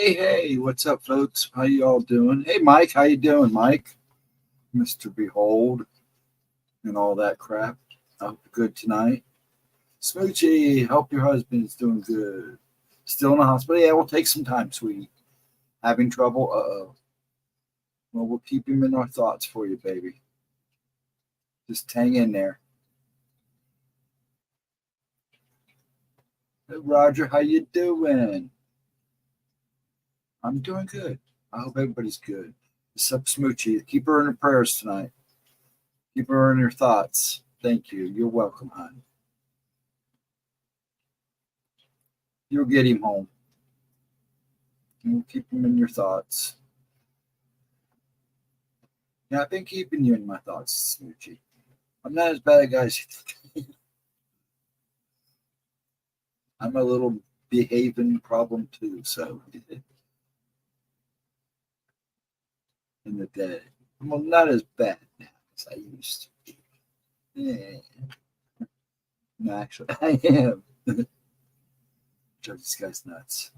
Hey, what's up, folks? How you all doing? Hey, Mike, how you doing, Mike? Mr. Behold and all that crap. I hope you're good tonight. Smoochie, hope your husband's doing good. Still in the hospital? Yeah, we'll take some time, sweetie. Having trouble? Uh-oh. Well, we'll keep him in our thoughts for you, baby. Just hang in there. Hey, Roger, how you doing? I'm doing good. I hope everybody's good. What's up, Smoochie? Keep her in her prayers tonight. Keep her in your thoughts. Thank you. You're welcome, hon. You'll get him home. You'll keep him in your thoughts. Yeah, I've been keeping you in my thoughts, Smoochie. I'm not as bad a guy as you think. I'm a little behaving problem too, so in the day. I'm not as bad now as I used to be. Yeah. No, actually, I am. This guy's nuts.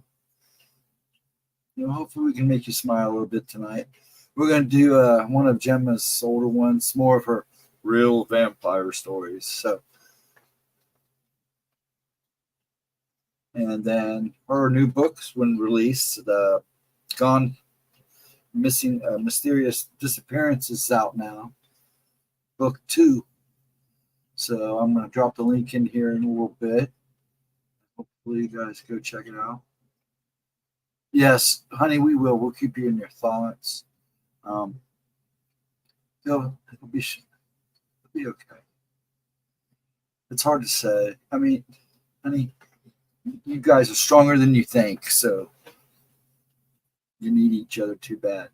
Hopefully we can make you smile a little bit tonight. We're going to do one of Gemma's older ones, more of her real vampire stories. And then her new books, when released, the Gone Missing Mysterious Disappearances is out now. Book 2. So I'm going to drop the link in here in a little bit. Hopefully you guys go check it out. Yes, honey, we will. We'll keep you in your thoughts. It'll be okay. It's hard to say. I mean, honey, you guys are stronger than you think, so you need each other too bad.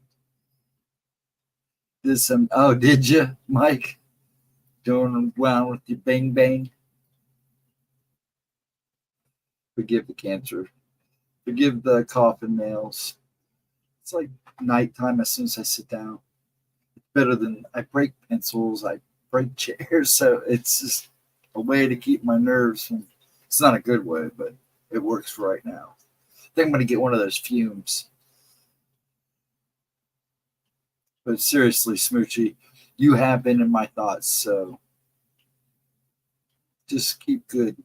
Did you, Mike? Doing well with your bang bang? Forgive the cancer. Forgive the coffin nails. It's like nighttime as soon as I sit down. It's better than I break pencils, I break chairs, so it's just a way to keep my nerves from. It's not a good way, but it works for right now. I think I'm going to get one of those fumes. But seriously, Smoochie, you have been in my thoughts, so just keep good.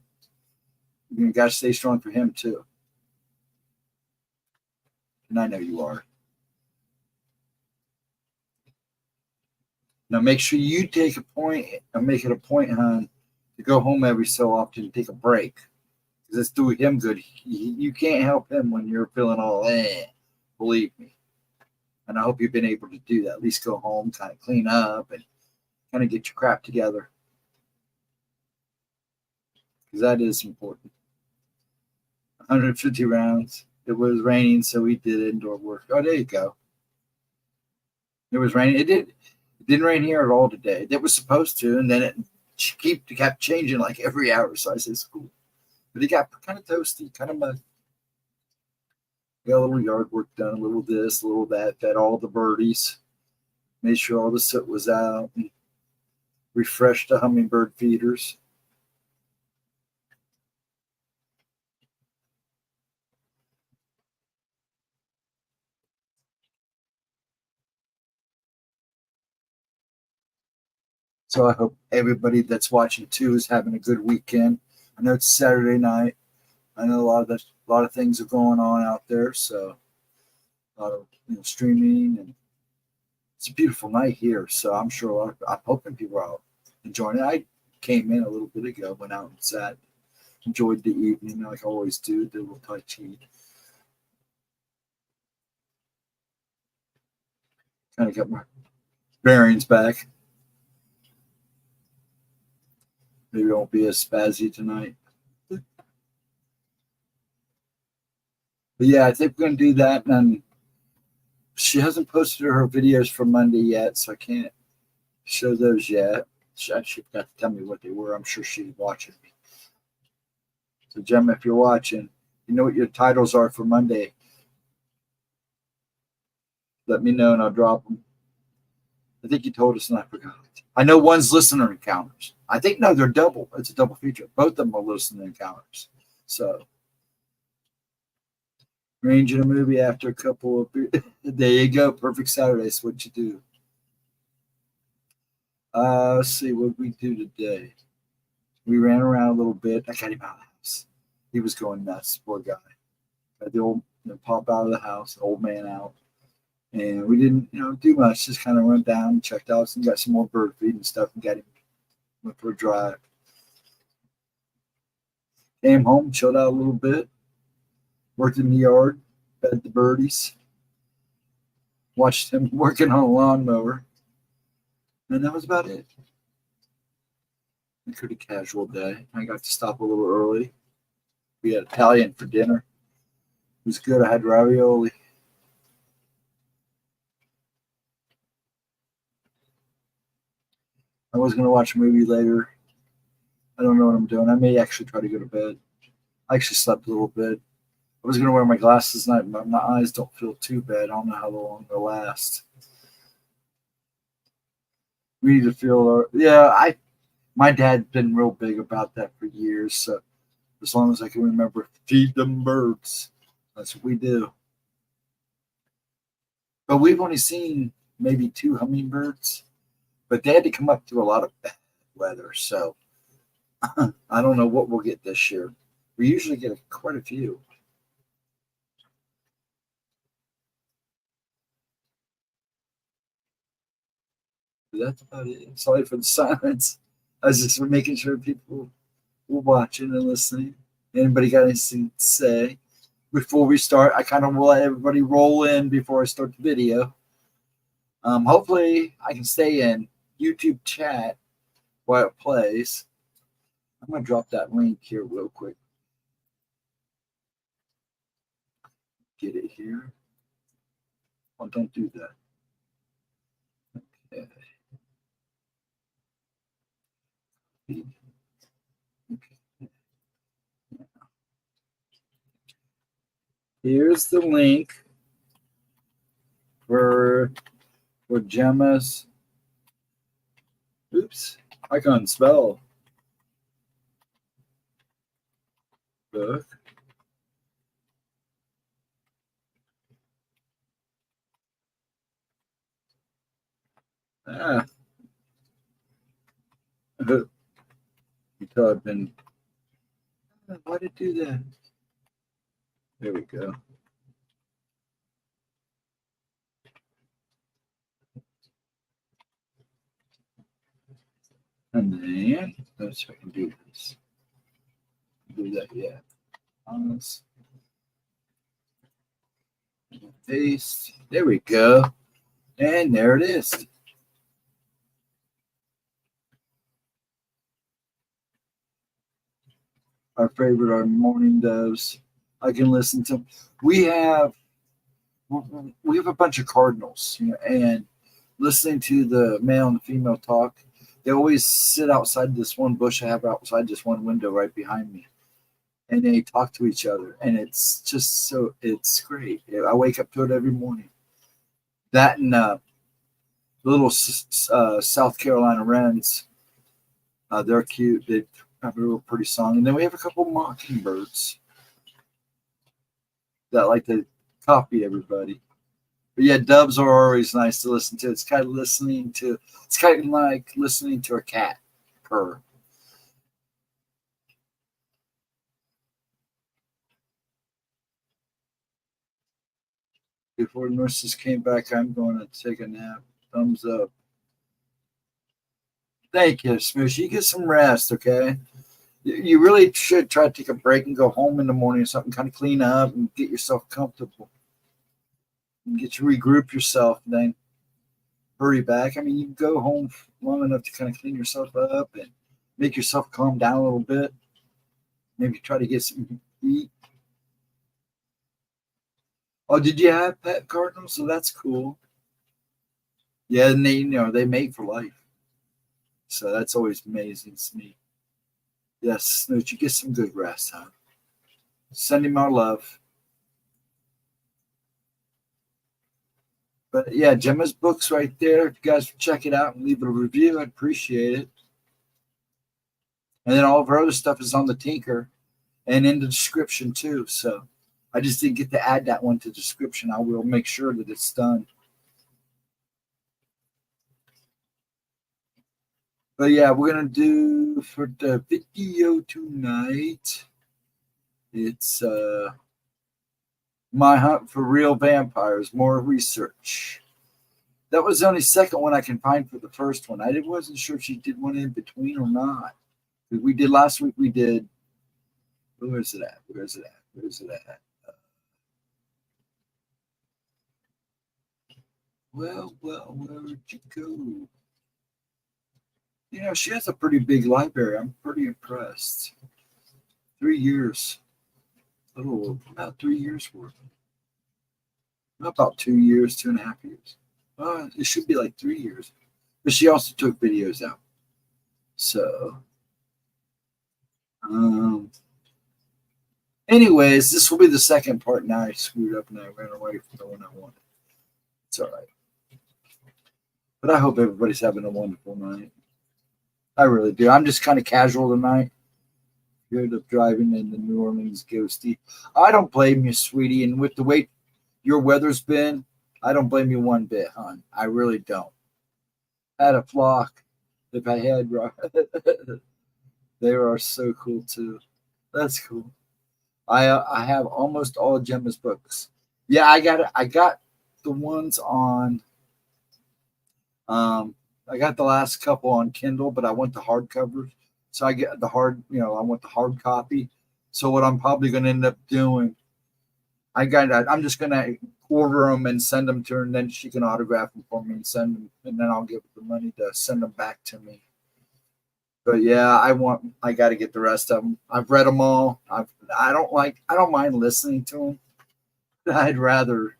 You got to stay strong for him, too. And I know you are. Now, make sure you take a point and make it a point, hon, to go home every so often and take a break. Because it's doing him good. You can't help him when you're feeling all, believe me. And I hope you've been able to do that. At least go home, kind of clean up, and kind of get your crap together. Because that is important. 150 rounds. It was raining, so we did indoor work. Oh, there you go. It was raining. It didn't rain here at all today. It was supposed to, and then it kept changing like every hour. So I said, it's cool. But it got kind of toasty, kind of mud. Got a little yard work done, a little this, a little that, fed all the birdies. Made sure all the soot was out. And refreshed the hummingbird feeders. So I hope everybody that's watching too is having a good weekend. I know it's Saturday night. I know a lot of things are going on out there. So a lot of streaming, and it's a beautiful night here. So I'm sure I'm hoping people are out enjoying it. I came in a little bit ago, went out and sat, enjoyed the evening like I always do. Did a little Tai Chi. Kind of got my bearings back. Maybe I won't be as spazzy tonight. But yeah, I think we're going to do that. And she hasn't posted her videos for Monday yet, so I can't show those yet. She forgot to tell me what they were. I'm sure she's watching me. So, Gemma, if you're watching, you know what your titles are for Monday. Let me know and I'll drop them. I think you told us and I forgot. I know one's listener encounters. I think, no, they're double. It's a double feature. Both of them are listener encounters. So Arranging a movie after a couple of beers. There you go. Perfect Saturday is what you do. Let's see what we do today. We ran around a little bit. I got him out of the house. He was going nuts, poor guy. Got the old pop out of the house, old man out. And we didn't, do much. Just kind of went down, checked out, and got some more bird feed and stuff, and got him went for a drive. Came home, chilled out a little bit, worked in the yard, fed the birdies, watched him working on a lawnmower, and that was about it. A pretty casual day. I got to stop a little early. We had Italian for dinner. It was good. I had ravioli. I was going to watch a movie later. I don't know what I'm doing. I may actually try to go to bed. I actually slept a little bit. I was going to wear my glasses tonight, but my eyes don't feel too bad. I don't know how long they'll last. We need to feel. My dad's been real big about that for years. So as long as I can remember, feed them birds. That's what we do. But we've only seen maybe 2 hummingbirds. But they had to come up through a lot of bad weather, so I don't know what we'll get this year. We usually get quite a few. But that's about it. Sorry for the silence. I was just making sure people were watching and listening. Anybody got anything to say? Before we start, I kind of will let everybody roll in before I start the video. Hopefully, I can stay in YouTube chat while it plays. I'm going to drop that link here real quick. Get it here. Oh, don't do that. Okay. Okay. Here's the link for Gemma's. Oops, I can't spell. Book. Until I've been. Why did it do that? There we go. And then let's see if I can do this. Do that yet. Honest. Paste. There we go. And there it is. Our favorite are morning doves. I can listen to. We have a bunch of cardinals, and listening to the male and the female talk. They always sit outside this one bush I have outside this one window right behind me. And they talk to each other. And it's just it's great. I wake up to it every morning. That and little South Carolina wrens. They're cute. They have a real pretty song. And then we have a couple mockingbirds that like to copy everybody. But yeah, doves are always nice to listen to. It's kind of like listening to a cat purr. Before the nurses came back, I'm going to take a nap. Thumbs up. Thank you, Smoosh. You get some rest, okay? You really should try to take a break and go home in the morning or something, kind of clean up and get yourself comfortable. And get you regroup yourself, and then hurry back. I mean, you can go home long enough to kind of clean yourself up and make yourself calm down a little bit. Maybe try to get some eat. Oh, did you have pet cardinals? So that's cool. Yeah, and they mate for life. So that's always amazing to me. Yes, Snooch, you get some good rest, huh? Send him our love. But yeah, Gemma's book's right there. If you guys check it out and leave a review, I'd appreciate it. And then all of our other stuff is on the Tinker and in the description too. So I just didn't get to add that one to the description. I will make sure that it's done. But yeah, we're going to do for the video tonight, it's My Hunt for Real Vampires, more research. That was the only second one I can find for the first one. I wasn't sure if she did one in between or not. We did last week, we did, where is it at? Where is it at? Where is it at? Well, where'd you go? You know, she has a pretty big library. I'm pretty impressed. 3 years. A little, about 3 years worth. About 2 years, 2.5 years. It should be like 3 years. But she also took videos out. So, anyways, this will be the second part. Now I screwed up and I ran away from the one I wanted. It's all right. But I hope everybody's having a wonderful night. I really do. I'm just kind of casual tonight. Good of driving in the New Orleans ghosty. I don't blame you, sweetie. And with the way your weather's been, I don't blame you one bit, hon. I really don't. I had a flock. If I had, they are so cool too. That's cool. I have almost all of Gemma's books. Yeah, I got the ones on. I got the last couple on Kindle, but I want the hardcovers. So I get the hard, I want the hard copy. So what I'm probably going to end up doing, I'm just going to order them and send them to her, and then she can autograph them for me and send them, and then I'll give her the money to send them back to me. But yeah, I got to get the rest of them. I've read them all. I don't mind listening to them. But I'd rather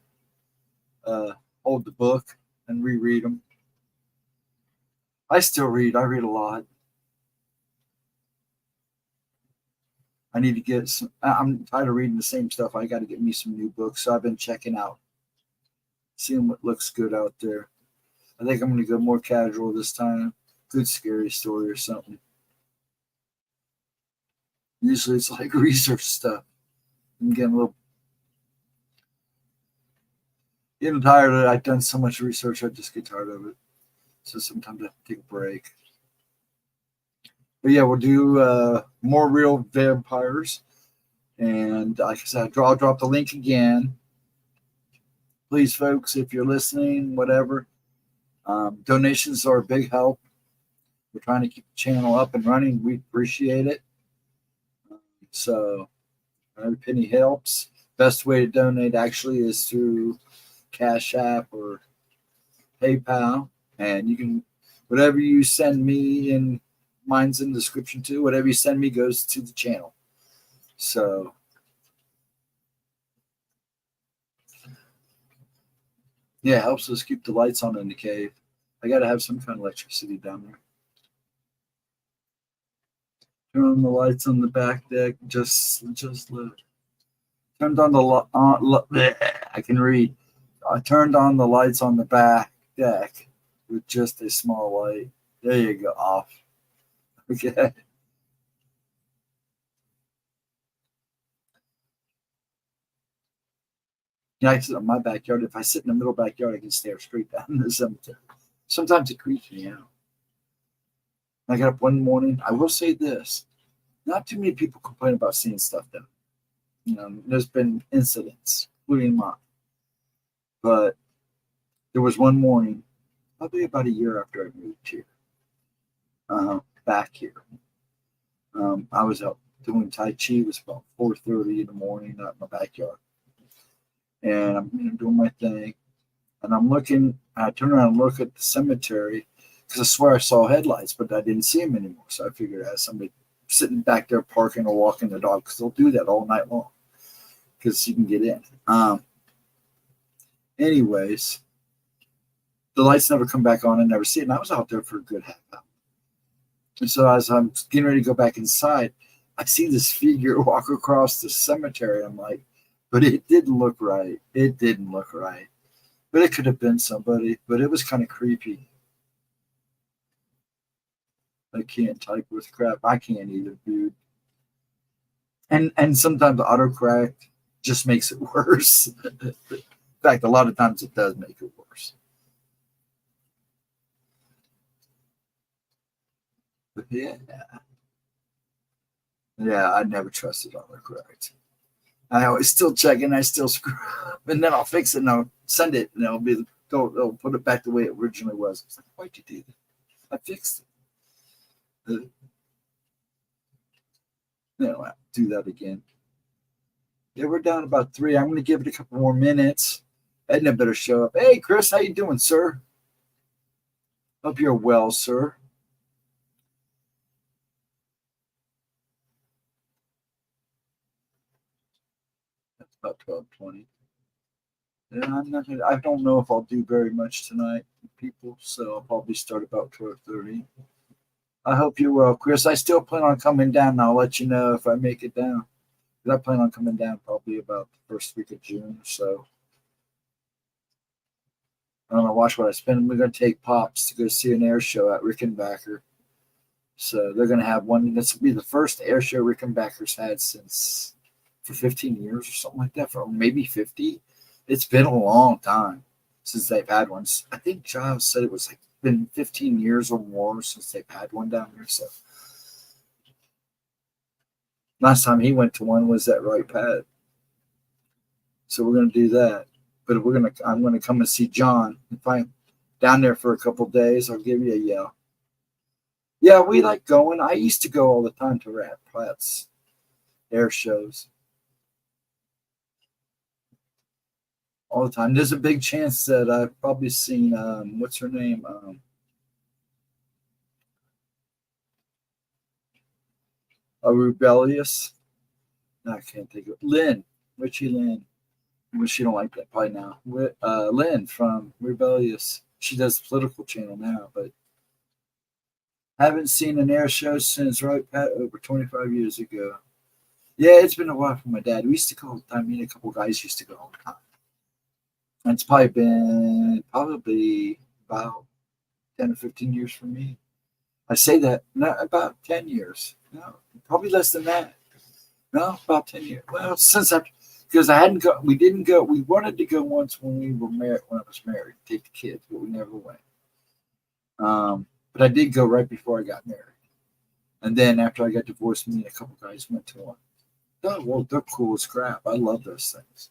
hold the book and reread them. I still read. I read a lot. I need to get some. I'm tired of reading the same stuff. I got to get me some new books. So I've been checking out, seeing what looks good out there. I think I'm going to go more casual this time. Good scary story or something. Usually it's like research stuff. I'm getting tired of it. I've done so much research, I just get tired of it. So sometimes I have to take a break. But yeah, we'll do more real vampires. And like I said, I'll drop the link again. Please, folks, if you're listening, whatever, donations are a big help. We're trying to keep the channel up and running. We appreciate it. So every penny helps. Best way to donate actually is through CashApp or PayPal. And you can, whatever you send me, and mine's in the description too, whatever you send me goes to the channel. So yeah, it helps us keep the lights on in the cave. I got to have some kind of electricity down there. Turn on the lights on the back deck. Just look. Turned on the I can read. I turned on the lights on the back deck with just a small light. There you go. Off. Okay. Yeah, I sit in my backyard. If I sit in the middle backyard, I can stare straight down the cemetery. Sometimes it creeps me out. I got up one morning. I will say this: not too many people complain about seeing stuff down. There's been incidents, including mine. But there was one morning, probably about a year after I moved here, back here. I was out doing Tai Chi. It was about 4:30 in the morning out in my backyard. And I'm doing my thing. And I'm looking, I turn around and look at the cemetery because I swear I saw headlights, but I didn't see them anymore. So I figured I had somebody sitting back there parking or walking the dog, because they'll do that all night long because you can get in. Anyways, the lights never come back on and never see it. And I was out there for a good half hour. And so as I'm getting ready to go back inside, I see this figure walk across the cemetery. I'm like, but it didn't look right. It didn't look right. But it could have been somebody. But it was kind of creepy. I can't type with crap. I can't either, dude. And sometimes autocorrect just makes it worse. In fact, a lot of times it does make it worse. But yeah, I never trusted autocorrect. I always still check and I still screw up, and then I'll fix it and I'll send it, and they'll put it back the way it originally was. It's like, why'd you do that? I fixed it. I'll do that again. Yeah, we're down about 3. I'm going to give it a couple more minutes. Edna better show up. Hey, Chris, how you doing, sir? Hope you're well, sir. That's about 12:20. Yeah, I don't know if I'll do very much tonight, people, so I'll probably start about 12:30. I hope you're well, Chris. I still plan on coming down, and I'll let you know if I make it down. I plan on coming down probably about the first week of June or so. I'm going to watch what I spend. We're going to take Pops to go see an air show at Rickenbacker. So they're going to have one. This will be the first air show Rickenbacker's had since for 15 years or something like that, for maybe 50. It's been a long time since they've had one. I think Giles said it was like been 15 years or more since they've had one down here. So last time he went to one was at Right Pad. So we're going to do that. But I'm going to come and see John. If I'm down there for a couple of days, I'll give you a yell. Yeah, we like going. I used to go all the time to Rat Platts air shows. All the time. There's a big chance that I've probably seen, what's her name? Rebellious. No, I can't think of it. Lynn. Richie Lynn. Well, she don't like that probably now. Lynn from Rebellious. She does the political channel now, but haven't seen an air show since Right Pat over 25 years ago. Yeah, it's been a while for my dad. We used to go all the time. Me and a couple of guys used to go all the time. And it's probably been about 10 or 15 years for me. I say that, not about 10 years. No, probably less than that. No, about 10 years. Well, because we didn't go. We wanted to go once when we were married, when I was married, to take the kids, but we never went. But I did go right before I got married. And then after I got divorced, me and a couple guys went to one. Oh, well, they're cool as crap. I love those things.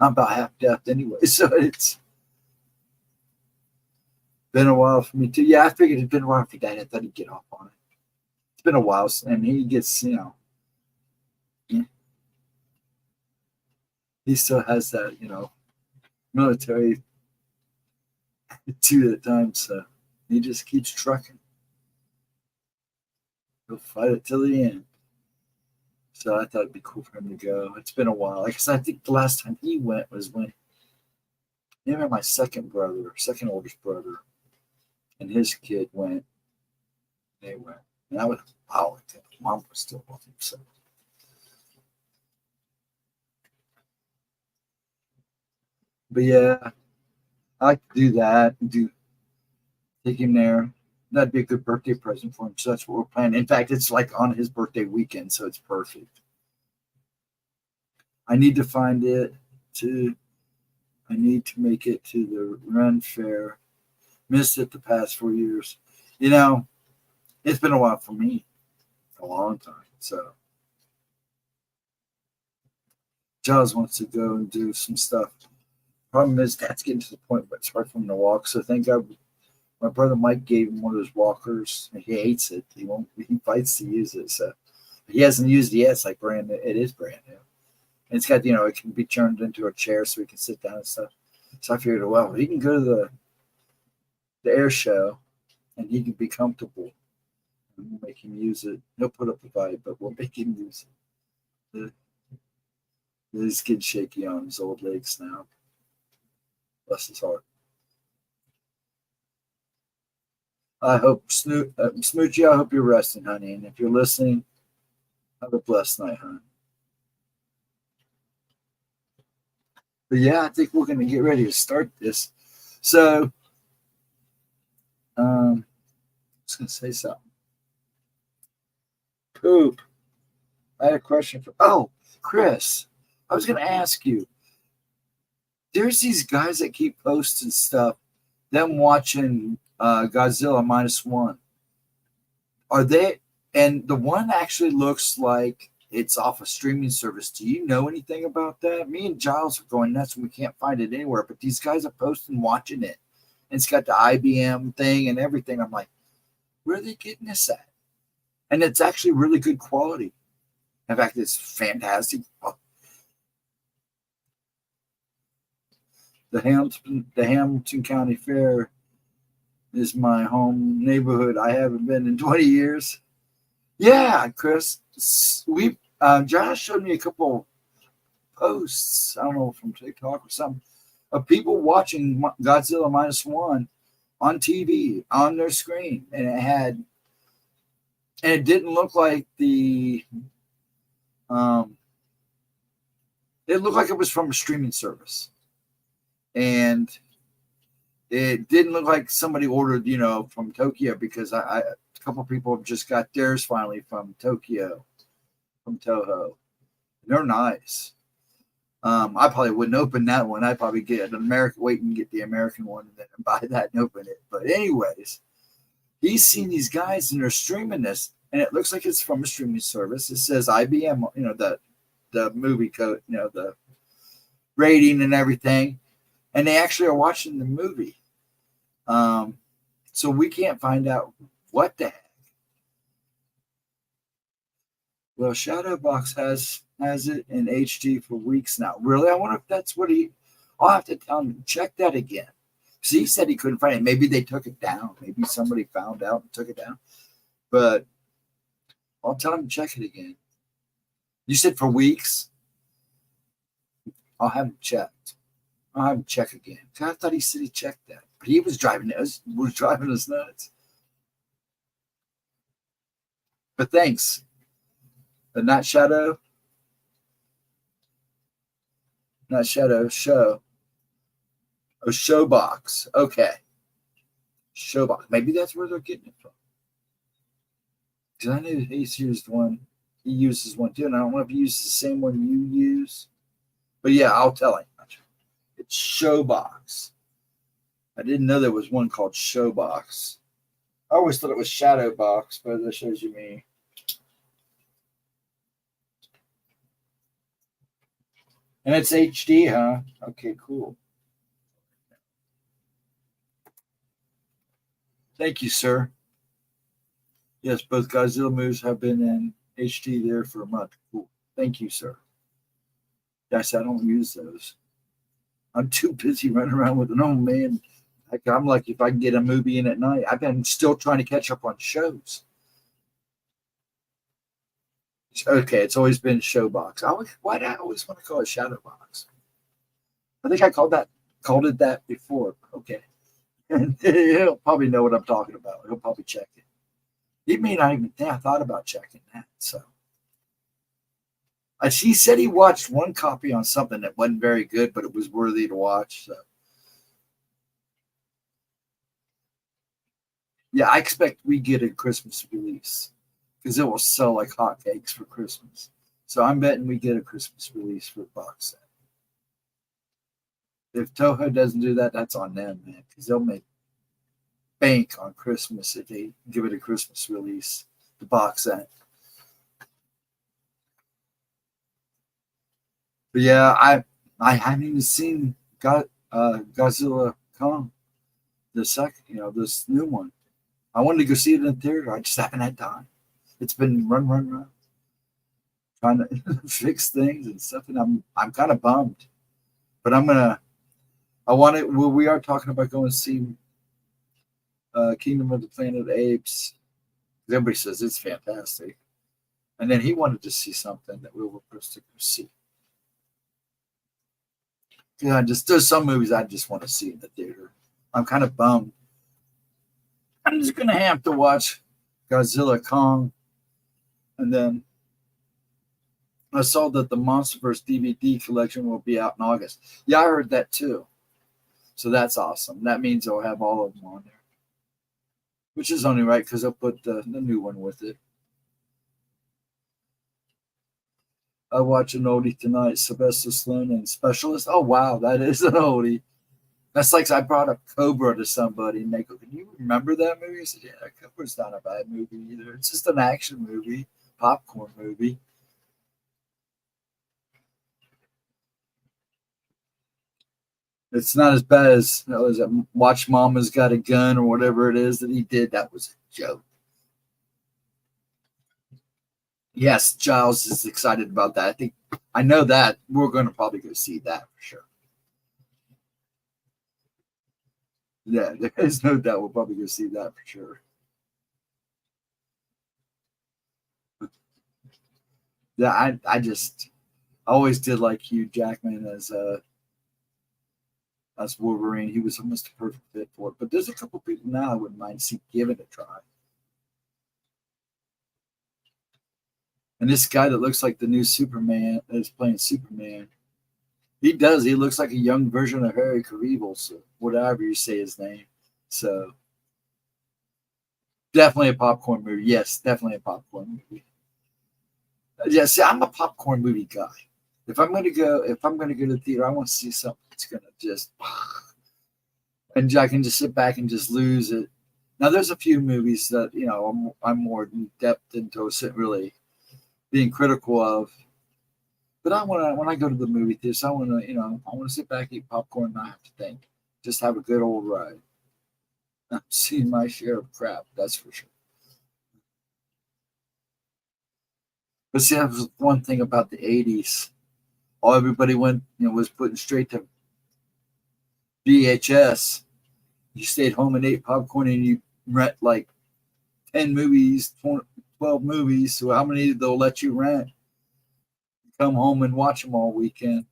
I'm about half deaf anyway, so it's been a while for me too. Yeah, I figured it'd been a while for Dad. I thought he'd get off on it. It's been a while, and he gets, he still has that, military attitude at times, so he just keeps trucking. He'll fight it till the end. So I thought it'd be cool for him to go. It's been a while. Because I think the last time he went was when him and my second oldest brother, and his kid went. They went. And I was wow, Mom was still with him. So. But yeah, I like to do that. Take him there. That'd be a good birthday present for him. So that's what we're planning. In fact, it's like on his birthday weekend, so it's perfect. I need to find it I need to make it to the Ren Fair. Missed it the past 4 years. It's been a while for me. A long time. So Giles wants to go and do some stuff. Problem is, Dad's getting to the point where it's hard for him to walk. So thank God my brother Mike gave him one of those walkers. And he hates it. He fights to use it. So he hasn't used it yet. It's like brand new. It is brand new. And it's got, it can be turned into a chair so he can sit down and stuff. So I figured, well, he can go to the air show and he can be comfortable. And we'll make him use it. He'll put up a fight, but we'll make him use it. He's getting shaky on his old legs now. Bless his heart. I hope, Smoochie, I hope you're resting, honey. And if you're listening, have a blessed night, honey. But yeah, I think we're going to get ready to start this. So, I was going to say something. Poop. I had a question for. Oh, Chris, I was going to ask you. There's these guys that keep posting stuff. Them watching Godzilla -1. Are they? And the one actually looks like it's off a streaming service. Do you know anything about that? Me and Giles are going nuts and we can't find it anywhere. But these guys are posting watching it. And it's got the IBM thing and everything. I'm like, where are they getting this at? And it's actually really good quality. In fact, it's fantastic. The Hamilton County Fair is my home neighborhood. I haven't been in 20 years. Yeah, Chris, Josh showed me a couple posts. I don't know, from TikTok or something, of people watching Godzilla -1 on TV on their screen, and it didn't look like it looked like it was from a streaming service, and it didn't look like somebody ordered, from Tokyo, because a couple people have just got theirs finally from Tokyo, from Toho. They're nice. I probably wouldn't open that one. I'd probably wait and get the American one and then buy that and open it. But anyways, he's seen these guys and they're streaming this, and it looks like it's from a streaming service. It says IBM, the movie code, the rating and everything, and they actually are watching the movie. So we can't find out what the heck. Well, Shadowbox has it in HD for weeks now. Really? I wonder if that's what I'll have to tell him to check that again. So he said he couldn't find it. Maybe they took it down. Maybe somebody found out and took it down. But I'll tell him to check it again. You said for weeks? I'll have him checked. I'll have him check again. I thought he said he checked that. But he was driving us nuts. But thanks. But not Shadow. Not Shadow, Show. Oh, Showbox. Okay. Showbox. Maybe that's where they're getting it from. Because I knew he's used one. He uses one too. And I don't know if he uses the same one you use. But yeah, I'll tell him. It's Showbox. I didn't know there was one called Showbox. I always thought it was Shadowbox, but that shows you me. And it's HD, huh? Okay, cool. Thank you, sir. Yes, both Godzilla movies have been in HD there for a month. Cool. Thank you, sir. Yes, I don't use those. I'm too busy running around with an old man. I'm lucky if I can get a movie in at night. I've been still trying to catch up on shows. Okay, it's always been Showbox. Why do I always want to call it Shadowbox? I think I called it that before. Okay. And he'll probably know what I'm talking about. He'll probably check it. He may not even think I thought about checking that. So he said he watched one copy on something that wasn't very good, but it was worthy to watch. So yeah, I expect we get a Christmas release, because it will sell like hotcakes for Christmas. So I'm betting we get a Christmas release for the box set. If Toho doesn't do that, that's on them, man, because they'll make bank on Christmas if they give it a Christmas release, the box set. But yeah, I haven't even seen Godzilla Kong, the second, this new one. I wanted to go see it in the theater. I just haven't had time. It's been run, trying to fix things and stuff, and I'm kind of bummed. But we are talking about going to see Kingdom of the Planet of the Apes. Everybody says it's fantastic. And then he wanted to see something that we were supposed to go see. Yeah, there's some movies I just want to see in the theater. I'm kind of bummed. I'm just gonna have to watch Godzilla Kong, and then I saw that the MonsterVerse DVD collection will be out in August. Yeah, I heard that too. So that's awesome. That means they'll have all of them on there, which is only right because they'll put the new one with it. I watch an oldie tonight, Sylvester Stallone and Specialist. Oh wow, that is an oldie. That's like I brought up Cobra to somebody and they go, "Can you remember that movie?" I said, "Yeah, Cobra's not a bad movie either. It's just an action movie, popcorn movie." It's not as bad as Watch Mama's Got a Gun or whatever it is that he did. That was a joke. Yes, Giles is excited about that. I know that we're going to probably go see that for sure. Yeah, there is no doubt we'll probably go see that for sure. Yeah, I always did like Hugh Jackman as Wolverine. He was almost a perfect fit for it. But there's a couple people now I wouldn't mind giving it a try. And this guy that looks like the new Superman is playing Superman. He does. He looks like a young version of Harry Cavill, so whatever you say his name. So definitely a popcorn movie. Yes, definitely a popcorn movie. Yeah, see, I'm a popcorn movie guy. If I'm gonna go to the theater, I want to see something that's gonna just and I can just sit back and just lose it. Now, there's a few movies that I'm more in depth into, really being critical of. But when I go to the movie theater, I want to sit back, eat popcorn, and not have to think. Just have a good old ride. I've seen my share of crap, that's for sure. But see, that was one thing about the '80s. All everybody was putting straight to VHS. You stayed home and ate popcorn, and you rent like 10 movies, 12 movies. So how many they'll let you rent? Come home and watch them all weekend.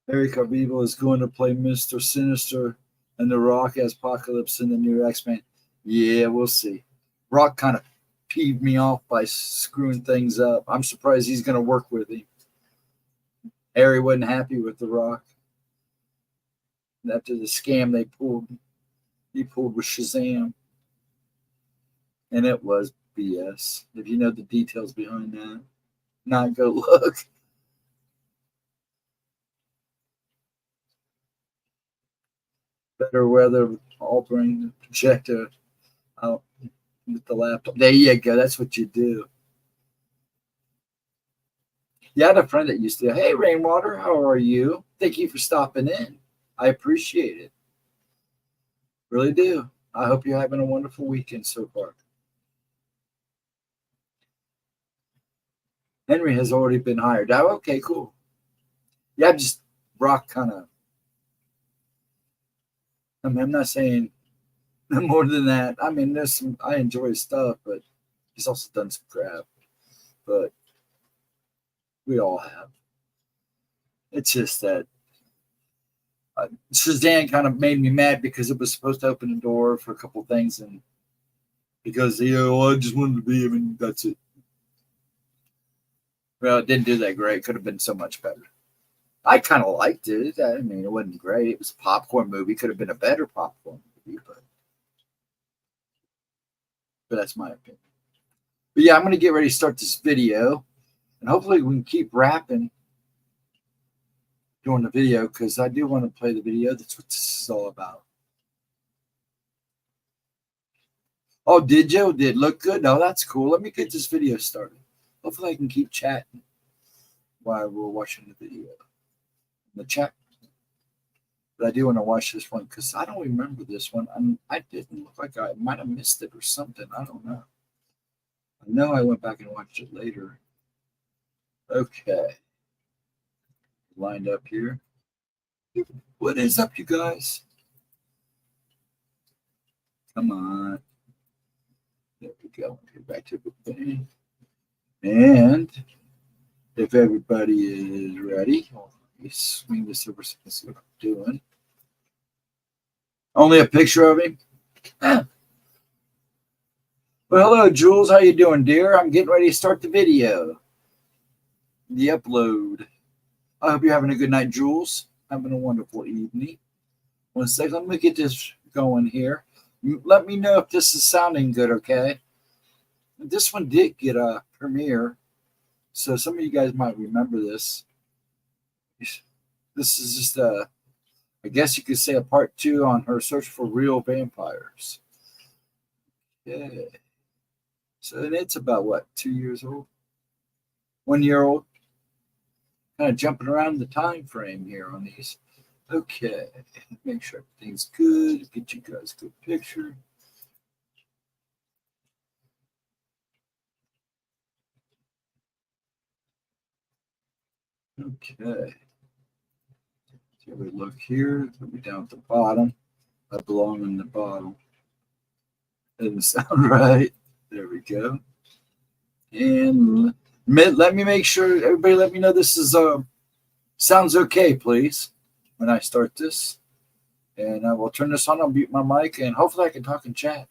Harry Cavill is going to play Mr. Sinister and The Rock as Apocalypse in the new X-Men. Yeah, we'll see. Rock kind of peeved me off by screwing things up. I'm surprised he's going to work with him. Harry wasn't happy with The Rock. After the scam he pulled with Shazam. And it was BS. If you know the details behind that, not go look. Better weather altering projector out with the laptop. There you go. That's what you do. Yeah, I had a friend that used to, "Hey, Rainwater, how are you? Thank you for stopping in. I appreciate it. Really do. I hope you're having a wonderful weekend so far." Henry has already been hired. Oh, okay, cool. Yeah, just Rock kind of. I'm not saying more than that. I mean, there's some. I enjoy his stuff, but he's also done some crap. But we all have. It's just that Shazam kind of made me mad because it was supposed to open the door for a couple things, and because I just wanted to be. I mean, that's it. Well, it didn't do that great. Could have been so much better. I kind of liked it. I mean, it wasn't great. It was a popcorn movie. Could have been a better popcorn movie, but that's my opinion. But yeah, I'm going to get ready to start this video, and hopefully we can keep rapping during the video because I do want to play the video. That's what this is all about. Oh, did you? Did it look good? No, that's cool. Let me get this video started. Hopefully I can keep chatting while we're watching the video in the chat. But I do want to watch this one because I don't remember this one. I didn't look like I might have missed it or something. I don't know. I know I went back and watched it later. Okay. Lined up here. What is up, you guys? Come on. There we go. Get back to the thing. And if everybody is ready, let me swing this over so you can see what I'm doing. Only a picture of him? Well, hello, Jules. How you doing, dear? I'm getting ready to start the video. The upload. I hope you're having a good night, Jules. Having a wonderful evening. 1 second. Let me get this going here. Let me know if this is sounding good, okay? This one did get a premiere, so some of you guys might remember this. This is just I guess you could say a part 2 on her search for real vampires. Yeah. So and it's about what, 2 years old? 1 year old? Kind of jumping around the time frame here on these. Okay. Make sure everything's good. Get you guys a good picture. Okay. So we look here. Put me down at the bottom. I belong in the bottom. Doesn't sound right. There we go. And let me make sure, everybody let me know this is sounds okay, please, when I start this. And I will turn this on. I'll mute my mic, and hopefully I can talk and chat.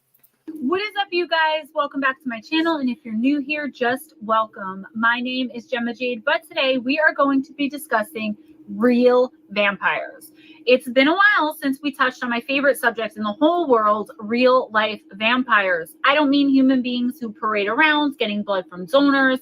What is up, you guys? Welcome back to my channel, and if you're new here, just welcome. My name is Gemma Jade, but today we are going to be discussing real vampires. It's been a while since we touched on my favorite subject in the whole world, real life vampires. I don't mean human beings who parade around getting blood from donors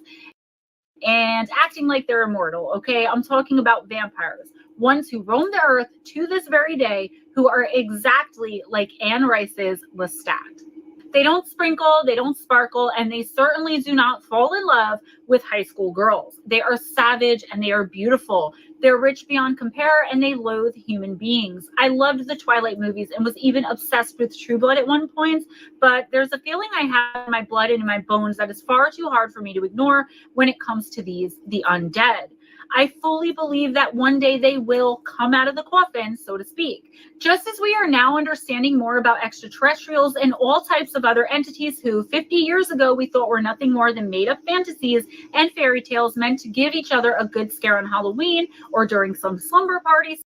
and acting like they're immortal, okay? I'm talking about vampires, ones who roam the earth to this very day, who are exactly like Anne Rice's Lestat. They don't sprinkle, they don't sparkle, and they certainly do not fall in love with high school girls. They are savage and they are beautiful. They're rich beyond compare, and they loathe human beings. I loved the Twilight movies and was even obsessed with True Blood at one point, but there's a feeling I have in my blood and in my bones that is far too hard for me to ignore when it comes to the undead. I fully believe that one day they will come out of the coffin, so to speak. Just as we are now understanding more about extraterrestrials and all types of other entities who 50 years ago we thought were nothing more than made-up fantasies and fairy tales meant to give each other a good scare on Halloween or during some slumber parties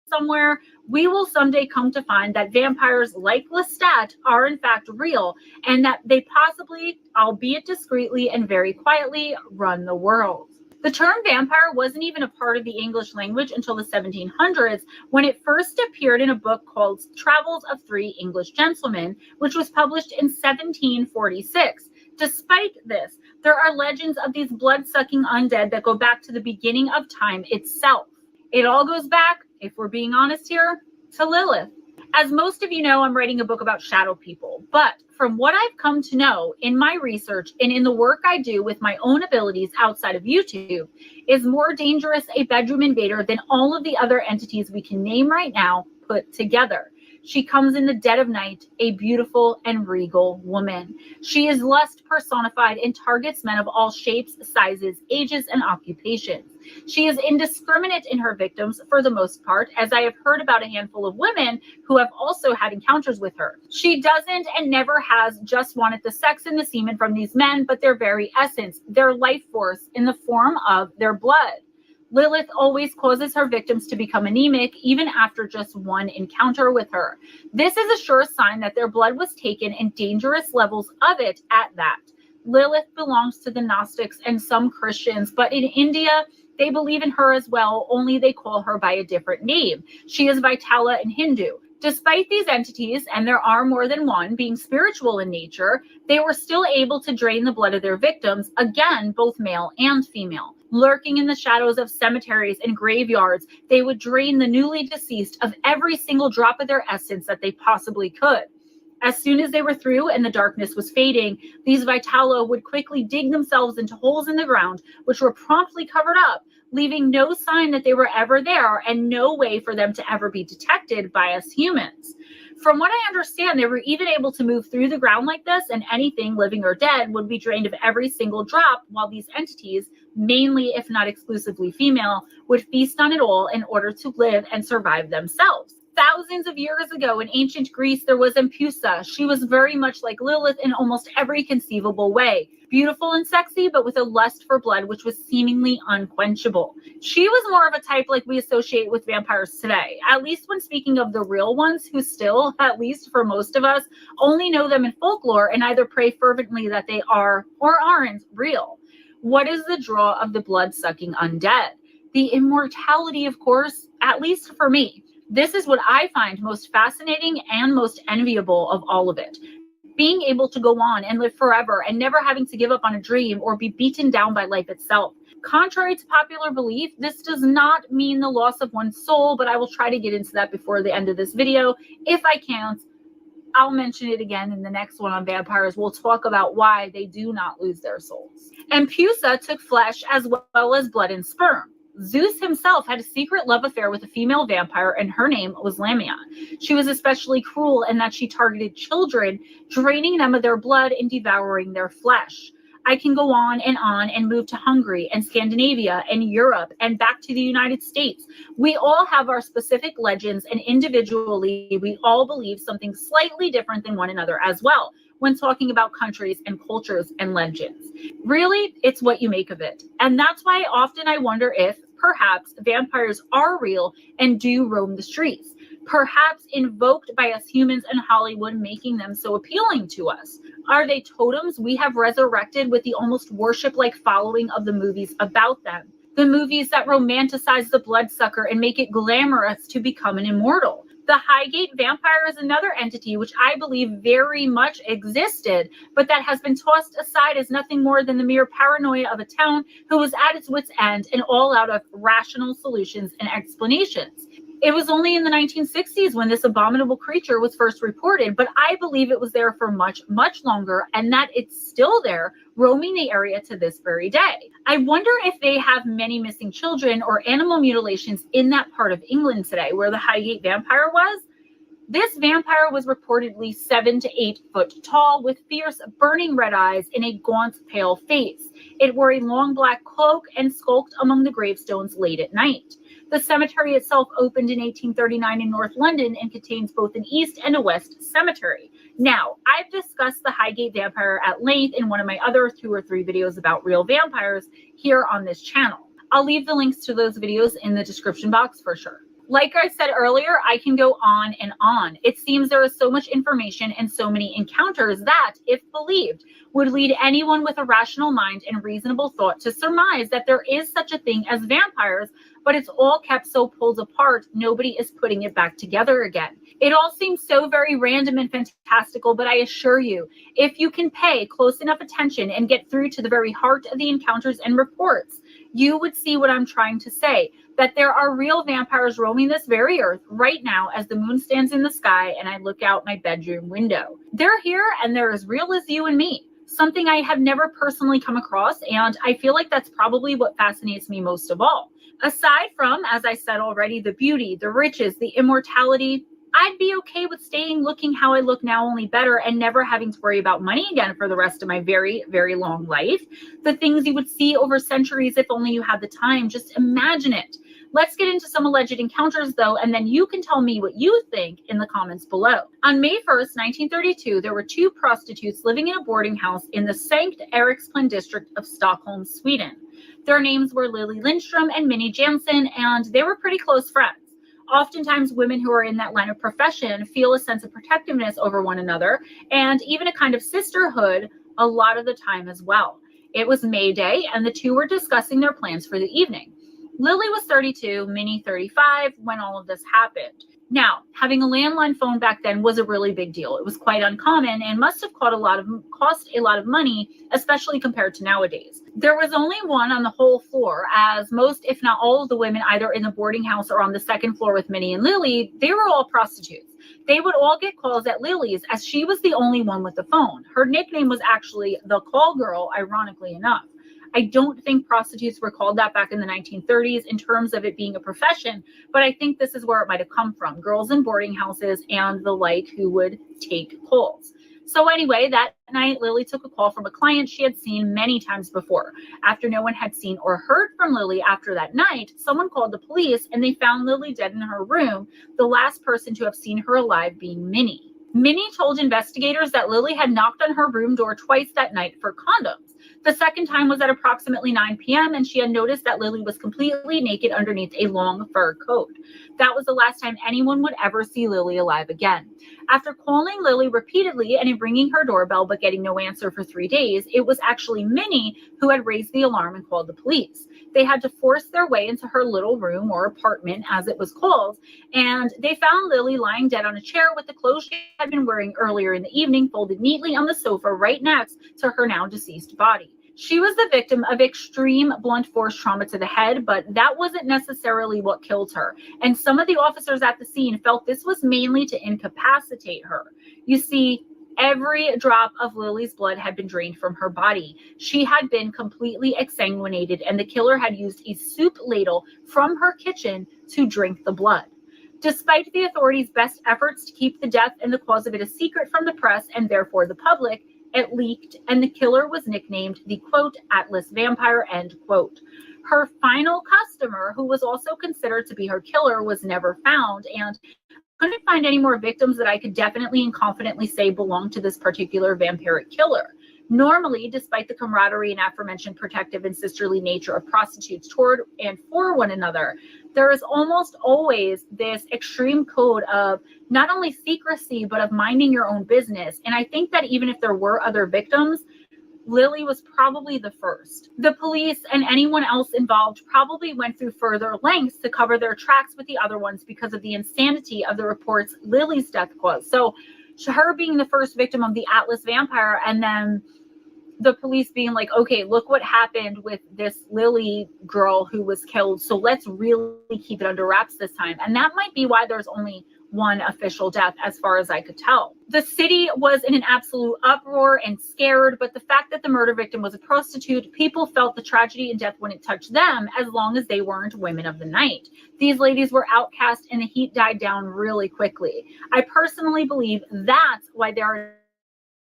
somewhere, we will someday come to find that vampires like Lestat are in fact real, and that they possibly, albeit discreetly and very quietly, run the world. The term vampire wasn't even a part of the English language until the 1700s, when it first appeared in a book called Travels of Three English Gentlemen, which was published in 1746. Despite this, there are legends of these blood-sucking undead that go back to the beginning of time itself. It all goes back, if we're being honest here, to Lilith. As most of you know, I'm writing a book about shadow people, but from what I've come to know in my research and in the work I do with my own abilities outside of YouTube, is more dangerous a bedroom invader than all of the other entities we can name right now put together. She comes in the dead of night, a beautiful and regal woman. She is lust personified and targets men of all shapes, sizes, ages, and occupations. She is indiscriminate in her victims for the most part, as I have heard about a handful of women who have also had encounters with her. She doesn't and never has just wanted the sex and the semen from these men, but their very essence, their life force in the form of their blood. Lilith always causes her victims to become anemic, even after just one encounter with her. This is a sure sign that their blood was taken and dangerous levels of it at that. Lilith belongs to the Gnostics and some Christians, but in India, they believe in her as well, only they call her by a different name. She is Vitala in Hindu. Despite these entities, and there are more than one, being spiritual in nature, they were still able to drain the blood of their victims, again, both male and female. Lurking in the shadows of cemeteries and graveyards, they would drain the newly deceased of every single drop of their essence that they possibly could. As soon as they were through and the darkness was fading, these Vitala would quickly dig themselves into holes in the ground, which were promptly covered up, leaving no sign that they were ever there and no way for them to ever be detected by us humans. From what I understand, they were even able to move through the ground like this, and anything living or dead would be drained of every single drop, while these entities, mainly if not exclusively female, would feast on it all in order to live and survive themselves. Thousands of years ago in ancient Greece, there was Empusa. She was very much like Lilith in almost every conceivable way. Beautiful and sexy, but with a lust for blood which was seemingly unquenchable. She was more of a type like we associate with vampires today, at least when speaking of the real ones who still, at least for most of us, only know them in folklore and either pray fervently that they are or aren't real. What is the draw of the blood-sucking undead? The immortality, of course, at least for me. This is what I find most fascinating and most enviable of all of it. Being able to go on and live forever and never having to give up on a dream or be beaten down by life itself. Contrary to popular belief, this does not mean the loss of one's soul, but I will try to get into that before the end of this video. If I can't, I'll mention it again in the next one on vampires. We'll talk about why they do not lose their souls. And Pusa took flesh as well as blood and sperm. Zeus himself had a secret love affair with a female vampire, and her name was Lamia. She was especially cruel in that she targeted children, draining them of their blood and devouring their flesh. I can go on and move to Hungary and Scandinavia and Europe and back to the United States. We all have our specific legends, and individually, we all believe something slightly different than one another as well when talking about countries and cultures and legends. Really, it's what you make of it. And that's why often I wonder if, perhaps, vampires are real and do roam the streets. Perhaps invoked by us humans in Hollywood, making them so appealing to us. Are they totems we have resurrected with the almost worship-like following of the movies about them? The movies that romanticize the bloodsucker and make it glamorous to become an immortal. The Highgate vampire is another entity which I believe very much existed, but that has been tossed aside as nothing more than the mere paranoia of a town who was at its wit's end and all out of rational solutions and explanations. It was only in the 1960s when this abominable creature was first reported, but I believe it was there for much, much longer, and that it's still there, roaming the area to this very day. I wonder if they have many missing children or animal mutilations in that part of England today, where the Highgate vampire was. This vampire was reportedly 7 to 8 foot tall, with fierce, burning red eyes and a gaunt, pale face. It wore a long black cloak and skulked among the gravestones late at night. The cemetery itself opened in 1839 in North London and contains both an east and a west cemetery. Now, I've discussed the Highgate vampire at length in one of my other 2 or 3 videos about real vampires here on this channel. I'll leave the links to those videos in the description box for sure. Like I said earlier, I can go on and on. It seems there is so much information and so many encounters that, if believed, would lead anyone with a rational mind and reasonable thought to surmise that there is such a thing as vampires, but it's all kept so pulled apart, nobody is putting it back together again. It all seems so very random and fantastical, but I assure you, if you can pay close enough attention and get through to the very heart of the encounters and reports, you would see what I'm trying to say, that there are real vampires roaming this very earth right now as the moon stands in the sky and I look out my bedroom window. They're here and they're as real as you and me, something I have never personally come across, and I feel like that's probably what fascinates me most of all. Aside from, as I said already, the beauty, the riches, the immortality, I'd be okay with staying looking how I look now, only better, and never having to worry about money again for the rest of my very, very long life. The things you would see over centuries if only you had the time. Just imagine it. Let's get into some alleged encounters, though, and then you can tell me what you think in the comments below. On May 1st, 1932, there were 2 prostitutes living in a boarding house in the Sankt Eriksplan district of Stockholm, Sweden. Their names were Lily Lindström and Minnie Jansen, and they were pretty close friends. Oftentimes, women who are in that line of profession feel a sense of protectiveness over one another, and even a kind of sisterhood a lot of the time as well. It was May Day, and the 2 were discussing their plans for the evening. Lily was 32, Minnie 35, when all of this happened. Now, having a landline phone back then was a really big deal. It was quite uncommon and must have cost a lot of money, especially compared to nowadays. There was only one on the whole floor, as most, if not all, of the women either in the boarding house or on the second floor with Minnie and Lily, they were all prostitutes. They would all get calls at Lily's, as she was the only one with the phone. Her nickname was actually the call girl, ironically enough. I don't think prostitutes were called that back in the 1930s in terms of it being a profession, but I think this is where it might have come from. Girls in boarding houses and the like who would take calls. So anyway, that night, Lily took a call from a client she had seen many times before. After no one had seen or heard from Lily after that night, someone called the police and they found Lily dead in her room, the last person to have seen her alive being Minnie. Minnie told investigators that Lily had knocked on her room door twice that night for condoms. The second time was at approximately 9 p.m. and she had noticed that Lily was completely naked underneath a long fur coat. That was the last time anyone would ever see Lily alive again. After calling Lily repeatedly and ringing her doorbell but getting no answer for 3 days, it was actually Minnie who had raised the alarm and called the police. They had to force their way into her little room, or apartment as it was called, and they found Lily lying dead on a chair with the clothes she had been wearing earlier in the evening folded neatly on the sofa right next to her now deceased body. She was the victim of extreme blunt force trauma to the head, but that wasn't necessarily what killed her. And some of the officers at the scene felt this was mainly to incapacitate her. You see, every drop of Lily's blood had been drained from her body. She had been completely exsanguinated, and the killer had used a soup ladle from her kitchen to drink the blood. Despite the authorities' best efforts to keep the death and the cause of it a secret from the press and therefore the public, it leaked, and the killer was nicknamed the, quote, Atlas Vampire, end quote. Her final customer, who was also considered to be her killer, was never found, and couldn't find any more victims that I could definitely and confidently say belonged to this particular vampiric killer. Normally, despite the camaraderie and aforementioned protective and sisterly nature of prostitutes toward and for one another, there is almost always this extreme code of not only secrecy, but of minding your own business. And I think that even if there were other victims, Lily was probably the first. The police and anyone else involved probably went through further lengths to cover their tracks with the other ones because of the insanity of the reports Lily's death caused. So her being the first victim of the Atlas Vampire, and then the police being like, okay, look what happened with this Lily girl who was killed, so let's really keep it under wraps this time. And that might be why there's only one official death, as far as I could tell. The city was in an absolute uproar and scared, but the fact that the murder victim was a prostitute, people felt the tragedy and death wouldn't touch them as long as they weren't women of the night. These ladies were outcast and the heat died down really quickly. I personally believe that's why there are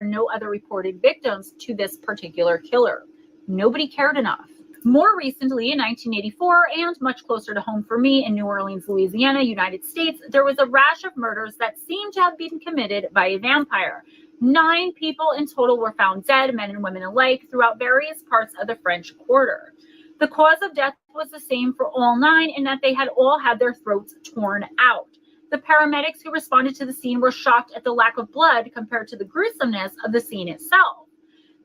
no other reported victims to this particular killer. Nobody cared enough. More recently, in 1984, and much closer to home for me in New Orleans, Louisiana, United States, there was a rash of murders that seemed to have been committed by a vampire. 9 people in total were found dead, men and women alike, throughout various parts of the French Quarter. The cause of death was the same for all 9 in that they had all had their throats torn out. The paramedics who responded to the scene were shocked at the lack of blood compared to the gruesomeness of the scene itself.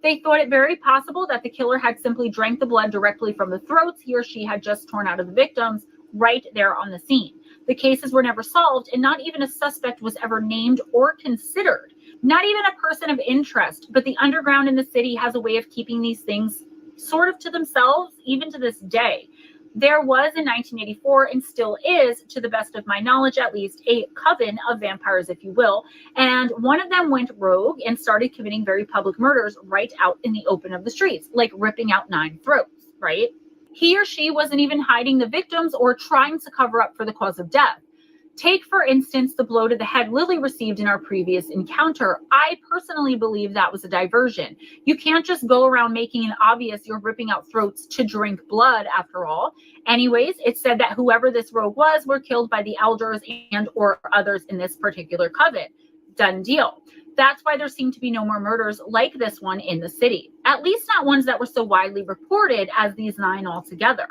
They thought it very possible that the killer had simply drank the blood directly from the throats he or she had just torn out of the victims right there on the scene. The cases were never solved, and not even a suspect was ever named or considered. Not even a person of interest, but the underground in the city has a way of keeping these things sort of to themselves, even to this day. There was in 1984, and still is, to the best of my knowledge at least, a coven of vampires, if you will, and one of them went rogue and started committing very public murders right out in the open of the streets, like ripping out 9 throats, right? He or she wasn't even hiding the victims or trying to cover up for the cause of death. Take, for instance, the blow to the head Lily received in our previous encounter. I personally believe that was a diversion. You can't just go around making it obvious you're ripping out throats to drink blood, after all. Anyways, it said that whoever this rogue was were killed by the elders and or others in this particular coven. Done deal. That's why there seem to be no more murders like this one in the city. At least not ones that were so widely reported as these 9 altogether.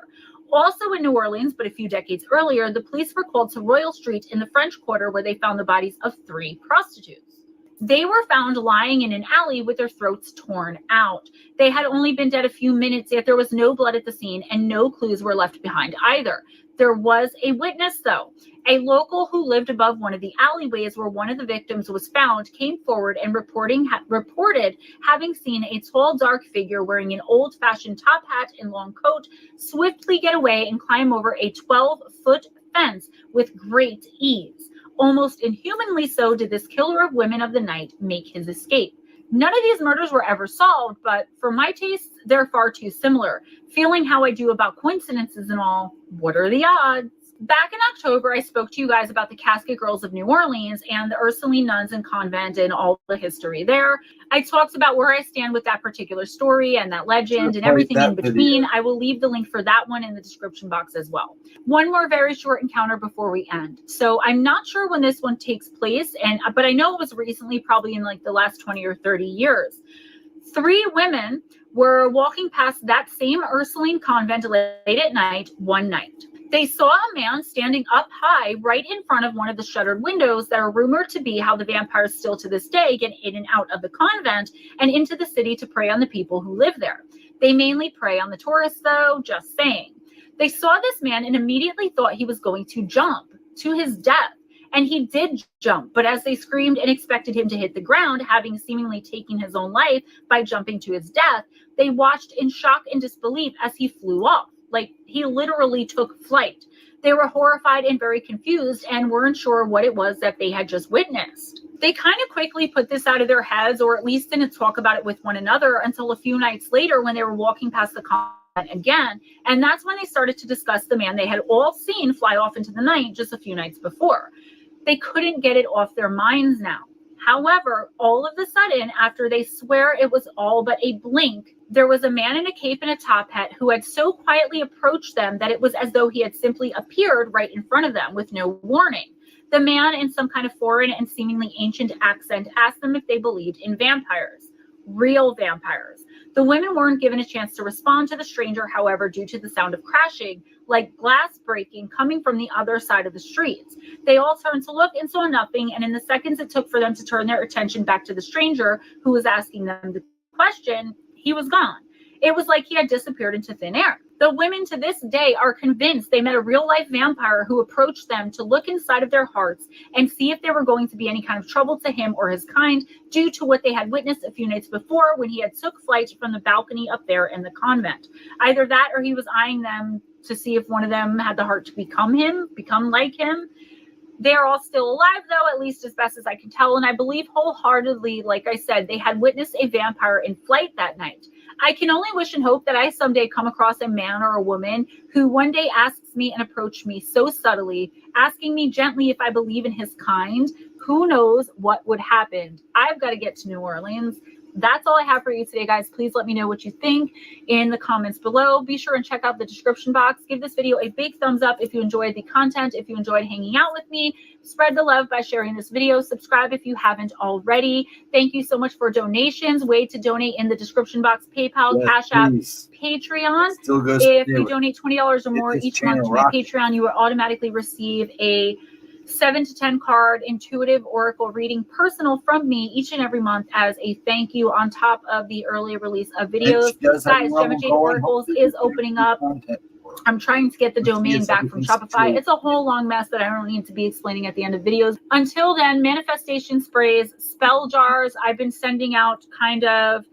Also in New Orleans, but a few decades earlier, the police were called to Royal Street in the French Quarter, where they found the bodies of 3 prostitutes. They were found lying in an alley with their throats torn out. They had only been dead a few minutes, yet there was no blood at the scene and no clues were left behind either. There was a witness, though. A local who lived above one of the alleyways where one of the victims was found came forward and reported having seen a tall, dark figure wearing an old-fashioned top hat and long coat swiftly get away and climb over a 12-foot fence with great ease. Almost inhumanly so did this killer of women of the night make his escape. None of these murders were ever solved, but for my tastes, they're far too similar. Feeling how I do about coincidences and all, what are the odds? Back in October, I spoke to you guys about the Casket Girls of New Orleans and the Ursuline nuns and convent and all the history there. I talked about where I stand with that particular story and that legend and everything in between. I will leave the link for that one in the description box as well. One more very short encounter before we end. So I'm not sure when this one takes place, but I know it was recently, probably in like the last 20 or 30 years. 3 women were walking past that same Ursuline convent late at night one night. They saw a man standing up high right in front of one of the shuttered windows that are rumored to be how the vampires still to this day get in and out of the convent and into the city to prey on the people who live there. They mainly prey on the tourists, though, just saying. They saw this man and immediately thought he was going to jump to his death. And he did jump, but as they screamed and expected him to hit the ground, having seemingly taken his own life by jumping to his death, they watched in shock and disbelief as he flew off. Like, he literally took flight. They were horrified and very confused and weren't sure what it was that they had just witnessed. They kind of quickly put this out of their heads, or at least didn't talk about it with one another until a few nights later when they were walking past the convent again. And that's when they started to discuss the man they had all seen fly off into the night just a few nights before. They couldn't get it off their minds now. However, all of a sudden, after they swear it was all but a blink, there was a man in a cape and a top hat who had so quietly approached them that it was as though he had simply appeared right in front of them with no warning. The man, in some kind of foreign and seemingly ancient accent, asked them if they believed in vampires. Real vampires. The women weren't given a chance to respond to the stranger, however, due to the sound of crashing, like glass breaking, coming from the other side of the streets. They all turned to look and saw nothing, and in the seconds it took for them to turn their attention back to the stranger who was asking them the question, he was gone. It was like he had disappeared into thin air. The women to this day are convinced they met a real-life vampire who approached them to look inside of their hearts and see if there were going to be any kind of trouble to him or his kind due to what they had witnessed a few nights before when he had took flight from the balcony up there in the convent. Either that or he was eyeing them to see if one of them had the heart to become like him. They are all still alive, though, at least as best as I can tell, and I believe wholeheartedly, like I said, they had witnessed a vampire in flight that night. I can only wish and hope that I someday come across a man or a woman who one day asks me and approached me so subtly, asking me gently if I believe in his kind. Who knows what would happen? I've got to get to New Orleans. That's all I have for you today, guys. Please let me know what you think in the comments below. Be sure and check out the description box. Give this video a big thumbs up if you enjoyed the content, if you enjoyed hanging out with me. Spread the love by sharing this video. Subscribe if you haven't already. Thank you so much for donations. Way to donate in the description box: PayPal, Yes, CashApp, please. Patreon. Still goes If through you it. donate $20 or more Get this each month to channel my rocking. Patreon, you will automatically receive a 7 to 10 card intuitive oracle reading personal from me each and every month as a thank you, on top of the early release of videos. Guys, GemmaJadeYT Oracles is opening up. I'm trying to get the domain back from Shopify. It's a whole long mess that I don't need to be explaining at the end of videos. Until then, manifestation sprays, spell jars. I've been sending out kind of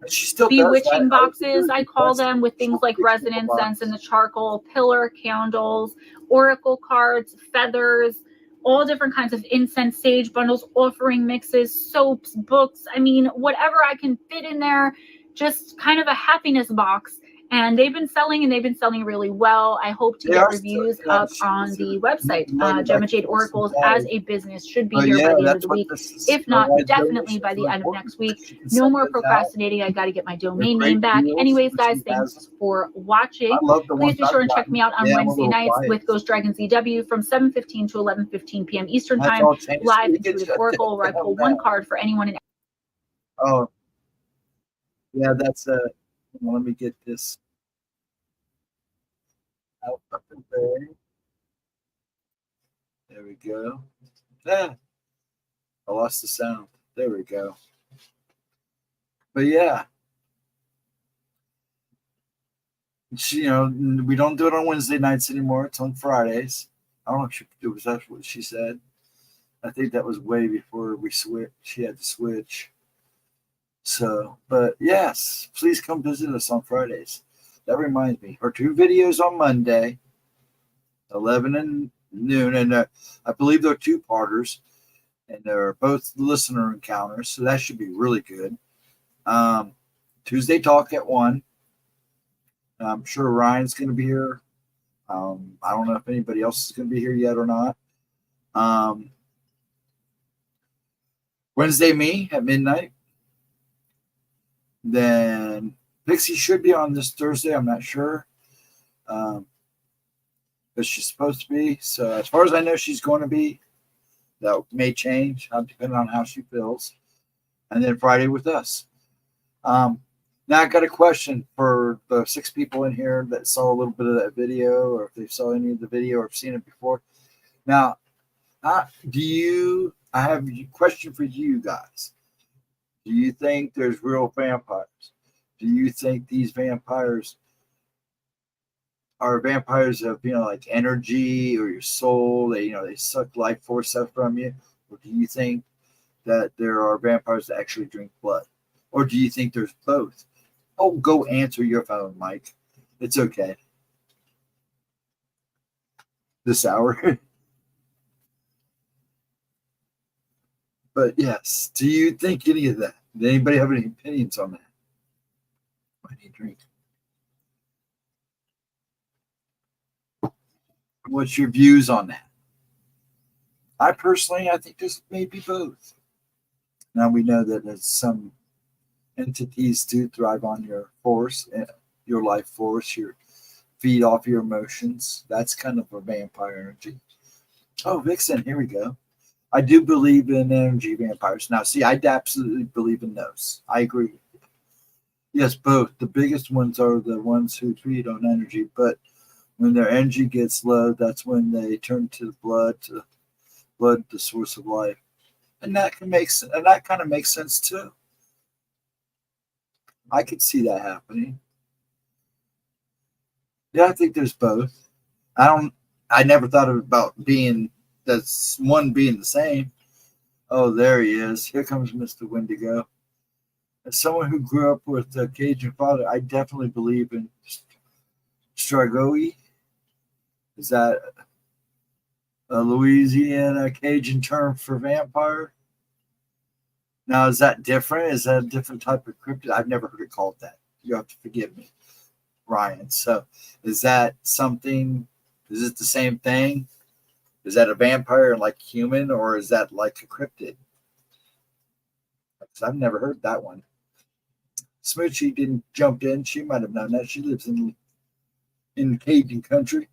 She still bewitching does boxes, I call them, with things like resin incense and the charcoal, pillar candles, oracle cards, feathers, all different kinds of incense, sage bundles, offering mixes, soaps, books. I mean, whatever I can fit in there, just kind of a happiness box. And they've been selling, and they've been selling really well. I hope to get reviews up on the website. GemmaJadeYT Oracles as a business should be here by the end of the week. If not, definitely by the end of next week. No more procrastinating. I got to get my domain name back. Anyways, guys, thanks for watching. Please be sure and check me out on Wednesday nights with Ghostdragonzw from 7:15 to 11:15 p.m. Eastern Time, live Intuitive Oracle, where I pull one card for anyone. Oh, yeah, that's let me get this out up in there. There we go. Ah, I lost the sound. There we go. But yeah, she, we don't do it on Wednesday nights anymore. It's on Fridays. I don't know if it was that's what she said. I think that was way before we switched. She had to switch. So, but yes, please come visit us on Fridays. That reminds me, her 2 videos on Monday, 11 and noon, and I believe they're 2-parters, and they're both listener encounters, so that should be really good. Tuesday talk at 1. I'm sure Ryan's going to be here. I don't know if anybody else is going to be here yet or not. Wednesday me at midnight. Then Pixie should be on this Thursday. I'm not sure. But she's supposed to be. So as far as I know, she's going to be. That may change depending on how she feels. And then Friday with us. Now I got a question for the 6 people in here that saw a little bit of that video, or if they saw any of the video or have seen it before. Now, I have a question for you guys. Do you think there's real vampires? Do you think these vampires are vampires of, like energy or your soul? They suck life force stuff from you? Or do you think that there are vampires that actually drink blood? Or do you think there's both? Oh, go answer your phone, Mike. It's okay. This hour. But yes, do you think any of that? Did anybody have any opinions on that? I need a drink. What's your views on that? I think this may be both. Now we know that some entities do thrive on your force, your life force, your feed off your emotions. That's kind of a vampire energy. Oh, Vixen, here we go. I do believe in energy vampires. Now, see, I absolutely believe in those. I agree. Yes, both. The biggest ones are the ones who feed on energy, but when their energy gets low, that's when they turn to blood, the source of life. And that kind of makes sense too. I could see that happening. Yeah, I think there's both. I never thought about that's one being the same. Oh, there he is. Here comes Mr. Wendigo. As someone who grew up with a Cajun father, I definitely believe in Stragoi. Is that a Louisiana Cajun term for vampire? Now, is that different? Is that a different type of cryptid? I've never heard it called that. You have to forgive me, Ryan. So, is that something? Is it the same thing? Is that a vampire like human, or is that like a cryptid? Because I've never heard that one. Smoochie didn't jump in. She might have known that. She lives in Cajun country.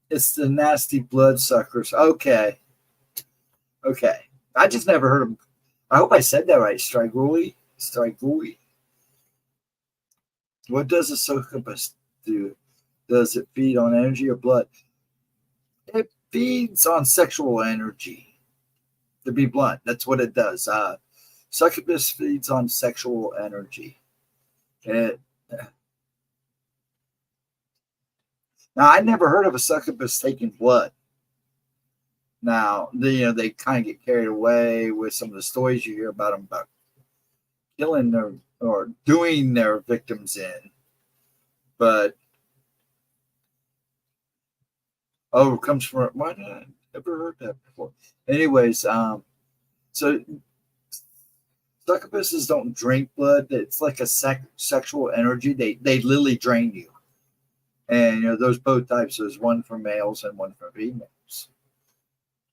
It's the nasty bloodsuckers. Okay. I just never heard of them. I hope I said that right. Strigoi. What does a succubus do? Does it feed on energy or blood? It feeds on sexual energy. To be blunt, that's what it does. Succubus feeds on sexual energy. Now, I never heard of a succubus taking blood. Now, they kind of get carried away with some of the stories you hear about them about killing or doing their victims in. But it comes from, why did I never heard that before? Anyways, so succubuses don't drink blood. It's like a sexual energy. They literally drain you. And those both types. There's one for males and one for females.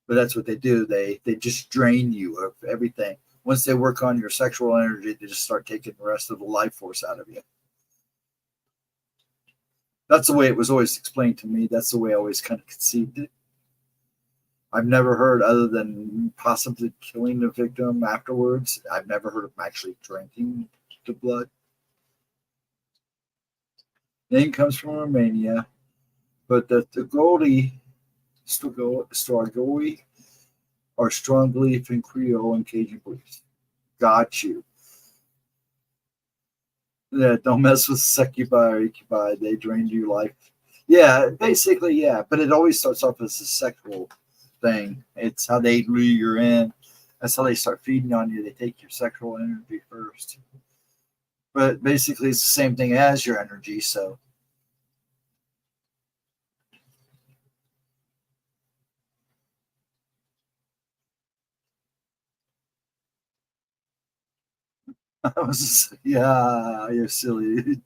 But that's what they do. They just drain you of everything. Once they work on your sexual energy, they just start taking the rest of the life force out of you. That's the way it was always explained to me. That's the way I always kind of conceived it. I've never heard, other than possibly killing the victim afterwards, I've never heard of them actually drinking the blood. Name comes from Romania, but the Stragoi are strong belief in Creole and Cajun beliefs. Got you. Yeah, don't mess with succubi or incubi. They drain your life. Yeah, basically, yeah. But it always starts off as a sexual thing. It's how they lure you in. That's how they start feeding on you. They take your sexual energy first. But basically, it's the same thing as your energy, so. Yeah, you're silly.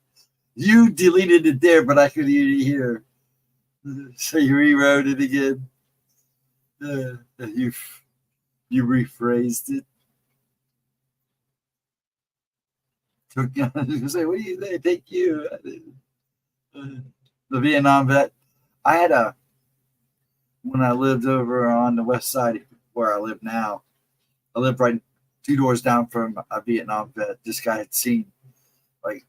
You deleted it there, but I could hear it here. So you rewrote it again. You rephrased it. Say, what do you say? Thank you. The Vietnam vet. I had when I lived over on the west side where I live now, I lived right 2 doors down from a Vietnam vet. This guy had seen like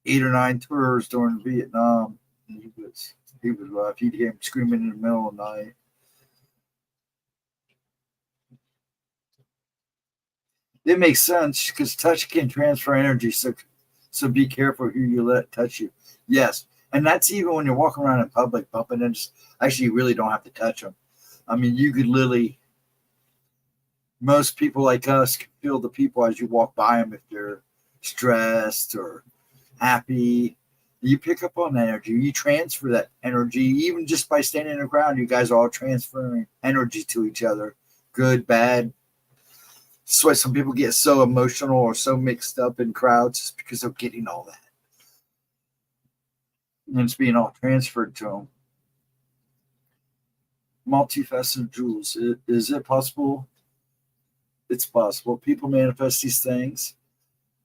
8 or 9 tours during Vietnam. And he was rough. He'd hear him screaming in the middle of the night. It makes sense because touch can transfer energy. So be careful who you let touch you. Yes. And that's even when you're walking around in public, bumping into. Actually, you really don't have to touch them. I mean, you could literally. Most people like us can feel the people as you walk by them if they're stressed or happy. You pick up on that energy. You transfer that energy. Even just by standing in the ground, you guys are all transferring energy to each other. Good, bad. That's why some people get so emotional or so mixed up in crowds, just because they're getting all that. And it's being all transferred to them. Multifaceted jewels. Is it possible? It's possible. People manifest these things.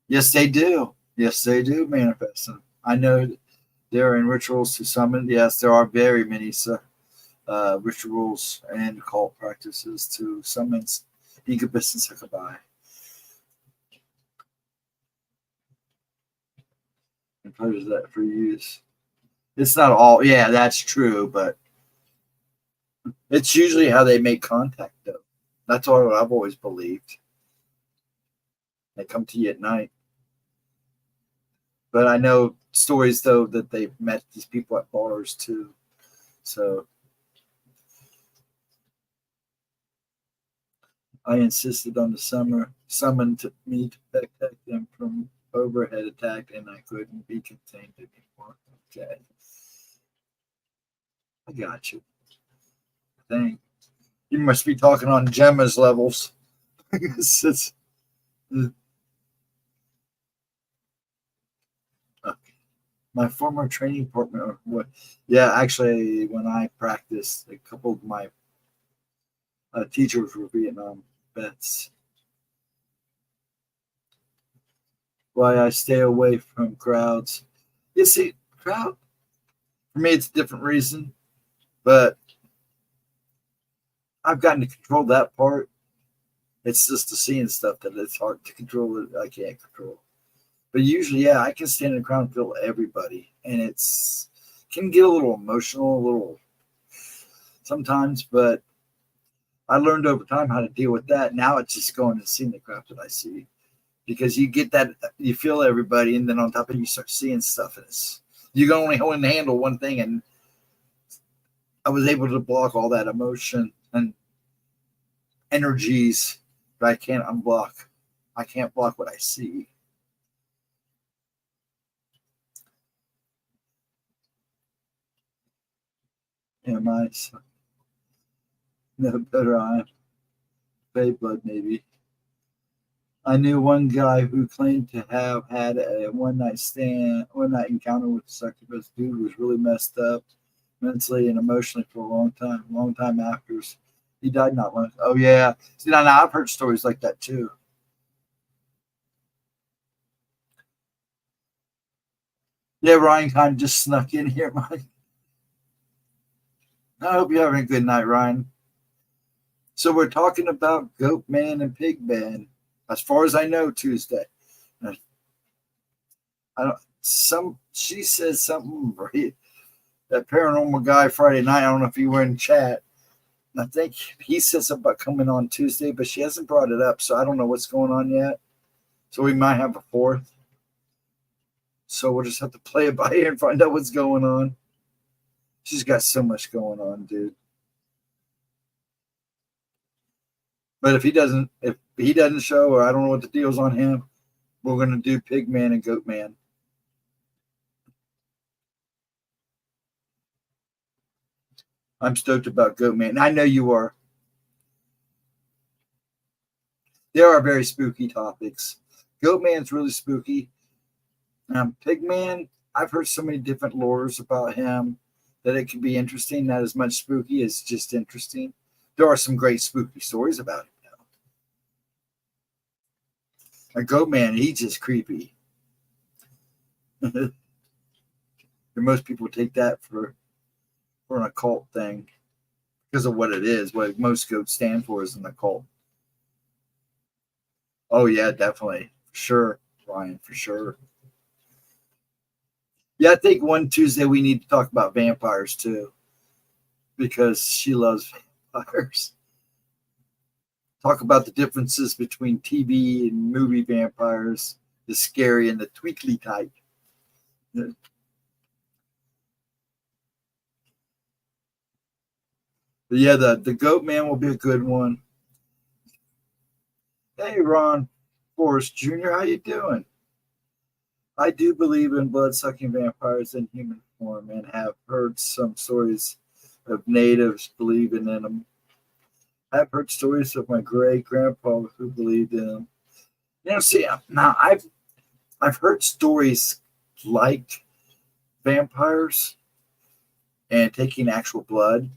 Yes, they do. Yes, they do manifest them. I know there are in rituals to summon. Yes, there are very many rituals and occult practices to summon incubus and succubi. And pose that for use. It's not all. Yeah, that's true, but it's usually how they make contact, though. That's what I've always believed. They come to you at night. But I know stories, though, that they've met these people at bars, too. So I insisted on the summon me to protect them from overhead attack, and I couldn't be contained anymore. Okay. I got you. Thank you. Must be talking on Gemma's levels. My former training partner. Yeah, actually, when I practiced, a couple of my teachers were Vietnam vets. Why I stay away from crowds. You see, crowd, for me, it's a different reason, but I've gotten to control that part. It's just the seeing stuff that it's hard to control that I can't control. But usually, yeah, I can stand in the crowd and feel everybody, and it's can get a little emotional, a little sometimes, but I learned over time how to deal with that. Now it's just going and seeing the crowd that I see, because you get that, you feel everybody, and then on top of it, you start seeing stuff, and you can only handle one thing, and I was able to block all that emotion and energies that I can't unblock. I can't block what I see. Am I? No better. I am. Fae blood, maybe. I knew one guy who claimed to have had a one night encounter with a succubus. Dude was really messed up mentally and emotionally for a long time after. He died not long. Oh yeah. See, now I've heard stories like that too. Yeah, Ryan kind of just snuck in here, Mike. I hope you're having a good night, Ryan. So we're talking about Goat Man and Pig Man, as far as I know, Tuesday. She says something that paranormal guy Friday night. I don't know if you were in chat. I think he said something about coming on Tuesday, but she hasn't brought it up, so I don't know what's going on yet. So we might have a fourth. So we'll just have to play it by ear and find out what's going on. She's got so much going on, dude. But if he doesn't show, or I don't know what the deal's on him, we're gonna do Pig Man and Goat Man. I'm stoked about Goat Man. I know you are. There are very spooky topics. Goat Man's really spooky. Pig Man, I've heard so many different lores about him that it can be interesting. Not as much spooky as just interesting. There are some great spooky stories about him now. A Goat Man, he's just creepy. And most people take that for an occult thing because of what it is. What most goats stand for is an occult. Oh yeah, definitely. For sure, Ryan, for sure. Yeah, I think one Tuesday we need to talk about vampires too, because she loves vampires. Talk about the differences between TV and movie vampires, the scary and the tweakly type. But yeah, the Goat Man will be a good one. Hey, Ron Forrest Jr., how you doing? I do believe in blood-sucking vampires in human form and have heard some stories of natives believing in them. I've heard stories of my great grandpa who believed in them. See, now I've heard stories like vampires and taking actual blood,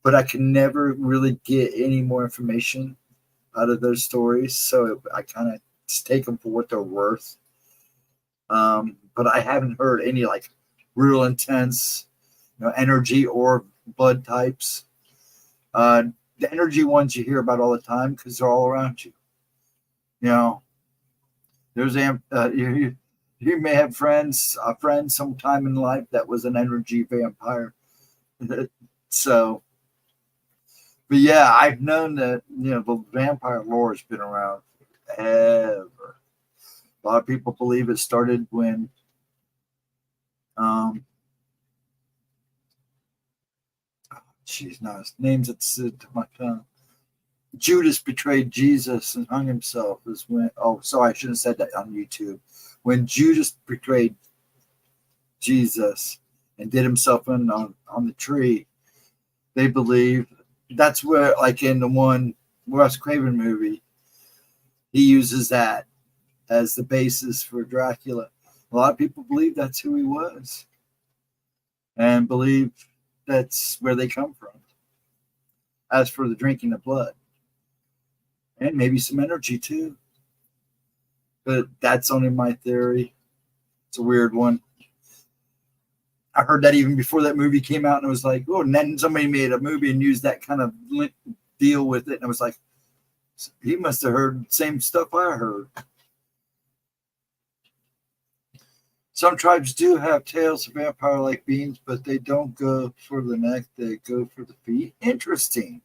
but I can never really get any more information out of those stories. So I kind of just take them for what they're worth. But I haven't heard any like real intense, energy or blood types. The energy ones you hear about all the time because they're all around you. You know, there's you may have a friend sometime in life that was an energy vampire. So, but yeah, I've known that the vampire lore has been around forever. A lot of people believe it started when geez, no, his name's at the tip of my tongue. Judas betrayed Jesus and hung himself. Is when sorry, I shouldn't have said that on YouTube. When Judas betrayed Jesus and did himself in on the tree, they believe that's where, like in the one Wes Craven movie, he uses that as the basis for Dracula. A lot of people believe that's who he was and believe that's where they come from. As for the drinking of blood, and maybe some energy too. But that's only my theory. It's a weird one. I heard that even before that movie came out, and it was like, oh, and then somebody made a movie and used that kind of deal with it, and I was like, he must have heard the same stuff I heard. Some tribes do have tails of vampire-like beings, but they don't go for the neck; they go for the feet. Interesting.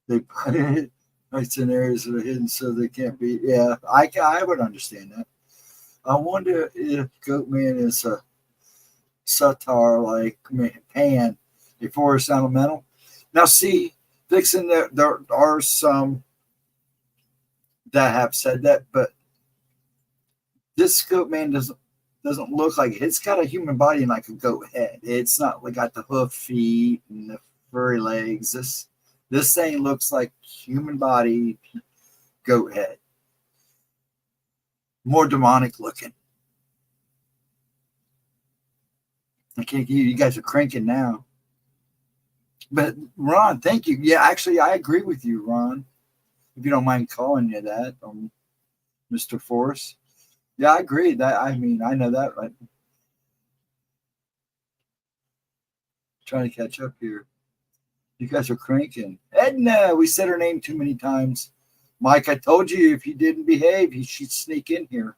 They put it in areas that are hidden so they can't be. Yeah, I would understand that. I wonder if Goatman is a Satar like Pan, a forest elemental. Now, see, Vixen, there are some that have said that, but this Goatman doesn't look like it. It's got a human body and like a goat head. It's not like got the hoof feet and the furry legs. This thing looks like human body, goat head. More demonic looking. I can't get you guys are cranking now. But Ron, thank you. Yeah, actually, I agree with you, Ron. If you don't mind calling you that, Mr. Force. Yeah, I agree. I know that, right? Trying to catch up here. You guys are cranking. Edna, we said her name too many times. Mike, I told you if you didn't behave, she'd sneak in here.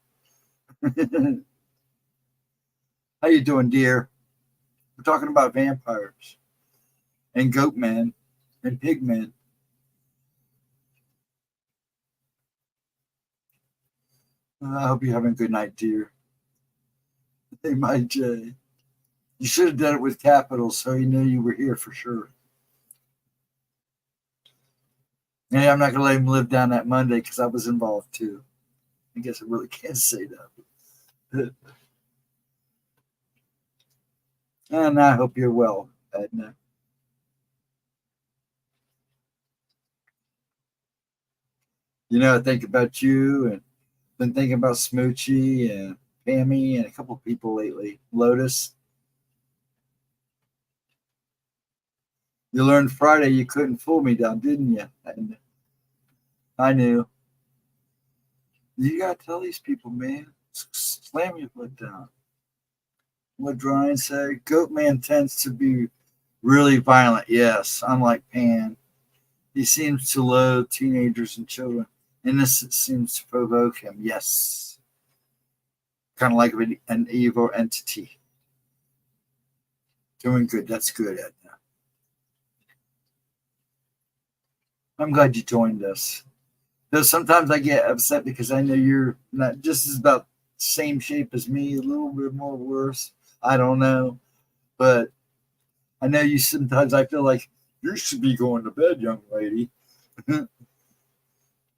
How you doing, dear? We're talking about vampires and goat men and pig men. I hope you're having a good night, dear. Hey, my J. You should have done it with capitals so he knew you were here for sure. Yeah, I'm not going to let him live down that Monday because I was involved too. I guess I really can't say that. And I hope you're well, Edna. I think about you and been thinking about Smoochie and Pammy and a couple of people lately. Lotus. You learned Friday you couldn't fool me down, didn't you? And I knew. You got to tell these people, man. Slam your foot down. What Ryan say? Goatman tends to be really violent, yes, unlike Pan. He seems to loathe teenagers and children. Innocence seems to provoke him. Yes. Kind of like an evil entity. Doing good. That's good, Edna. I'm glad you joined us. Though sometimes I get upset because I know you're not just as about the same shape as me, a little bit more worse. I don't know. But I know you sometimes I feel like you should be going to bed, young lady. But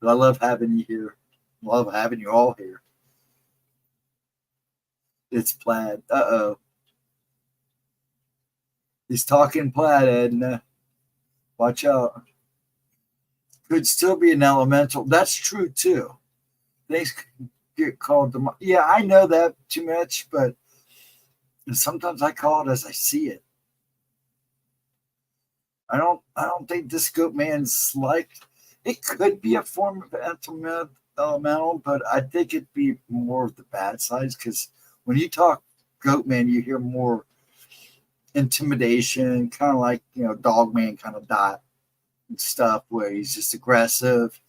I love having you here. Love having you all here. It's plaid. Uh-oh. He's talking plaid, Edna. Watch out. Could still be an elemental. That's true, too. Things get called yeah, I know that too much, but sometimes I call it as I see it. I don't think this goat man's like it could be a form of elemental, but I think it'd be more of the bad sides because when you talk goat man, you hear more intimidation, kind of like dog man kind of dot and stuff where he's just aggressive.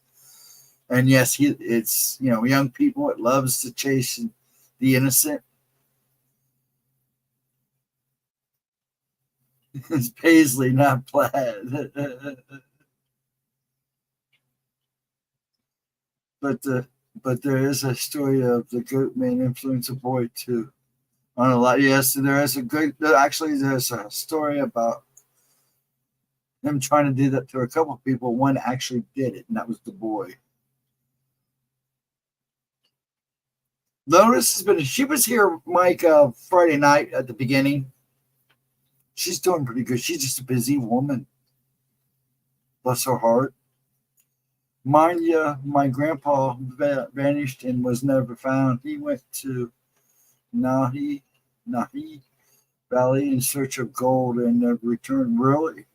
And yes, it's young people. It loves to chase the innocent. It's paisley, not plaid. but there is a story of the goat man influence a boy too. On a lot, yes, there is a good. Actually, there's a story about him trying to do that to a couple of people. One actually did it, and that was the boy. Lotus has been. She was here, Mike, Friday night at the beginning. She's doing pretty good. She's just a busy woman. Bless her heart. Mind you, my grandpa vanished and was never found. He went to Nahi Valley in search of gold and never returned. Really?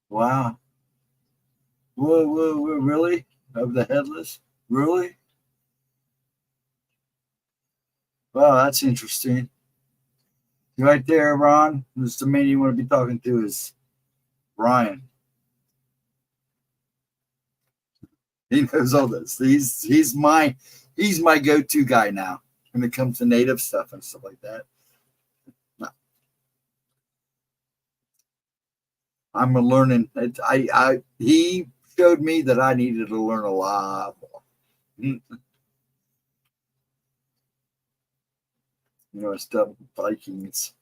Wow. Whoa, really? Of the headless? Really? Wow, that's interesting. Right there, Ron. This the man you want to be talking to is Brian. He knows all this. He's my go-to guy now when it comes to native stuff and stuff like that. No. I'm learning. He showed me that I needed to learn a lot more. Stuff Vikings.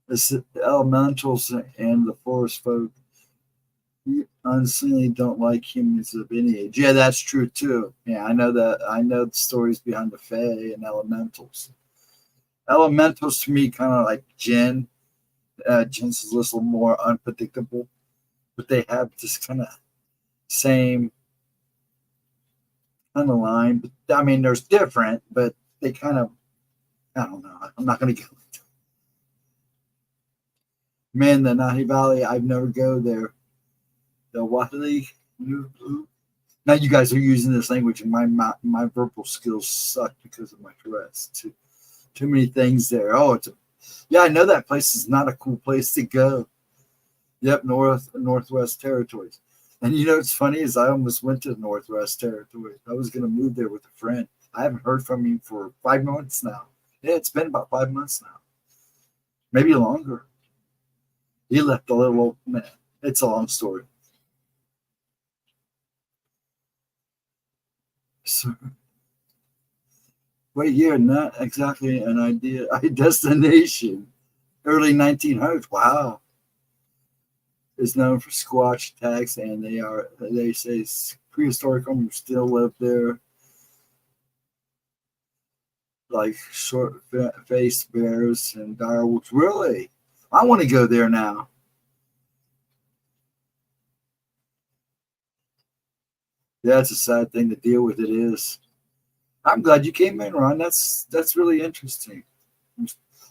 The elementals and the forest folk unseenly don't like humans of any age. Yeah, that's true too. Yeah, I know that. I know the stories behind the Fae and elementals. Elementals to me kind of like Jinn. Jinn's a little more unpredictable, but they have this kind of same kind of line. But I mean, there's different, but they kind of. I don't know. I'm not going to go. Man, the Nahi Valley, I've never go there. The Wahili. Now you guys are using this language, and my verbal skills suck because of my Tourette's. Too many things there. Oh, yeah, I know that place is not a cool place to go. Yep, Northwest Territories. And what's funny is I almost went to Northwest Territories. I was going to move there with a friend. I haven't heard from him for 5 months now. Yeah, it's been about 5 months now. Maybe longer. He left a little old man. It's a long story. So, wait here, not exactly an idea. A destination. Early 1900s. Wow. Is known for Squatch attacks, and they say prehistoric homes still live there. Like short-faced bears and dire wolves. Really? I want to go there now. Yeah, it's a sad thing to deal with. It is. I'm glad you came in, Ron. That's really interesting.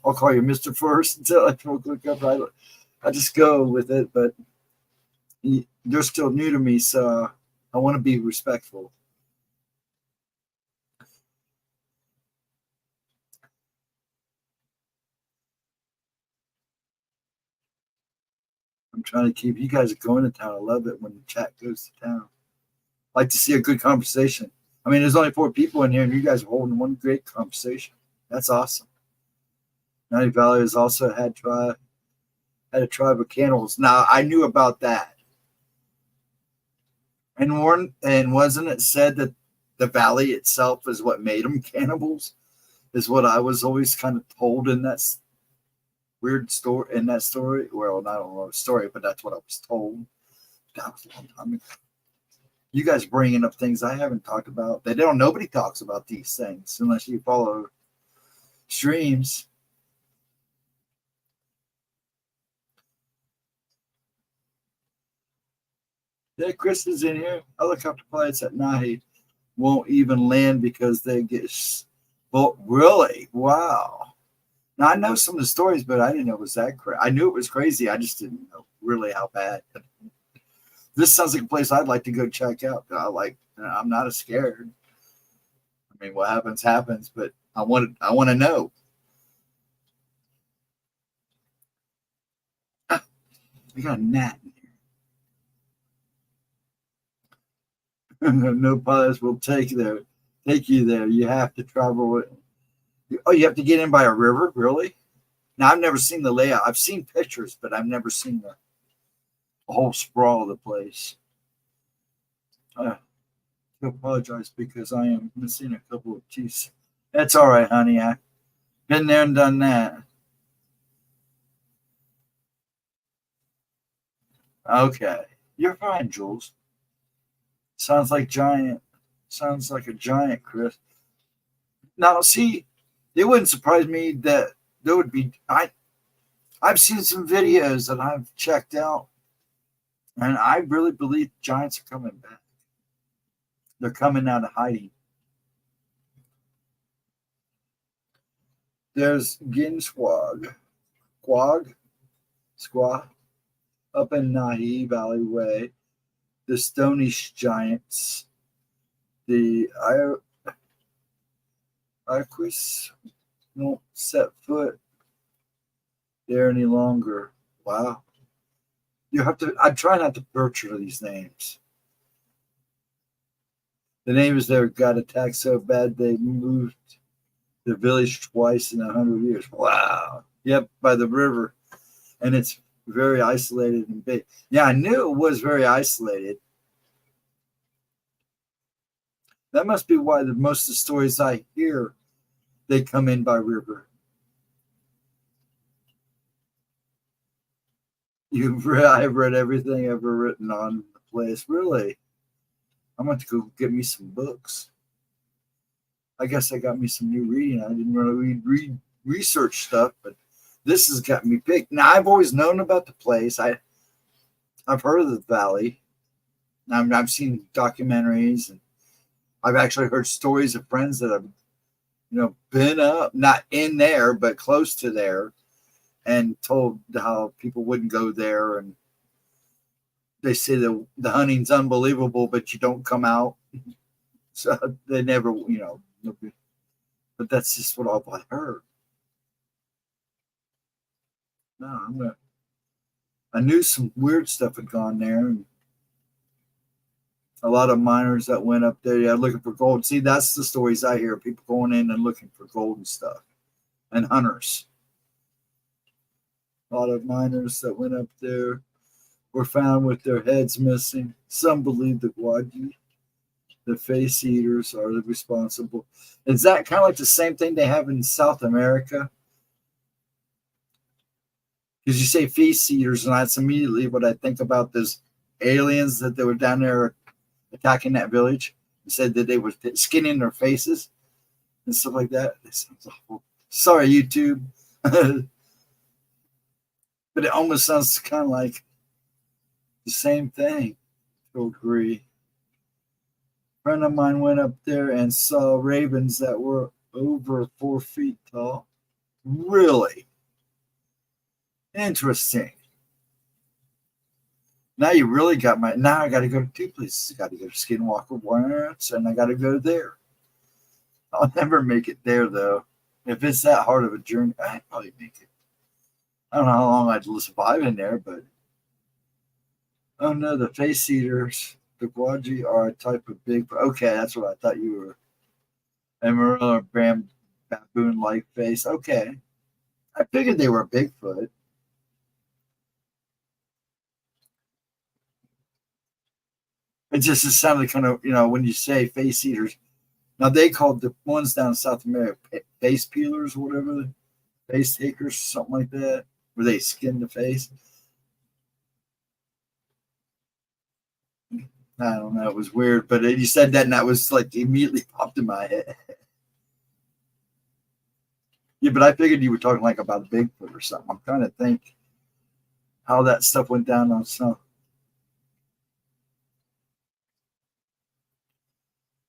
I'll call you Mr. First until I can look up. I just go with it, but they're still new to me, so I want to be respectful. I'm trying to keep you guys going to town. I love it when the chat goes to town. I like to see a good conversation. I mean, there's only 4 people in here, and you guys are holding one great conversation. That's awesome. Night Valley has also had a tribe of cannibals. Now, I knew about that. And wasn't it said that the valley itself is what made them cannibals? Is what I was always kind of told in that weird story. In that story, well, I don't know the story, but that's what I was told. That was a long time ago. You guys bringing up things I haven't talked about. Nobody talks about these things unless you follow streams. Yeah, Chris is in here. Helicopter pilots at Nahi won't even land because they get. Well, really? Wow. Now, I know some of the stories, but I didn't know it was that crazy. I knew it was crazy. I just didn't know really how bad. This sounds like a place I'd like to go check out. I'm not as scared. I mean, what happens, happens, but I want to know. We got a gnat in here. No pilots will take you there. You have to travel. Oh, you have to get in by a river? Really? Now, I've never seen the layout. I've seen pictures, but I've never seen the whole sprawl of the place. I apologize because I am missing a couple of teeth. That's all right, honey. I've been there and done that. Okay. You're fine, Jules. Sounds like a giant, Chris. Now, see, it wouldn't surprise me that there would be. I've seen some videos that I've checked out, and I really believe giants are coming back. They're coming out of hiding. There's Ginswag, Squaw, up in Nahi Valley Way. The Stonish giants, the Iquis won't set foot there any longer. Wow. I try not to butcher these names. The neighbors there got attacked so bad they moved the village twice in 100 years. Wow. Yep, by the river. And it's very isolated and big. Yeah, I knew it was very isolated. That must be why most of the stories I hear, they come in by river. I've read everything ever written on the place. Really? I'm going to go get me some books. I guess I got me some new reading. I didn't really read research stuff, but this has got me picked. Now, I've always known about the place. I've heard of the valley. I've seen documentaries, and I've actually heard stories of friends that have, been up, not in there, but close to there, and told how people wouldn't go there. And they say the hunting's unbelievable, but you don't come out. So they never, but that's just what I heard. No, I knew some weird stuff had gone there. And a lot of miners that went up there, looking for gold. See, that's the stories I hear. People going in and looking for gold and stuff. And hunters. A lot of miners that went up there were found with their heads missing. Some believe the Gwaji, the face eaters, are the responsible. Is that kind of like the same thing they have in South America? Because you say face eaters, and that's immediately what I think about, those aliens that they were down there attacking that village. You said that they were skinning their faces and stuff like that. It sounds awful. Sorry, YouTube. But it almost sounds kind of like the same thing to a degree. A friend of mine went up there and saw ravens that were over 4 feet tall. Really? Interesting. Now you really got now I got to go to 2 places. I got to go to Skinwalker once, and I got to go there. I'll never make it there, though. If it's that hard of a journey, I'd probably make it. I don't know how long I'd survive in there, but Oh no, the face eaters, the Gwaji are a type of big. Okay, that's what I thought you were. Emerald Bram baboon like face. Okay. I figured they were Bigfoot. It sounded kind of, when you say face eaters. Now they called the ones down in South America face peelers or whatever, face takers, something like that, where they skin the face. I don't know. It was weird, but you said that, and that was like immediately popped in my head. Yeah, but I figured you were talking like about Bigfoot or something. I'm trying to think how that stuff went down on some.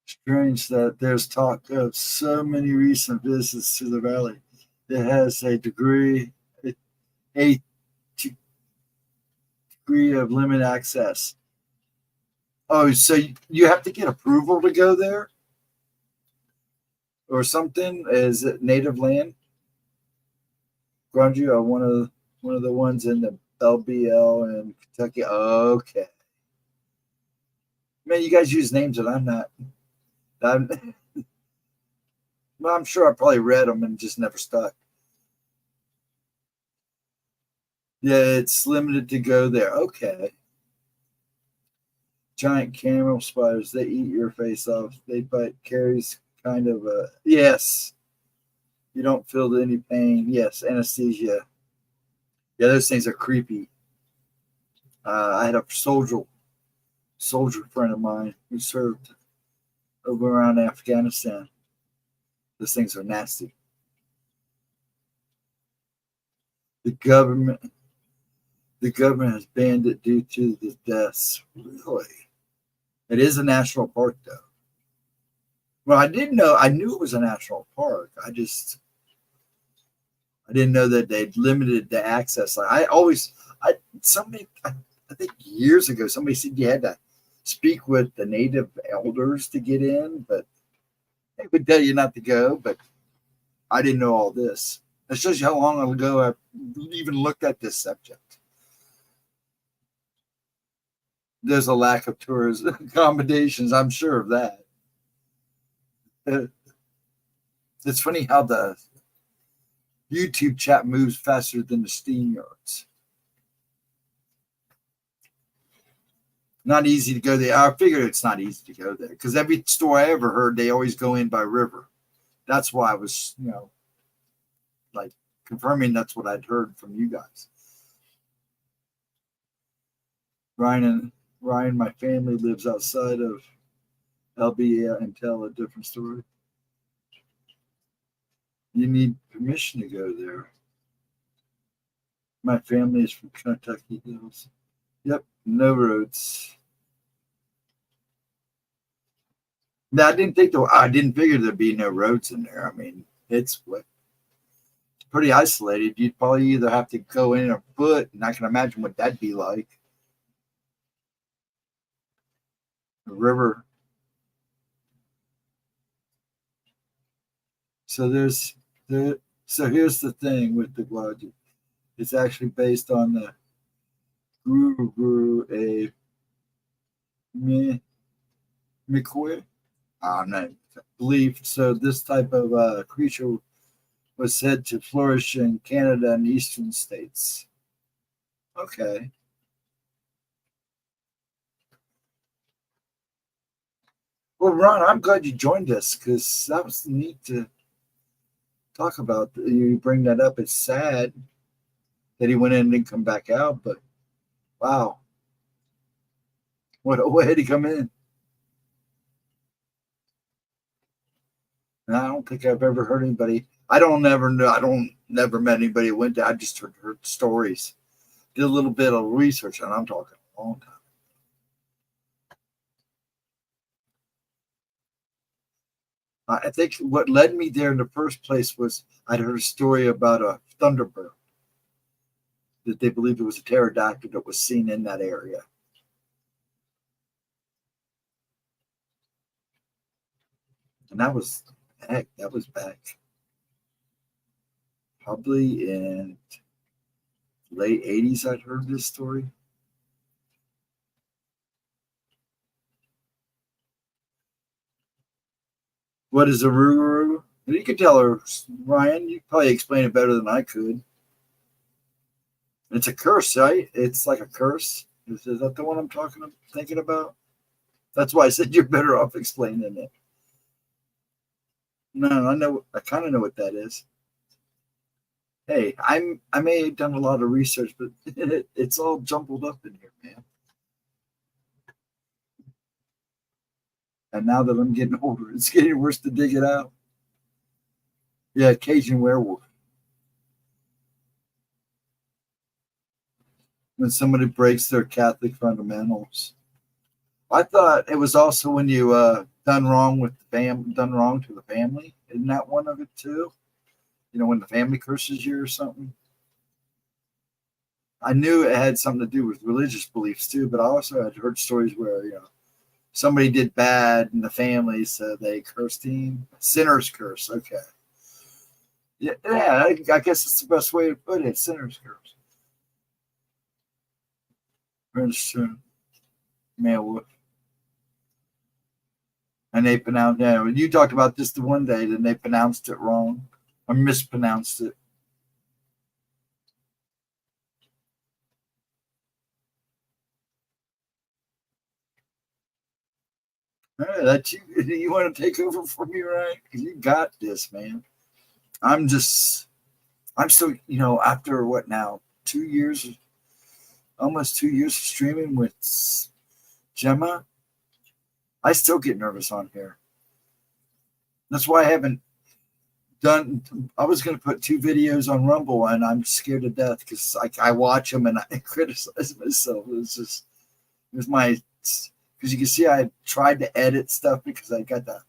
Strange that there's talk of so many recent visits to the valley. It has a degree of limited access. Oh, so you have to get approval to go there, or something? Is it native land? Grungy are one of the ones in the LBL in Kentucky. Okay, man, you guys use names that I'm not. Well, I'm sure I probably read them and just never stuck. Yeah, it's limited to go there. Okay. Giant camel spiders, they eat your face off. They bite carries kind of a yes. You don't feel any pain. Yes, anesthesia. Yeah, those things are creepy. I had a soldier friend of mine who served over around Afghanistan. Those things are nasty. The government the government has banned it due to the deaths. Really? It is a national park though. Well, I knew it was a national park. I didn't know that they'd limited the access. Like I think years ago somebody said you had to speak with the native elders to get in, but they would tell you not to go, but I didn't know all this. That shows you how long ago I even looked at this subject. There's a lack of tourist accommodations. I'm sure of that. It's funny how the YouTube chat moves faster than the Steam yards. Not easy to go there. I figured it's not easy to go there because every store I ever heard, they always go in by river. That's why I was, like confirming that's what I'd heard from you guys. Ryan, my family lives outside of LBA and tell a different story. You need permission to go there. My family is from Kentucky Hills. Yep, no roads. No, I didn't figure there'd be no roads in there. I mean, it's pretty isolated. You'd probably either have to go in a foot, and I can imagine what that'd be like. The river. So here's the thing with the Gwaji. It's actually based on the Guru a Mikwe. I don't know. Belief. So this type of creature was said to flourish in Canada and eastern states. Okay. Well, Ron, I'm glad you joined us because that was neat to talk about. You bring that up. It's sad that he went in and didn't come back out, but wow. What a way to come in. And I don't think I've ever heard anybody. I don't never met anybody who went there. I just heard stories. Did a little bit of research, and I'm talking a long time. I think what led me there in the first place was I'd heard a story about a thunderbird that they believed it was a pterodactyl that was seen in that area. And that was back probably in late 80s. I'd heard this story. What is a ruru? You could tell her, Ryan. You probably explain it better than I could. It's a curse, right? It's like a curse. Is that the one I'm thinking about? That's why I said you're better off explaining it. No, I know. I kind of know what that is. Hey, I may have done a lot of research, but it's all jumbled up in here, man. And now that I'm getting older, it's getting worse to dig it out. Yeah, Cajun werewolf. When somebody breaks their Catholic fundamentals. I thought it was also when you done wrong to the family. Isn't that one of it too? You know, when the family curses you or something. I knew it had something to do with religious beliefs too, but I also had heard stories where somebody did bad in the family, so they cursed him. Sinner's curse. Okay. Yeah, I guess it's the best way to put it. Sinner's curse. Interesting. Male wolf. And they pronounced you talked about this the one day, then they pronounced it wrong or mispronounced it. All right, that's you want to take over for me, right? You got this, man. I'm still, after what now? 2 years, almost 2 years of streaming with Gemma. I still get nervous on here. That's why I haven't done. I was going to put 2 videos on Rumble, and I'm scared to death because I watch them and I criticize myself. Because you can see I tried to edit stuff because I got the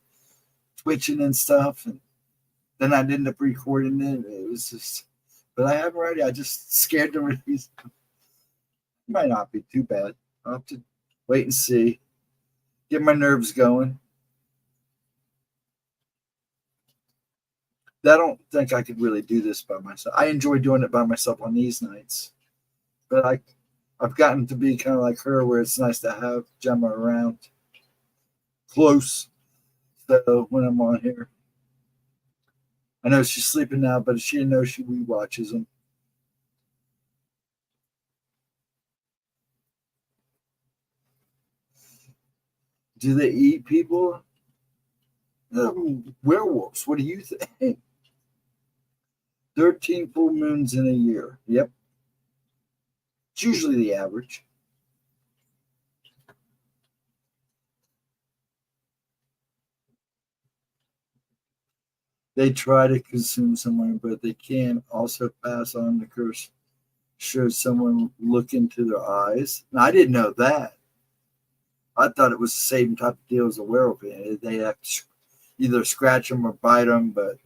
twitching and stuff, and then I ended up recording it. It was just, but I haven't already. I just scared to release. It might not be too bad. I'll have to wait and see. Get my nerves going. I don't think I could really do this by myself. I enjoy doing it by myself on these nights, but I've gotten to be kind of like her, where it's nice to have Gemma around, close. So when I'm on here, I know she's sleeping now, but she didn't know she rewatches them. Do they eat people? Werewolves. What do you think? 13 full moons in a year. Yep. It's usually the average. They try to consume someone, but they can also pass on the curse. Should someone look into their eyes? Now, I didn't know that. I thought it was the same type of deal as a werewolf. They have to either scratch them or bite them, but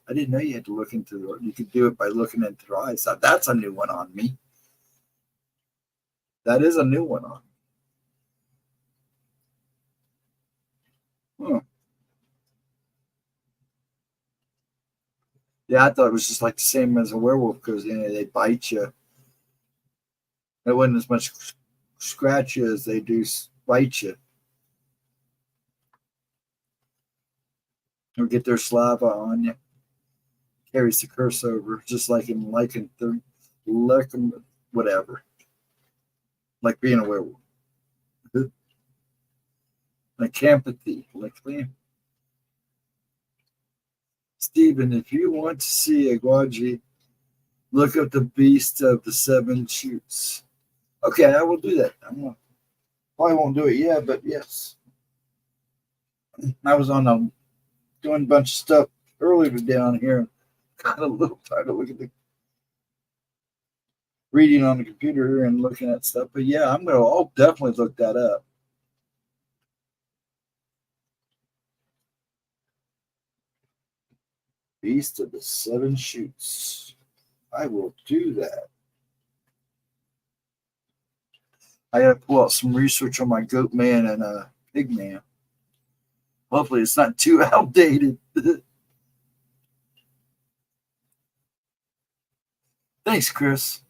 I didn't know you had to look into their. You could do it by looking into their eyes. That's a new one on me. That is a new one on me. Huh. Yeah, I thought it was just like the same as a werewolf because they bite you. It wasn't as much scratch you as they do bite you. Or get their saliva on you. Carries the curse over, just like in whatever. Like being a werewolf. Like empathy. Like Stephen, if you want to see a Gwaji, look up the Beast of the Seven Shoots. Okay, I will do that. Probably won't do it yet, but yes. I was on doing a bunch of stuff earlier today on here. Got a little tired of looking at reading on the computer and looking at stuff. But yeah, I'll definitely look that up. Beast of the Seven Shoots. I will do that. I got to pull out some research on my goat man and pig man. Hopefully it's not too outdated. Thanks, Chris.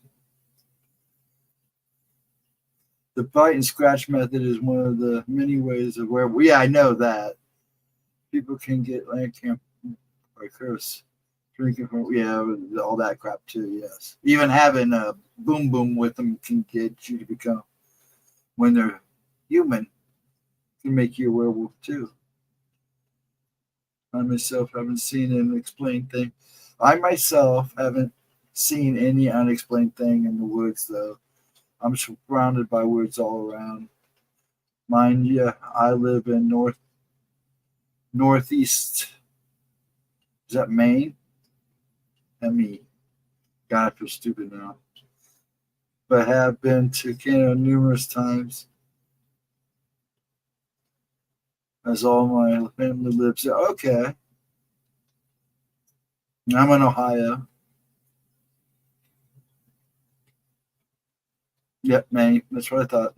The bite and scratch method is one of the many ways of werewolf. Yeah, I know that. People can get land camp by curse. Drinking from, yeah, all that crap too, yes. Even having a boom boom with them can get you to become, when they're human, can make you a werewolf too. I myself haven't seen an explained thing. I myself haven't seen any unexplained thing in the woods though. I'm surrounded by woods all around. Mind you, I live in northeast. Is that Maine? ME. God, I feel stupid now. But have been to Canada numerous times, as all my family lives there. Okay. I'm in Ohio. Yep, Maine. That's what I thought.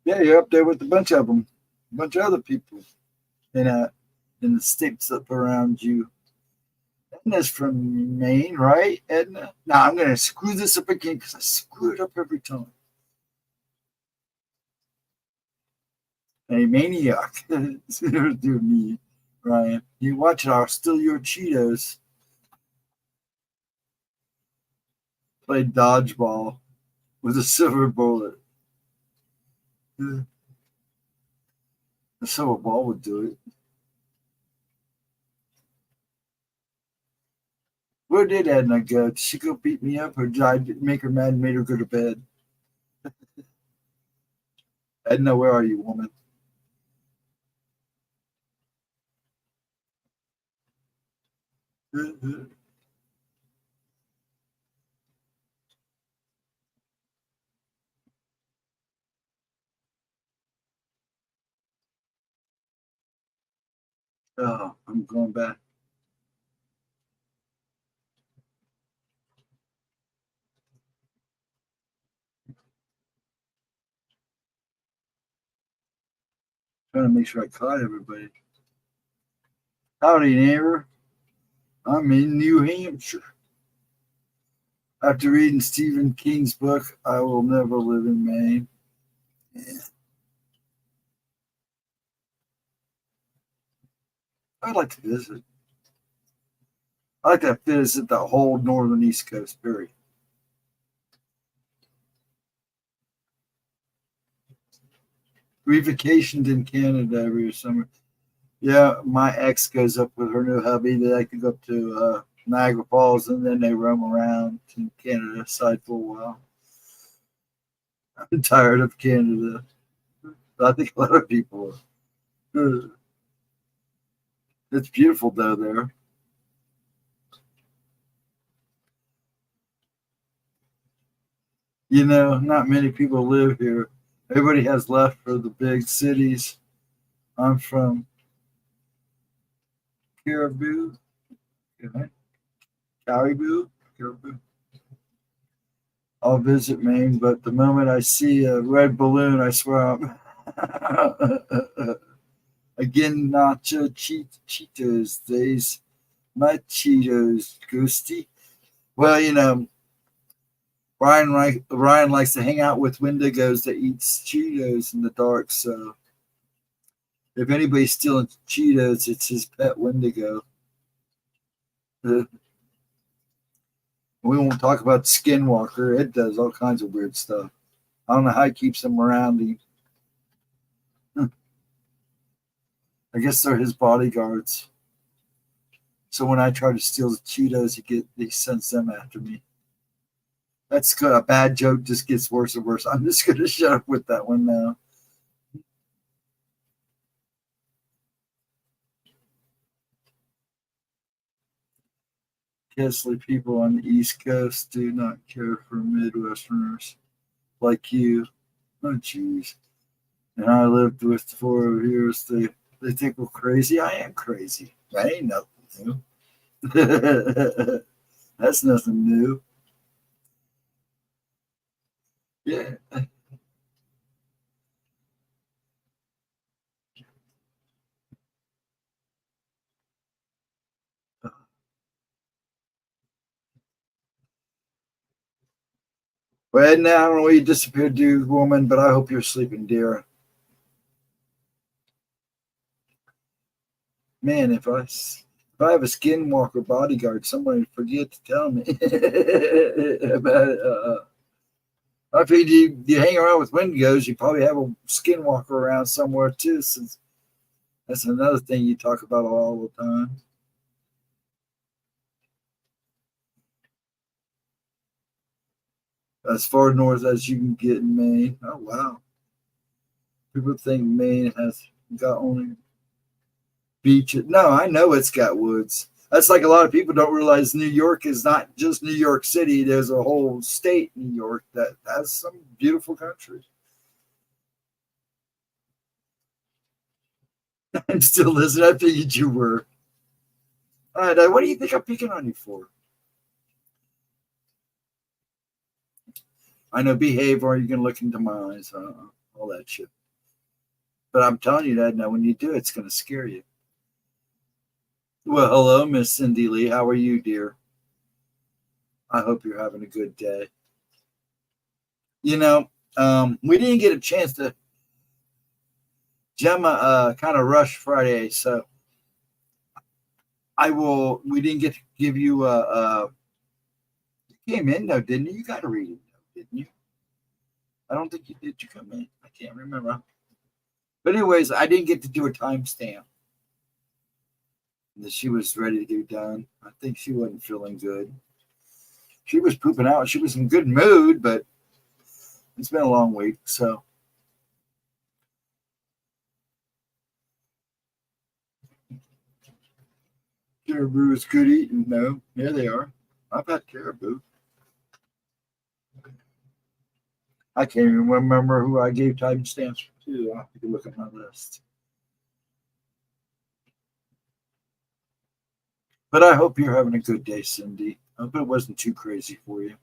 Yeah, you're up there with a bunch of them. A bunch of other people in the states up around you. Edna's from Maine, right, Edna? Now I'm going to screw this up again because I screw it up every time. A maniac. Do me, Ryan. You watch it, I'll steal your Cheetos. Played dodgeball with a silver bullet. A silver ball would do it. Where did Edna go? Did she go beat me up, or did I make her mad and made her go to bed? Edna, where are you, woman? Oh, I'm going back. Trying to make sure I caught everybody. Howdy, neighbor. I'm in New Hampshire. After reading Stephen King's book, I Will Never Live in Maine. Yeah. I'd like to visit. I'd like to visit the whole northern East Coast, period. We vacationed in Canada every summer. Yeah, my ex goes up with her new hubby. They like to go up to Niagara Falls, and then they roam around to Canada side for a while. I'm tired of Canada. I think a lot of people are. It's beautiful though there. You know, not many people live here. Everybody has left for the big cities. I'm from Caribou. Caribou. I'll visit Maine, but the moment I see a red balloon, I swear I'm again nacho Cheetos. These my Cheetos, Ghosty. Well, you know, Ryan likes to hang out with Wendigos that eats Cheetos in the dark. So if anybody's stealing Cheetos, it's his pet Wendigo. We won't talk about Skinwalker. It does all kinds of weird stuff. I don't know how he keeps them around him. I guess they're his bodyguards. So when I try to steal the Cheetos, he sends them after me. That's good. A bad joke just gets worse and worse. I'm just going to shut up with that one now. Kesley people on the East Coast do not care for Midwesterners like you. Oh, jeez. And I lived with 4 years. They think we're crazy. I am crazy. That ain't nothing new. That's nothing new. Yeah. Well, now I don't know where you disappeared, dude, woman, but I hope you're sleeping, dear. Man, if I have a skinwalker bodyguard, somebody forget to tell me about it. I think you hang around with Wendigos, you probably have a skinwalker around somewhere too, since that's another thing you talk about all the time. As far north as you can get in Maine. Oh, wow. People think Maine has got only beaches. No, I know it's got woods. That's like a lot of people don't realize New York is not just New York City. There's a whole state, New York, that has some beautiful country. I'm still listening. I figured you were. All right, what do you think I'm picking on you for? I know behave or you can look into my eyes, all that shit. But I'm telling you that now when you do, it's going to scare you. Well, hello, Miss Cindy Lee. How are you, dear? I hope you're having a good day. You know, we didn't get a chance to. Gemma kind of rushed Friday, so we didn't get to give you you came in though, didn't you? You got to read it, didn't you? I don't think you did. You come in? I can't remember. But anyways, I didn't get to do a timestamp. She was ready to get done. I think she wasn't feeling good. She was pooping out. She was in good mood, but it's been a long week, so. Caribou is good eating. No, there they are. I've had caribou. I can't even remember who I gave timestamps to. I'll have to look at my list. But I hope you're having a good day, Cindy. I hope it wasn't too crazy for you.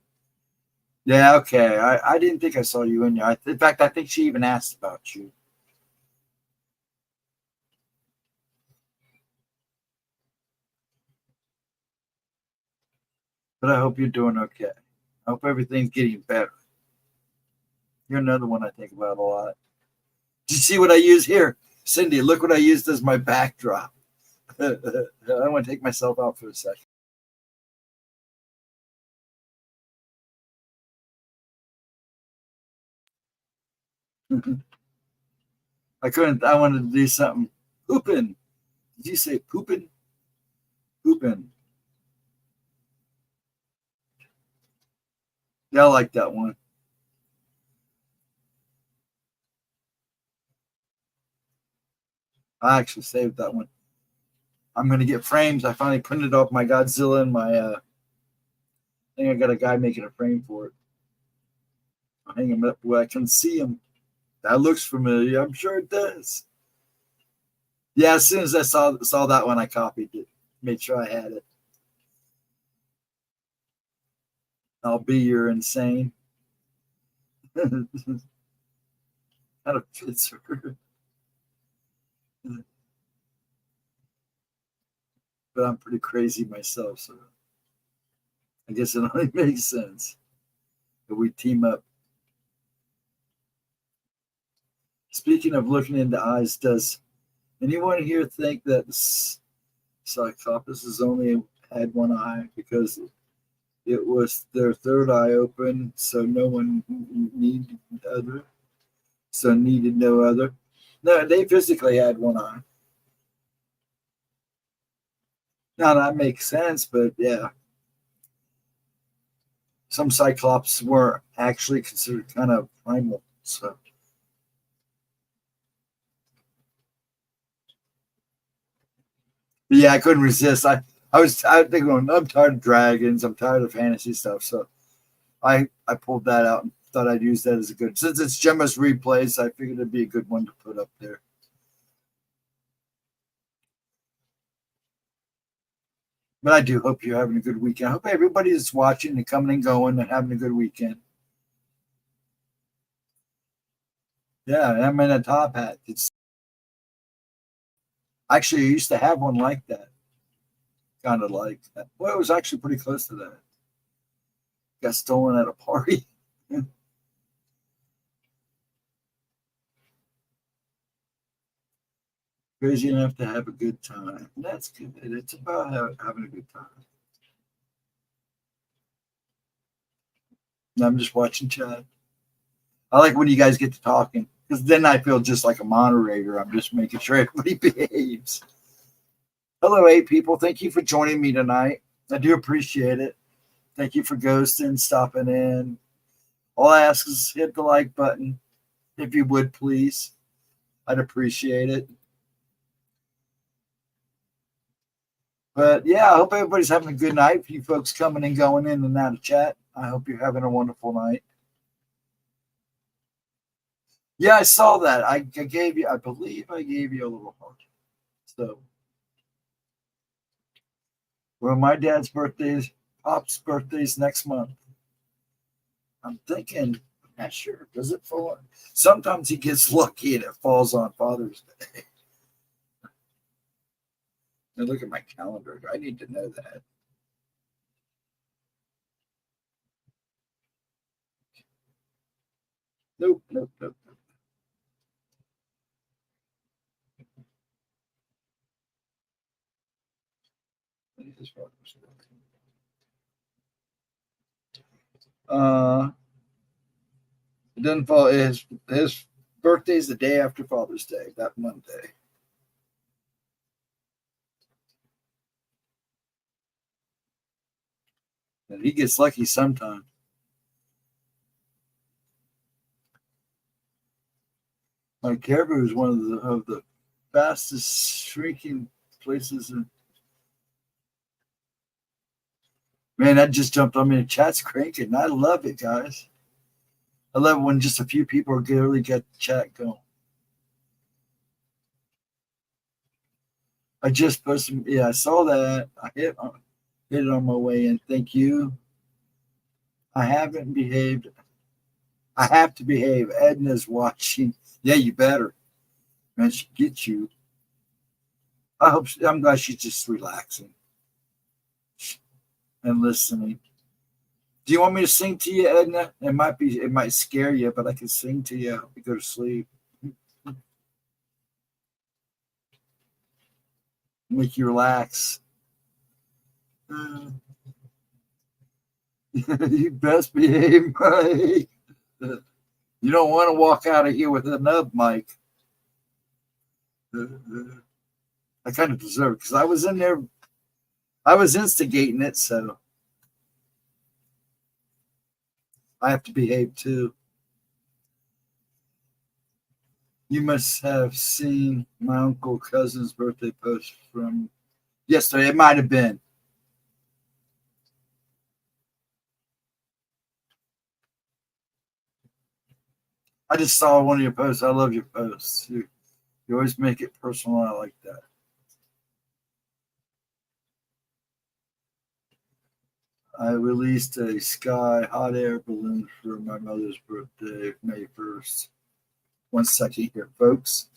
Yeah, okay. I didn't think I saw you in there. In fact, I think she even asked about you. But I hope you're doing okay. I hope everything's getting better. You're another one I think about a lot. Did you see what I use here? Cindy, look what I used as my backdrop. I want to take myself out for a second. I wanted to do something. Pooping. Did you say pooping? Pooping. Yeah, I like that one. I actually saved that one. I'm going to get frames. I finally printed off my Godzilla and my, I think I got a guy making a frame for it. I'll hang him up where I can see him. That looks familiar. I'm sure it does. Yeah, as soon as I saw that one, I copied it. Made sure I had it. I'll be your insane. Kind of fits her. But I'm pretty crazy myself, so I guess it only makes sense that we team up. Speaking of looking into eyes, does anyone here think that Cyclops has only had one eye because it was their third eye open, so no one needed other? So needed no other? No, they physically had one eye. Now that makes sense, but yeah. Some Cyclops were actually considered kind of primal, so. But yeah, I couldn't resist. I was thinking, I'm tired of dragons. I'm tired of fantasy stuff. So I pulled that out and thought I'd use that as a good. Since it's Gemma's replays, I figured it'd be a good one to put up there. But I do hope you're having a good weekend. I hope everybody that's watching and coming and going and having a good weekend. Yeah, I'm in a top hat. It's actually I used to have one like that. Kind of like that. Well, it was actually pretty close to that. Got stolen at a party. Crazy enough to have a good time. That's good. It's about having a good time. And I'm just watching chat. I like when you guys get to talking because then I feel just like a moderator. I'm just making sure everybody behaves. Hello, 8 people. Thank you for joining me tonight. I do appreciate it. Thank you for ghosting, stopping in. All I ask is hit the like button, if you would, please. I'd appreciate it. But yeah, I hope everybody's having a good night. For you folks coming and going in and out of chat, I hope you're having a wonderful night. Yeah, I saw that. I believe I gave you a little heart. So, well, my dad's birthday's, Pop's birthday's next month. I'm thinking, not sure. Does it fall? Sometimes he gets lucky and it falls on Father's Day. And look at my calendar. I need to know that. Nope. It doesn't fall. His birthday's the day after Father's Day, that Monday. And he gets lucky sometimes. My Caribou is one of the fastest shrinking places. Man, that just jumped on me. The chat's cranking. I love it, guys. I love it when just a few people really get the chat going. I just posted. Yeah, I saw that. I hit it on my way in. Thank you. I haven't behaved. I have to behave. Edna's watching. Yeah, you better. Man, she gets you. I'm glad she's just relaxing and listening. Do you want me to sing to you, Edna? It might scare you, but I can sing to you. Help you go to sleep. Make you relax. You best behave, Mike. You don't want to walk out of here with a nub, Mike. I kind of deserve it because I was in there. I was instigating it, so I have to behave too. You must have seen my uncle cousin's birthday post from yesterday. It might have been. I just saw one of your posts. I love your posts. You always make it personal. I like that. I released a sky hot air balloon for my mother's birthday, May 1st. 1 second here, folks.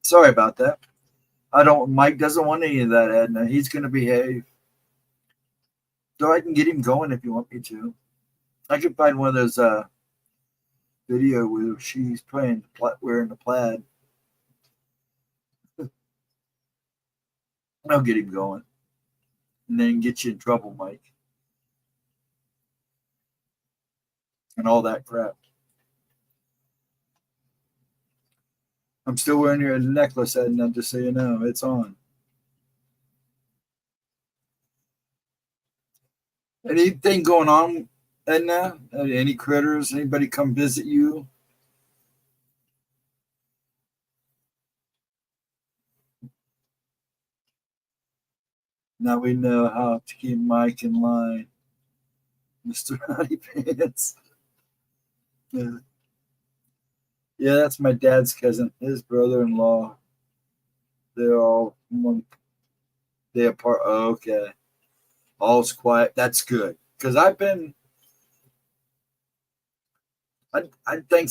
Sorry about that. Mike doesn't want any of that, Edna. He's going to behave. So I can get him going if you want me to. I can find one of those video where she's playing wearing the plaid. I'll get him going. And then get you in trouble, Mike. And all that crap. I'm still wearing your necklace, Edna, just so you know. It's on. Anything going on, Edna? Any critters? Anybody come visit you? Now we know how to keep Mike in line. Mr. Honey Pants. Yeah, that's my dad's cousin, his brother-in-law. They're all 1 day apart. Oh, okay. All's quiet. That's good. Because I think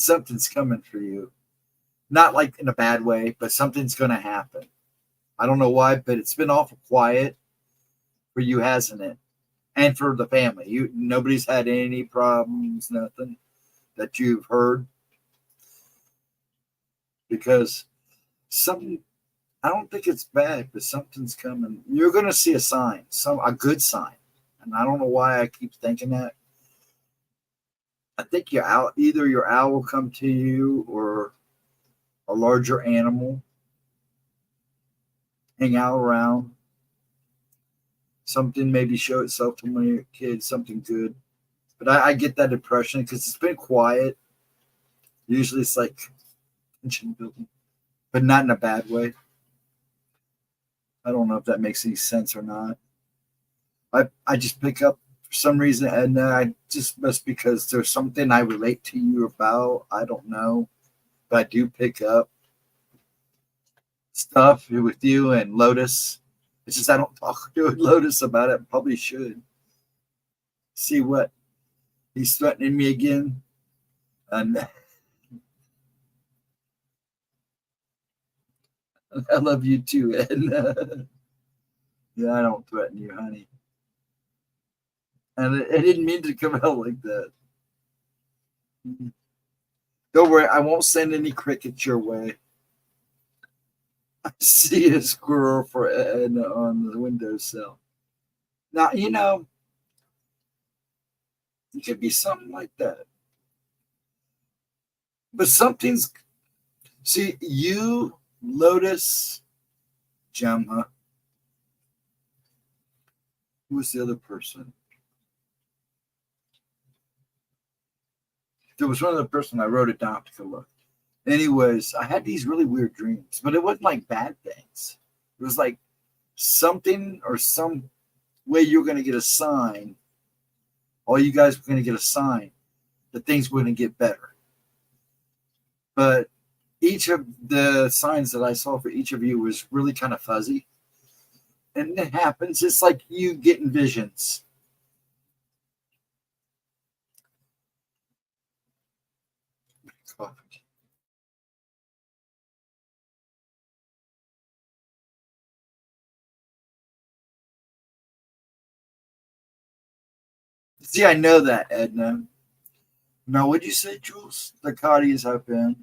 something's coming for you. Not like in a bad way, but something's going to happen. I don't know why, but it's been awful quiet for you, hasn't it? and for the family. Nobody's had any problems, nothing that you've heard, because something. I don't think it's bad, but something's coming. You're going to see a sign, a good sign, and I don't know why I keep thinking that. I think either your owl will come to you, or a larger animal hang out around. Something maybe show itself to one of your kids, something good. But I get that impression because it's been quiet. Usually it's like tension building, but not in a bad way. I don't know if that makes any sense or not. I just pick up for some reason, and I just must because there's something I relate to you about. I don't know, but I do pick up stuff with you and Lotus. It's just I don't talk to Lotus about it. Probably should. See what he's threatening me again, and I love you too, Ed. Yeah, I don't threaten you, honey. And I didn't mean to come out like that. Don't worry, I won't send any crickets your way. I see a squirrel for Ed on the windowsill. Now, it could be something like that. But something's... See, you, Lotus, Gemma. Who was the other person? There was one other person. I wrote it down to go look. Anyways, I had these really weird dreams, but it wasn't like bad things. It was like something or some way you're going to get a sign. All you guys were going to get a sign that things were going to get better. But each of the signs that I saw for each of you was really kind of fuzzy. And it happens. It's like you getting visions. See, I know that, Edna. Now, what'd you say, Jules? The Cotties have been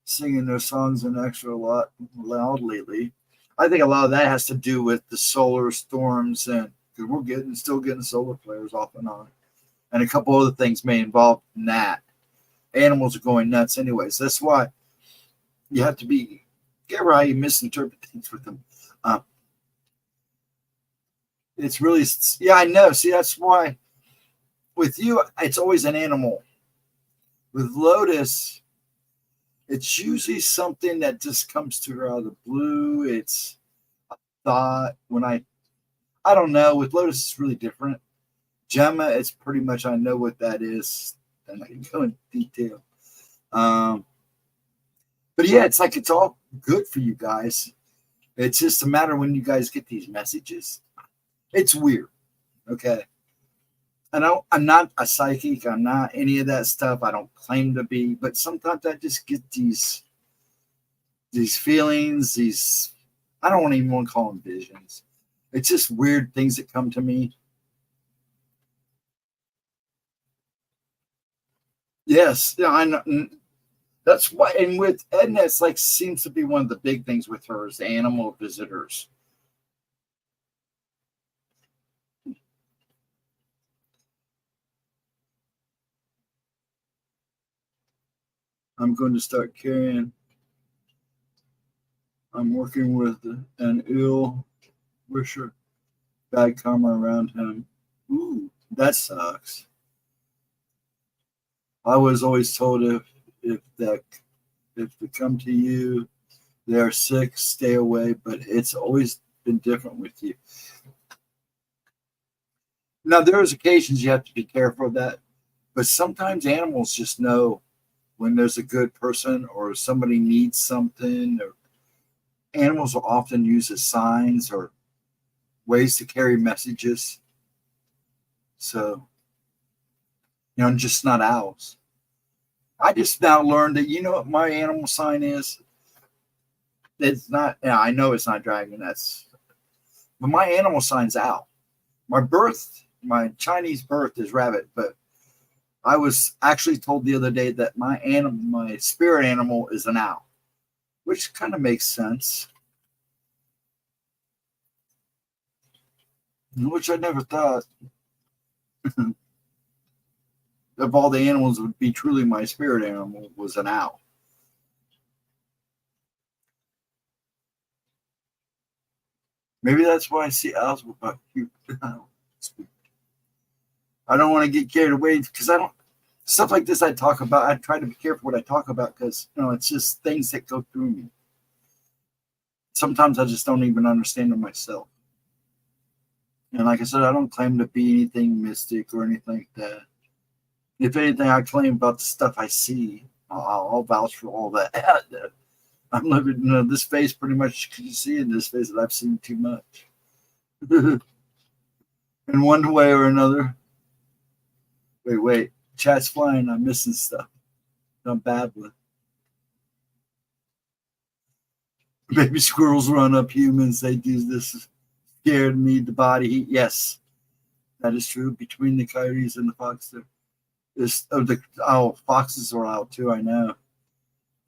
singing their songs an extra lot loud lately. I think a lot of that has to do with the solar storms, and because we're still getting solar flares off and on, and a couple other things may involve in that. Animals are going nuts, anyways. That's why you have to be careful how you misinterpret things with them. It's really, yeah, I know. See, that's why with you, it's always an animal. With Lotus, it's usually something that just comes to her out of the blue. It's a thought. I don't know. With Lotus, it's really different. Gemma, it's pretty much, I know what that is. And I can go into detail. But yeah, it's like it's all good for you guys. It's just a matter when you guys get these messages. It's weird. Okay. I'm not a psychic. I'm not any of that stuff. I don't claim to be, but sometimes I just get these feelings, I don't even want to call them visions. It's just weird things that come to me. Yes. Yeah, I know. That's why, and with Edna, it's like seems to be one of the big things with her is animal visitors. I'm going to start carrying. I'm working with an ill wisher, bad karma around him. Ooh, that sucks. I was always told if they come to you, they're sick, stay away. But it's always been different with you. Now there's occasions you have to be careful of that, but sometimes animals just know when there's a good person or somebody needs something. Or animals will often use as signs or ways to carry messages. So, just not owls. I just now learned that, what my animal sign is? It's not, I know it's not dragon. But my animal sign's owl. my Chinese birth is rabbit, but I was actually told the other day that my spirit animal is an owl, which kind of makes sense. Which I never thought of all the animals would be truly my spirit animal was an owl. Maybe that's why I see owls with my cute. I don't want to get carried away because I don't stuff like this I talk about. I try to be careful what I talk about because it's just things that go through me. Sometimes I just don't even understand them myself. And like I said, I don't claim to be anything mystic or anything like that. If anything, I claim about the stuff I see. I'll vouch for all that. I'm living this face pretty much. You can see in this face that I've seen too much. In one way or another. Wait. Chat's flying. I'm missing stuff. I'm babbling. Baby squirrels run up humans. They do this. Scared me, the body heat. Yes, that is true. Between the coyotes and the fox, foxes are out too. I know.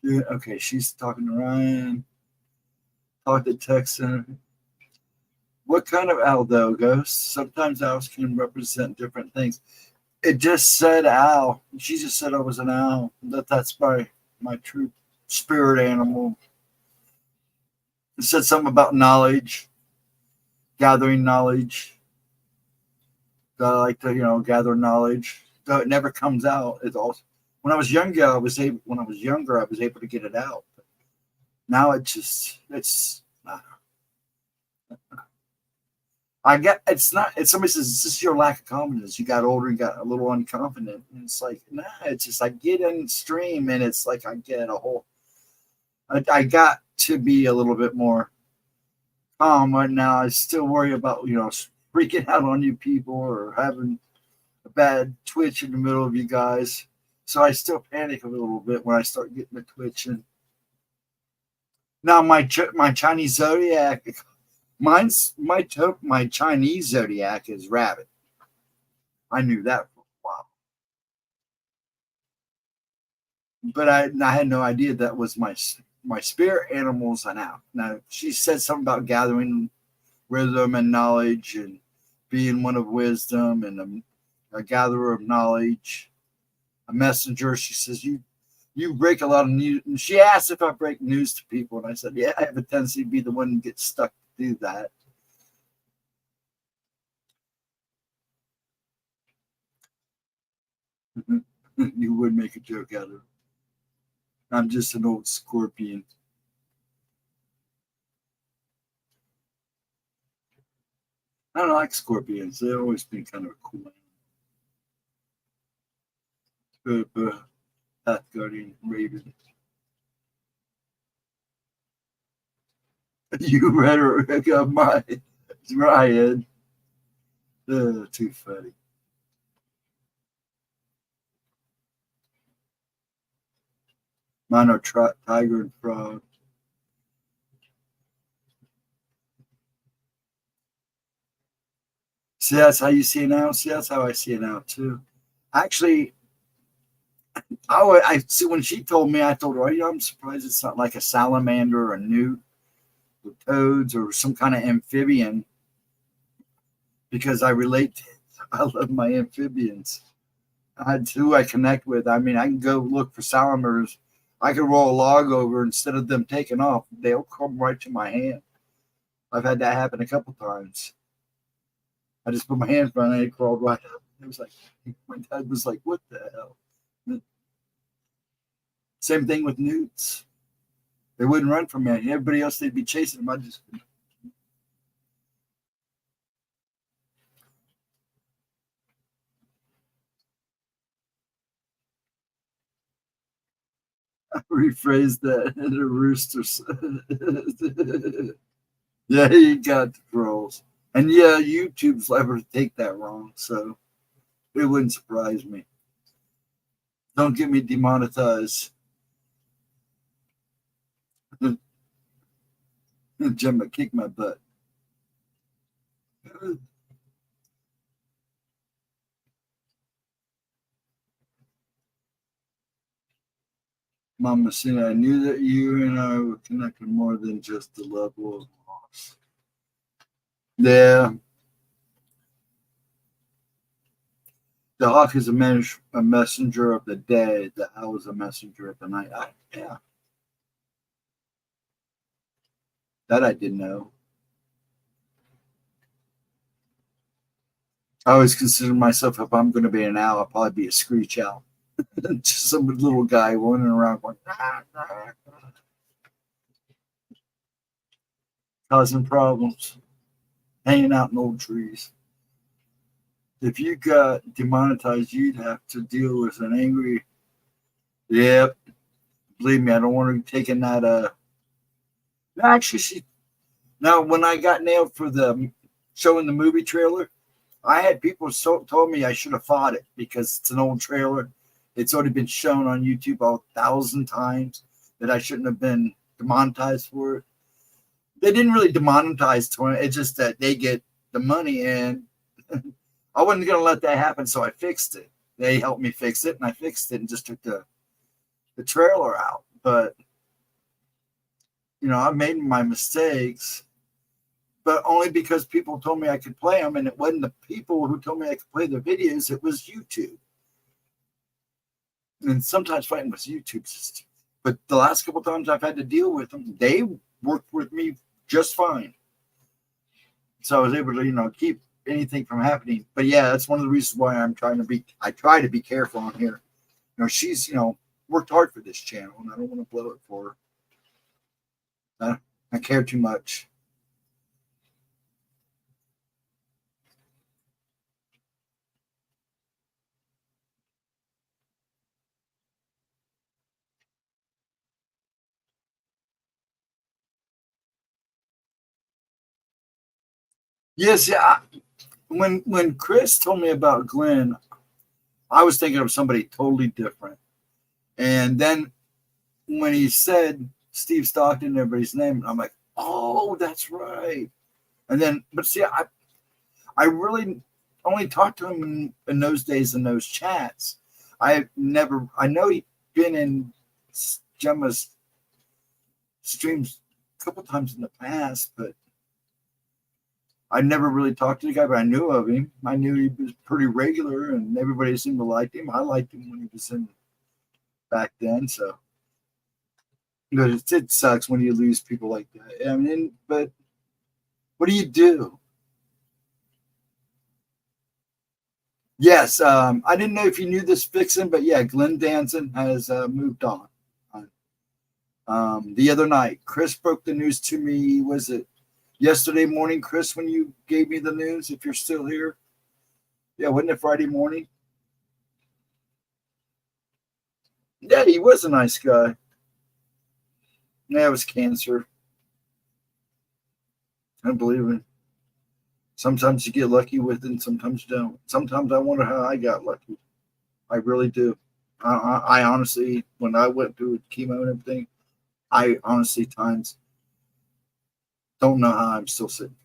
Yeah, okay, she's talking to Ryan. Talk to Texan. What kind of owl though, Ghost? Sometimes owls can represent different things. It just said owl. She just said I was an owl. That's my true spirit animal. It said something about knowledge. Gathering knowledge. I like to, gather knowledge. Though it never comes out. It also, when I was younger, I was able to get it out. But now it's somebody says, is this your lack of confidence? You got older and got a little unconfident. And it's like, nah, it's just I get in stream and it's like I get I got to be a little bit more right now. I still worry about freaking out on you people or having a bad twitch in the middle of you guys, so I still panic a little bit when I start getting the twitching. Now my Chinese zodiac, my Chinese zodiac is rabbit. I knew that for a while, but I had no idea that was my spirit animals an owl. Now she said something about gathering rhythm and knowledge and being one of wisdom and a gatherer of knowledge, a messenger. She says you break a lot of news. And she asked if I break news to people, and I said, yeah, I have a tendency to be the one who gets stuck to do that. You would make a joke out of it. I'm just an old scorpion. I don't like scorpions. They've always been kind of cool. Path Guardian Raven. You read her my Ryan. Too funny. Mine are tiger and frog. See, that's how you see it now. See, that's how I see it now too. Actually, I see when she told me, I told her, I'm surprised it's not like a salamander or a newt or toads or some kind of amphibian, because I love my amphibians. That's who I connect with. I mean, I can go look for salamanders. I can roll a log over instead of them taking off. They'll come right to my hand. I've had that happen a couple times. I just put my hands on it and it crawled right up. It was like, my dad was like, what the hell? Same thing with newts. They wouldn't run from me. Everybody else, they'd be chasing them. I rephrased that. The roosters. Yeah, you got the trolls. And yeah, YouTube's liable to take that wrong, so it wouldn't surprise me. Don't get me demonetized. Gemma, kick my butt. Mama Cena, I knew that you and I were connected more than just the level of loss. Yeah. The hawk is a messenger of the day. The owl is a messenger of the night. Yeah. That I didn't know. I always consider myself, if I'm going to be an owl, I'll probably be a screech owl. Just some little guy running around going, causing problems, hanging out in old trees. If you got demonetized, you'd have to deal with an angry. Yep, believe me, I don't want to be taking that. Actually, now when I got nailed for the showing the movie trailer, I had people told me I should have fought it because it's an old trailer. It's already been shown on YouTube 1,000 times that I shouldn't have been demonetized for it. They didn't really demonetize it. It's just that they get the money, and I wasn't going to let that happen, so I fixed it. They helped me fix it, and I fixed it and just took the trailer out. But, I made my mistakes, but only because people told me I could play them, and it wasn't the people who told me I could play the videos, it was YouTube. And sometimes fighting with YouTube. But the last couple times I've had to deal with them, they worked with me just fine. So I was able to, keep anything from happening. But yeah, that's one of the reasons why I try to be careful on here. She's, worked hard for this channel, and I don't want to blow it for her. I care too much. Yes, yeah. When Chris told me about Glenn, I was thinking of somebody totally different. And then when he said Steve Stockton, everybody's name, I'm like, oh, that's right. And then, but see, I really only talked to him in those days in those chats. I know he'd been in Gemma's streams a couple times in the past, but I never really talked to the guy, but I knew of him. I knew he was pretty regular, and everybody seemed to like him. I liked him when he was in back then. So, but it sucks when you lose people like that. I mean, but what do you do? Yes, I didn't know if you knew this, Vixen, but yeah, Glenn Danzig has moved on. The other night, Chris broke the news to me. Was it yesterday morning, Chris, when you gave me the news? If you're still here, yeah, wasn't it Friday morning? Yeah, he was a nice guy. Yeah, it was cancer. I believe it. Sometimes you get lucky with it, and sometimes you don't. Sometimes I wonder how I got lucky. I really do. I honestly, when I went through chemo and everything, I honestly times don't know how I'm still sitting here.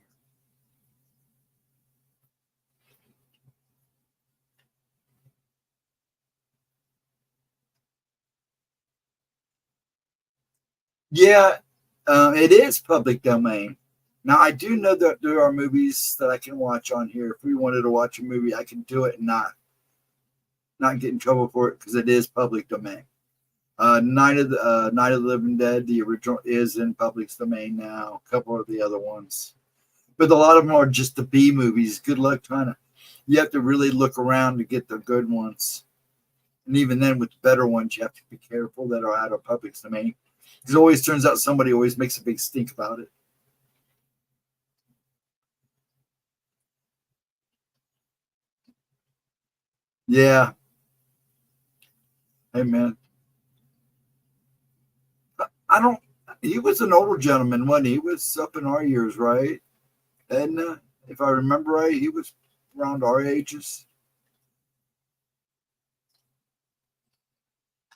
Yeah, it is public domain. Now, I do know that there are movies that I can watch on here. If we wanted to watch a movie, I can do it and not get in trouble for it because it is public domain. Night of the Living Dead, the original, is in public domain now. A couple of the other ones, but a lot of them are just the B movies. Good luck trying to. You have to really look around to get the good ones, and even then, with the better ones, you have to be careful that are out of public domain. Because it always turns out somebody always makes a big stink about it. Yeah. Hey, man. I don't. He was an older gentleman, wasn't he? He was up in our years, right? And if I remember right, he was around our ages.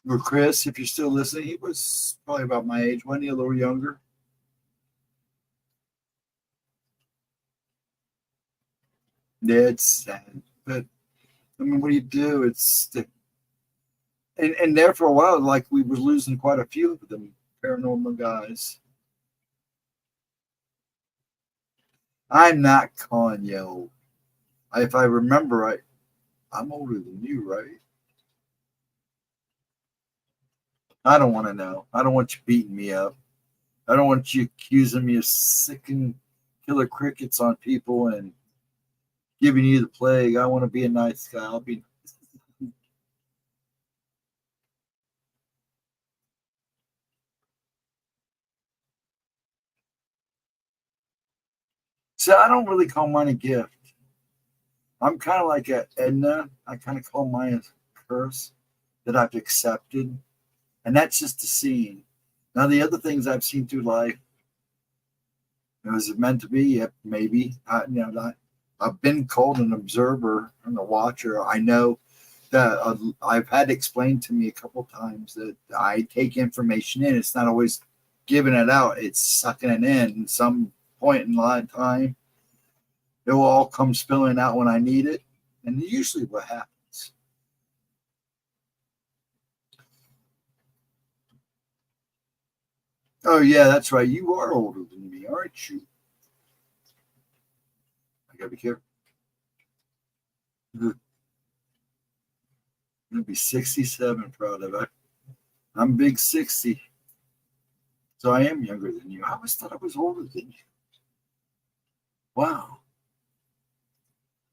Or Chris, if you're still listening, he was probably about my age, wasn't he? A little younger. Yeah, it's sad, but I mean, what do you do? And there for a while, like we were losing quite a few of them paranormal guys. I'm not calling you old. If I remember right, I'm older than you, right? I don't want to know. I don't want you beating me up. I don't want you accusing me of sicking killer crickets on people and giving you the plague. I want to be a nice guy. I'll be. So I don't really call mine a gift. I'm kind of like a Edna. I kind of call mine a curse that I've accepted, and that's just a scene. Now the other things I've seen through life, was it meant to be? Yep, maybe. I've been called an observer and a watcher. I know that I've had explained to me a couple times that I take information in. It's not always giving it out. It's sucking it in. At some point in time, it will all come spilling out when I need it. And usually what happens. Oh, yeah, that's right. You are older than me, aren't you? I got to be careful. I'm going to be 67, proud of it. I'm big 60. So I am younger than you. I always thought I was older than you. Wow.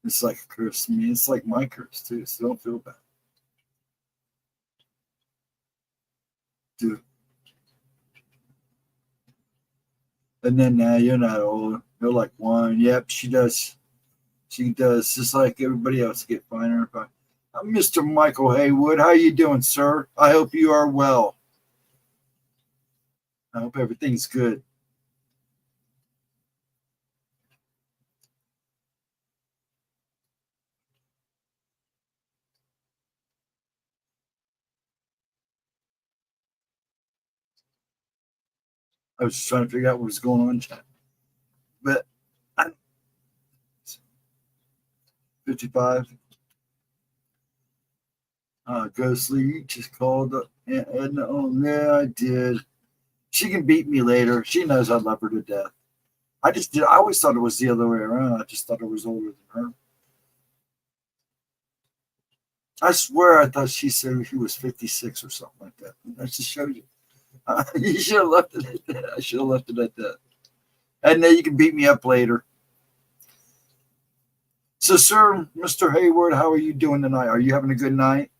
It's like a curse to me. It's like my curse, too. So don't feel bad. Dude. And then now you're not old. You're like one. Yep, she does. She does. Just like everybody else get finer and finer. Mr. Michael Haywood, how you doing, sir? I hope you are well. I hope everything's good. I was just trying to figure out what was going on, chat. But I'm 55. Ghostly, you just called Edna. Oh, yeah, I did. She can beat me later. She knows I love her to death. I just did. I always thought it was the other way around. I just thought it was older than her. I swear I thought she said he was 56 or something like that. I just showed you. You should have left it at that. I should have left it at that. And then you can beat me up later. So, sir, Mr. Hayward, how are you doing tonight? Are you having a good night?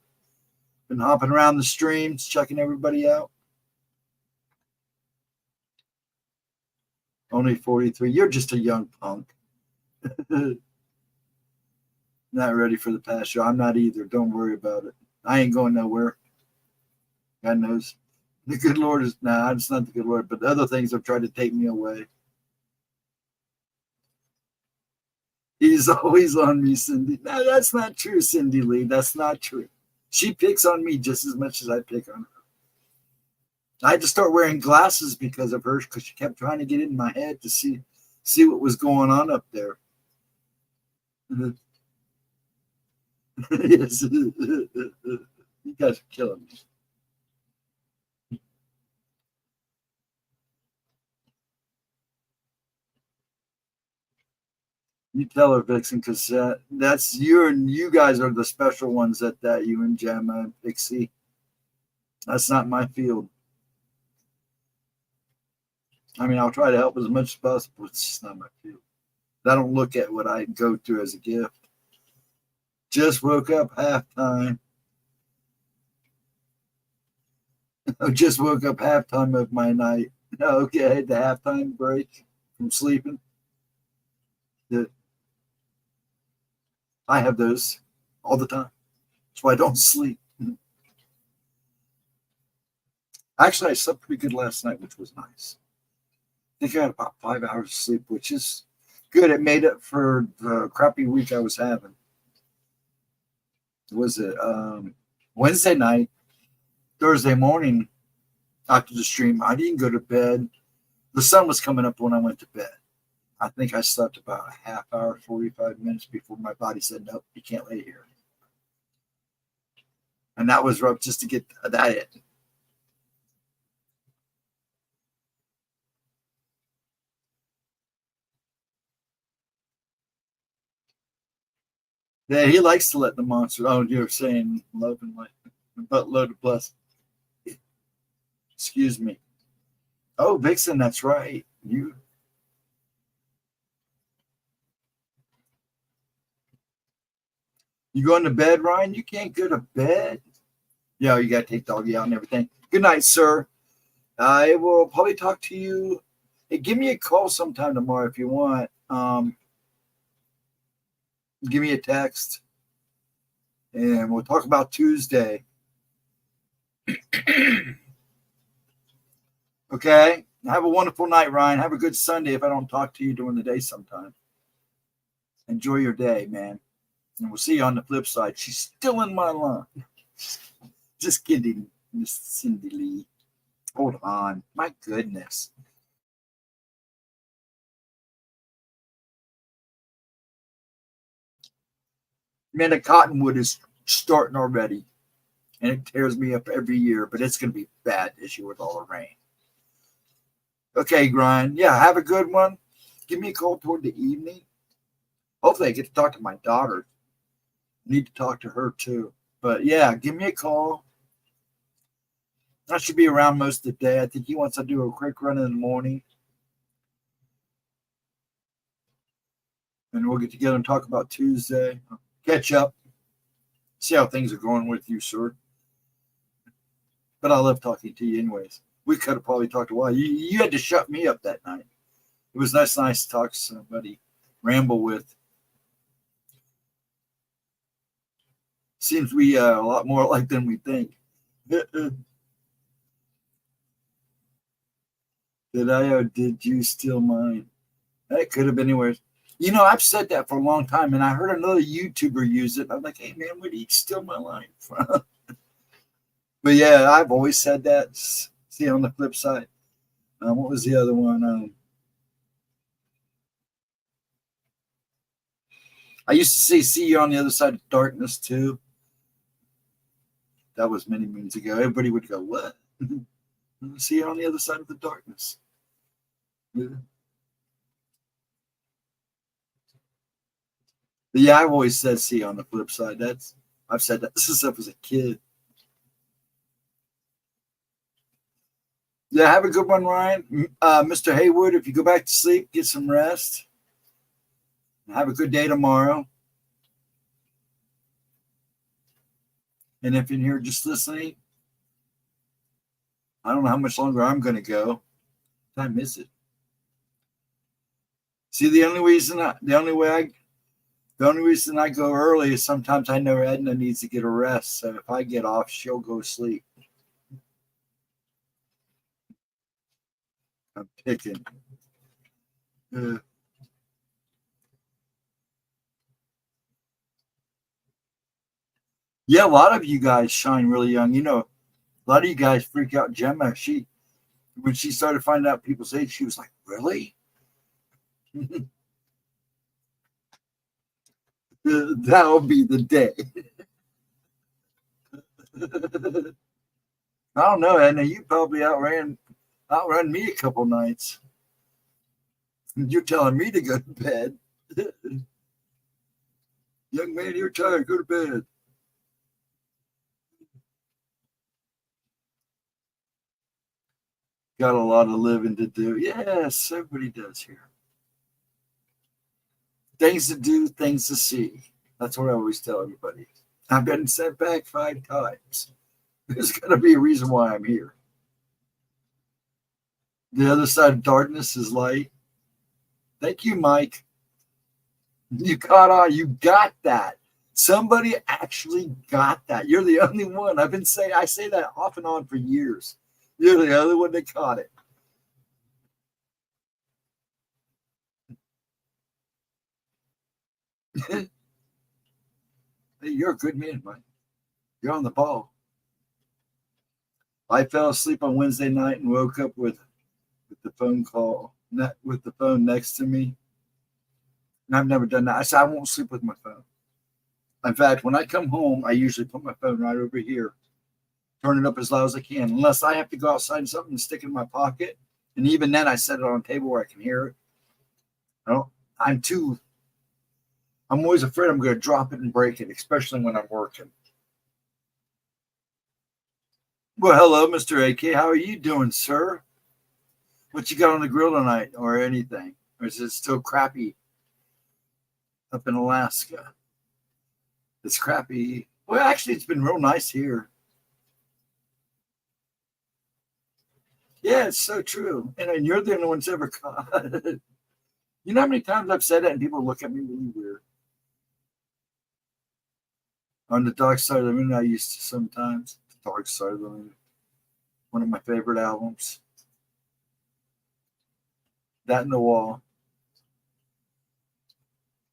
Been hopping around the streams, checking everybody out? Only 43. You're just a young punk. Not ready for the pasture. I'm not either. Don't worry about it. I ain't going nowhere. God knows. The good Lord is, nah, it's not the good Lord, but the other things have tried to take me away. He's always on me, Cindy. No, that's not true, Cindy Lee. That's not true. She picks on me just as much as I pick on her. I had to start wearing glasses because of her, because she kept trying to get in my head to see what was going on up there. Yes. You guys are killing me. You tell her, Vixen, because that's you, and you guys are the special ones at that. You and Gemma and Pixie. That's not my field. I mean, I'll try to help as much as possible. It's just not my field. I don't look at what I go through as a gift. Just woke up halftime. Just woke up halftime of my night. Okay, the halftime break from sleeping. I have those all the time. That's why I don't sleep. Actually, I slept pretty good last night, which was nice. I think I had about 5 hours of sleep, which is good. It made up for the crappy week I was having. Was it Wednesday night, Thursday morning after the stream? I didn't go to bed. The sun was coming up when I went to bed. I think I slept about a half hour, 45 minutes before my body said, nope, you can't lay here. And that was rough just to get that in. Yeah, he likes to let the monster. Oh, you're saying love and light, but load of bless. Excuse me. Oh, Vixen, that's right. You going to bed, Ryan? You can't go to bed. Yeah, you got to take doggy out and everything. Good night, sir. I will probably talk to you. Hey, give me a call sometime tomorrow if you want. Give me a text, and we'll talk about Tuesday. Okay? Have a wonderful night, Ryan. Have a good Sunday if I don't talk to you during the day sometime. Enjoy your day, man. And we'll see you on the flip side. She's still in my line. Just kidding, Miss Cindy Lee. Hold on. My goodness. Man, the cottonwood is starting already. And it tears me up every year, but it's going to be bad this year with all the rain. Okay, Grind. Yeah, have a good one. Give me a call toward the evening. Hopefully I get to talk to my daughter. I need to talk to her too. But yeah, give me a call. I should be around most of the day. I think he wants to do a quick run in the morning. And we'll get together and talk about Tuesday. Catch up. See how things are going with you, sir. But I love talking to you anyways. We could have probably talked a while. You had to shut me up that night. It was nice to talk to somebody, ramble with. Seems we a lot more alike than we think. Did I or did you steal mine? That could have been anywhere. You know, I've said that for a long time, and I heard another YouTuber use it. I'm like, hey, man, where did you steal my line from? But yeah, I've always said that. See, on the flip side, what was the other one? I used to say, see you on the other side of darkness, too. That was many moons ago. Everybody would go, what? See you on the other side of the darkness. Yeah. But yeah, I've always said, see you on the flip side. I've said that since I was a kid. Yeah, have a good one, Ryan. Mr. Haywood, if you go back to sleep, get some rest. Have a good day tomorrow. And if you're here just listening, I don't know how much longer I'm going to go. I miss it. See, the only reason I go early is sometimes I know Edna needs to get a rest. So if I get off, she'll go to sleep. I'm picking. Yeah, a lot of you guys shine really young. You know, a lot of you guys freak out. Gemma, when she started finding out people's age, she was like, really? That'll be the day. I don't know, Edna. You probably outrun me a couple nights. You're telling me to go to bed. Young man, you're tired. Go to bed. Got a lot of living to do. Yes, everybody does here. Things to do, things to see. That's what I always tell everybody. I've been sent back 5 times. There's got to be a reason why I'm here. The other side of darkness is light. Thank you, Mike. You caught on. You got that. Somebody actually got that. You're the only one. I say that off and on for years. You're the other one that caught it. Hey, you're a good man, Mike. You're on the ball. I fell asleep on Wednesday night and woke up with the phone call, with the phone next to me. And I've never done that. I said, I won't sleep with my phone. In fact, when I come home, I usually put my phone right over here, turn it up as loud as I can, unless I have to go outside and something and stick it in my pocket. And even then, I set it on a table where I can hear it. I'm always afraid I'm going to drop it and break it, especially when I'm working. Well, hello, Mr. AK. How are you doing, sir? What you got on the grill tonight, or anything? Or is it still crappy up in Alaska? It's crappy. Well, actually, it's been real nice here. Yeah, it's so true. And you're the only one that's ever caught it. You know how many times I've said that and people look at me really weird? On the Dark Side of the Moon, I used to sometimes. The Dark Side of the Moon. One of my favorite albums. That and The Wall.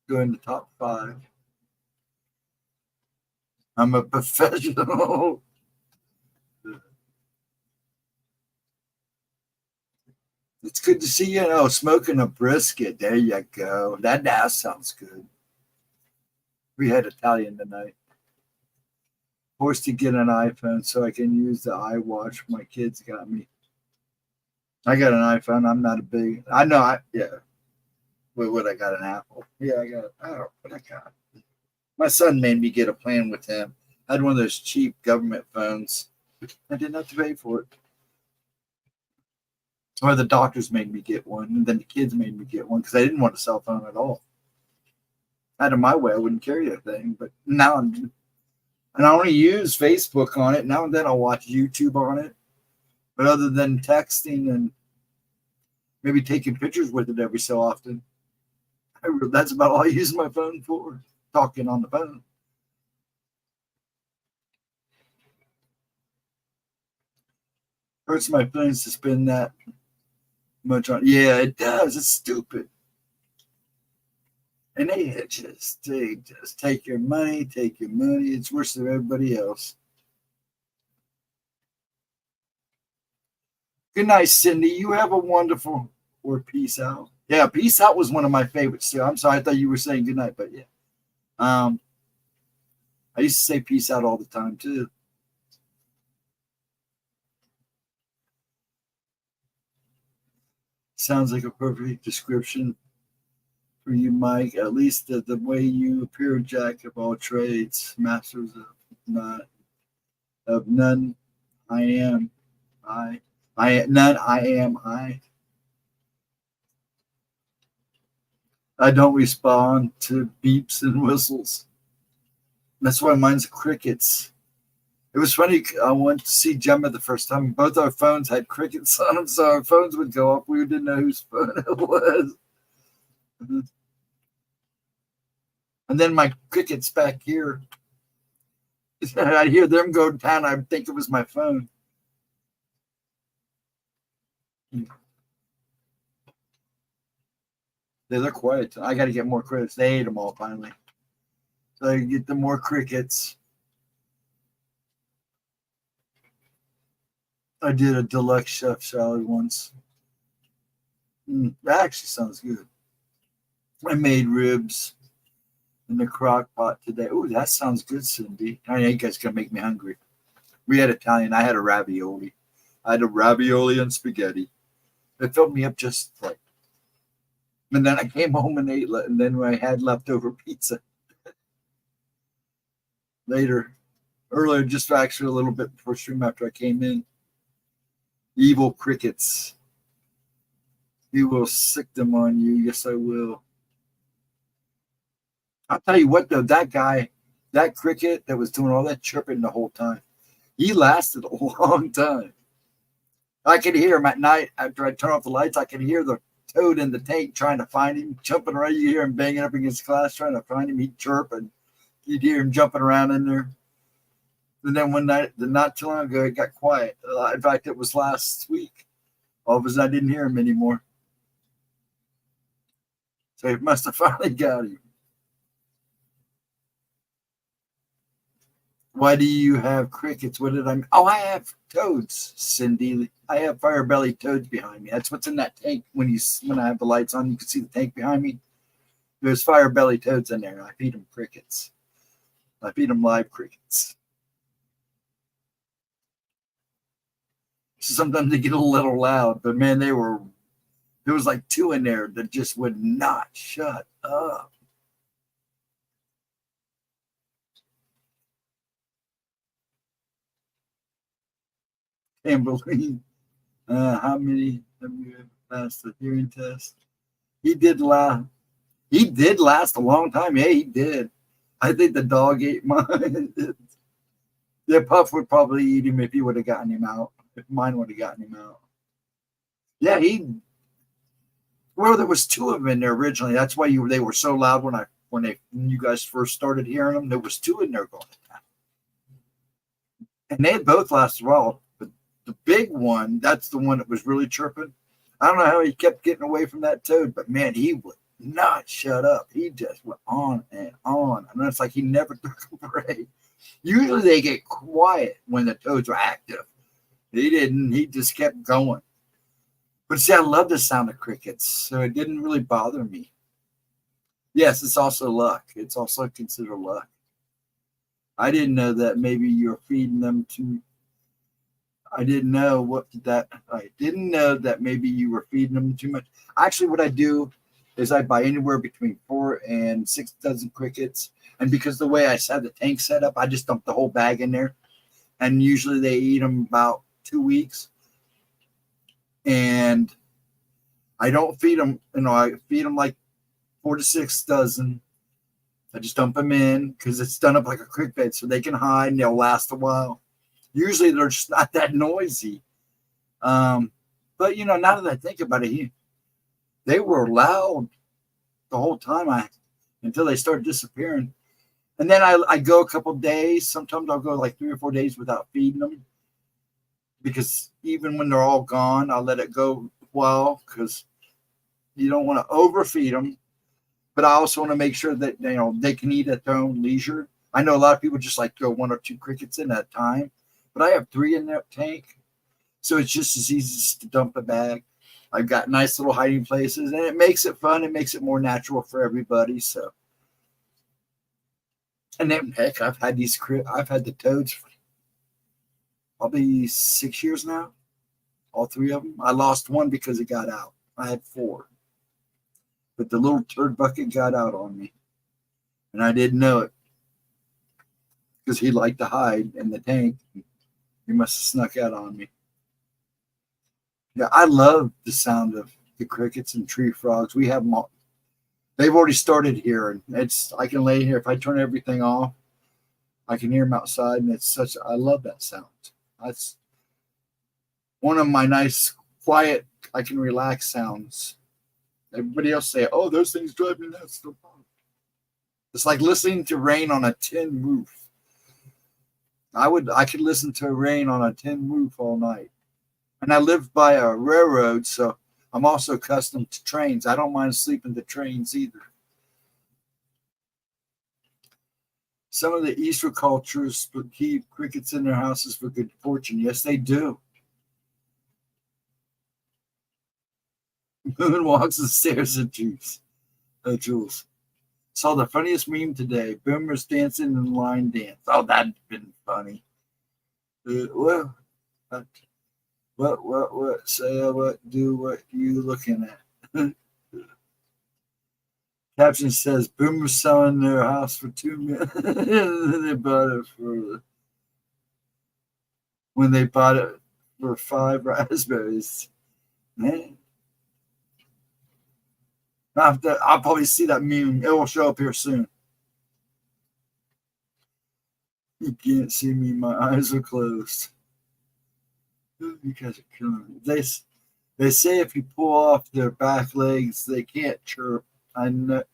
Go in the top 5. I'm a professional. It's good to see you. Oh, smoking a brisket. There you go. That sounds good. We had Italian tonight. Forced to get an iPhone so I can use the iWatch my kids got me. I got an iPhone. I'm not a big. I know. What I got an Apple. Yeah, I don't know what I got. My son made me get a plan with him. I had one of those cheap government phones. I didn't have to pay for it. Or the doctors made me get one, and then the kids made me get one because I didn't want a cell phone at all. Out of my way, I wouldn't carry that thing. But now, and I only use Facebook on it. Now and then I'll watch YouTube on it. But other than texting and maybe taking pictures with it every so often, that's about all I use my phone for, talking on the phone. Hurts my feelings to spend that much on. Yeah, it does. It's stupid. And they just take your money. It's worse than everybody else. Good night, Cindy. You have a wonderful, or peace out. Yeah, peace out was one of my favorites too. I'm sorry, I thought you were saying good night, but yeah. I used to say peace out all the time too. Sounds like a perfect description for you, Mike. At least the way you appear, jack of all trades, masters of none. I am none. I am I. I don't respond to beeps and whistles. That's why mine's crickets. It was funny. I went to see Gemma the first time. Both our phones had crickets on them, so our phones would go up. We didn't know whose phone it was. And then my crickets back here, I hear them go down. I think it was my phone. They look quiet. I got to get more crickets. They ate them all finally. So I get the more crickets. I did a deluxe chef salad once. That actually sounds good. I made ribs in the crock pot today. Oh, that sounds good, Cindy. I know you guys gonna make me hungry. We had Italian. I had a ravioli. I had a ravioli and spaghetti. It filled me up just right. And then I came home and ate, and then I had leftover pizza earlier, just actually a little bit before stream after I came in. Evil crickets. We will sick them on you. Yes, I will. I'll tell you what, though, that guy, that cricket that was doing all that chirping the whole time, he lasted a long time. I could hear him at night after I turn off the lights. I could hear the toad in the tank trying to find him, jumping around. You hear him banging up against the glass trying to find him. He'd chirp, and you'd hear him jumping around in there. And then one night, not too long ago, it got quiet. In fact, it was last week. All of a sudden, I didn't hear him anymore. So he must have finally got him. Why do you have crickets? What did I mean? Oh, I have toads, Cindy. I have fire-bellied toads behind me. That's what's in that tank. When I have the lights on, you can see the tank behind me. There's fire-bellied toads in there. I feed them crickets. I feed them live crickets. So sometimes they get a little loud, but man, there was like 2 in there that just would not shut up. Can't believe how many have you passed the hearing test? He did last. He did last a long time. Yeah, he did. I think the dog ate mine. Yeah, Puff would probably eat him if he would have gotten him out. If mine would have gotten him out. Yeah, well, there was 2 of them in there originally. That's why they were so loud when you guys first started hearing them. There was 2 in there going. And they had both lasted a while. But the big one, that's the one that was really chirping. I don't know how he kept getting away from that toad, but man, he would not shut up. He just went on and on. And it's like he never took a break. Usually they get quiet when the toads are active. He didn't. He just kept going. But see, I love the sound of crickets, so it didn't really bother me. Yes, it's also luck. It's also considered luck. I didn't know that maybe you're feeding them to. I didn't know that maybe you were feeding them too much. Actually, what I do is I buy anywhere between 4 and 6 dozen crickets. And because the way I had the tank set up, I just dump the whole bag in there. And usually they eat them about 2 weeks. And I don't feed them, I feed them like 4 to 6 dozen. I just dump them in because it's done up like a crick bed so they can hide and they'll last a while. Usually they're just not that noisy. But, now that I think about it, they were loud the whole time until they started disappearing. And then I go a couple days. Sometimes I'll go like 3 or 4 days without feeding them. Because even when they're all gone, I'll let it go well because you don't want to overfeed them. But I also want to make sure that they can eat at their own leisure. I know a lot of people just like throw 1 or 2 crickets in at a time. But I have 3 in that tank. So it's just as easy to dump a bag. I've got nice little hiding places. And it makes it fun. It makes it more natural for everybody. So. And then, heck, I've had the toads for probably 6 years now. All 3 of them. I lost 1 because it got out. I had 4. But the little turd bucket got out on me. And I didn't know it. Because he liked to hide in the tank. He must have snuck out on me. Yeah, I love the sound of the crickets and tree frogs. We have them all. They've already started here. And I can lay here. If I turn everything off, I can hear them outside. And I love that sound. That's one of my nice, quiet, I can relax sounds. Everybody else say, oh, those things drive me nuts. It's like listening to rain on a tin roof. I could listen to rain on a tin roof all night. And I live by a railroad, so I'm also accustomed to trains. I don't mind sleeping to trains either. Some of the Eastern cultures keep crickets in their houses for good fortune. Yes, they do. Moon walks the stairs of Jules. Saw the funniest meme today. Boomers dancing in line dance. Oh, that'd been funny. What? Say what? Do what you looking at? Caption says boomers selling their house for $2 million. They bought it when they bought it for 5 raspberries. Man. I'll probably see that meme. It will show up here soon. You can't see me. My eyes are closed. You guys are killing me. They say if you pull off their back legs, they can't chirp. No,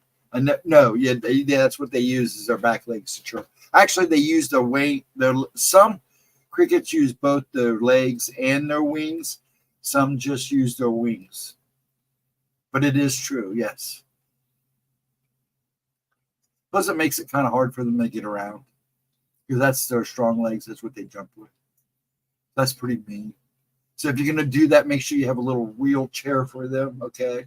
yeah, that's what they use is their back legs to chirp. Actually, they use their wing. Some crickets use both their legs and their wings. Some just use their wings. But it is true, yes. Plus, it makes it kind of hard for them to get around. Because that's their strong legs. That's what they jump with. That's pretty mean. So if you're going to do that, make sure you have a little wheelchair for them, okay?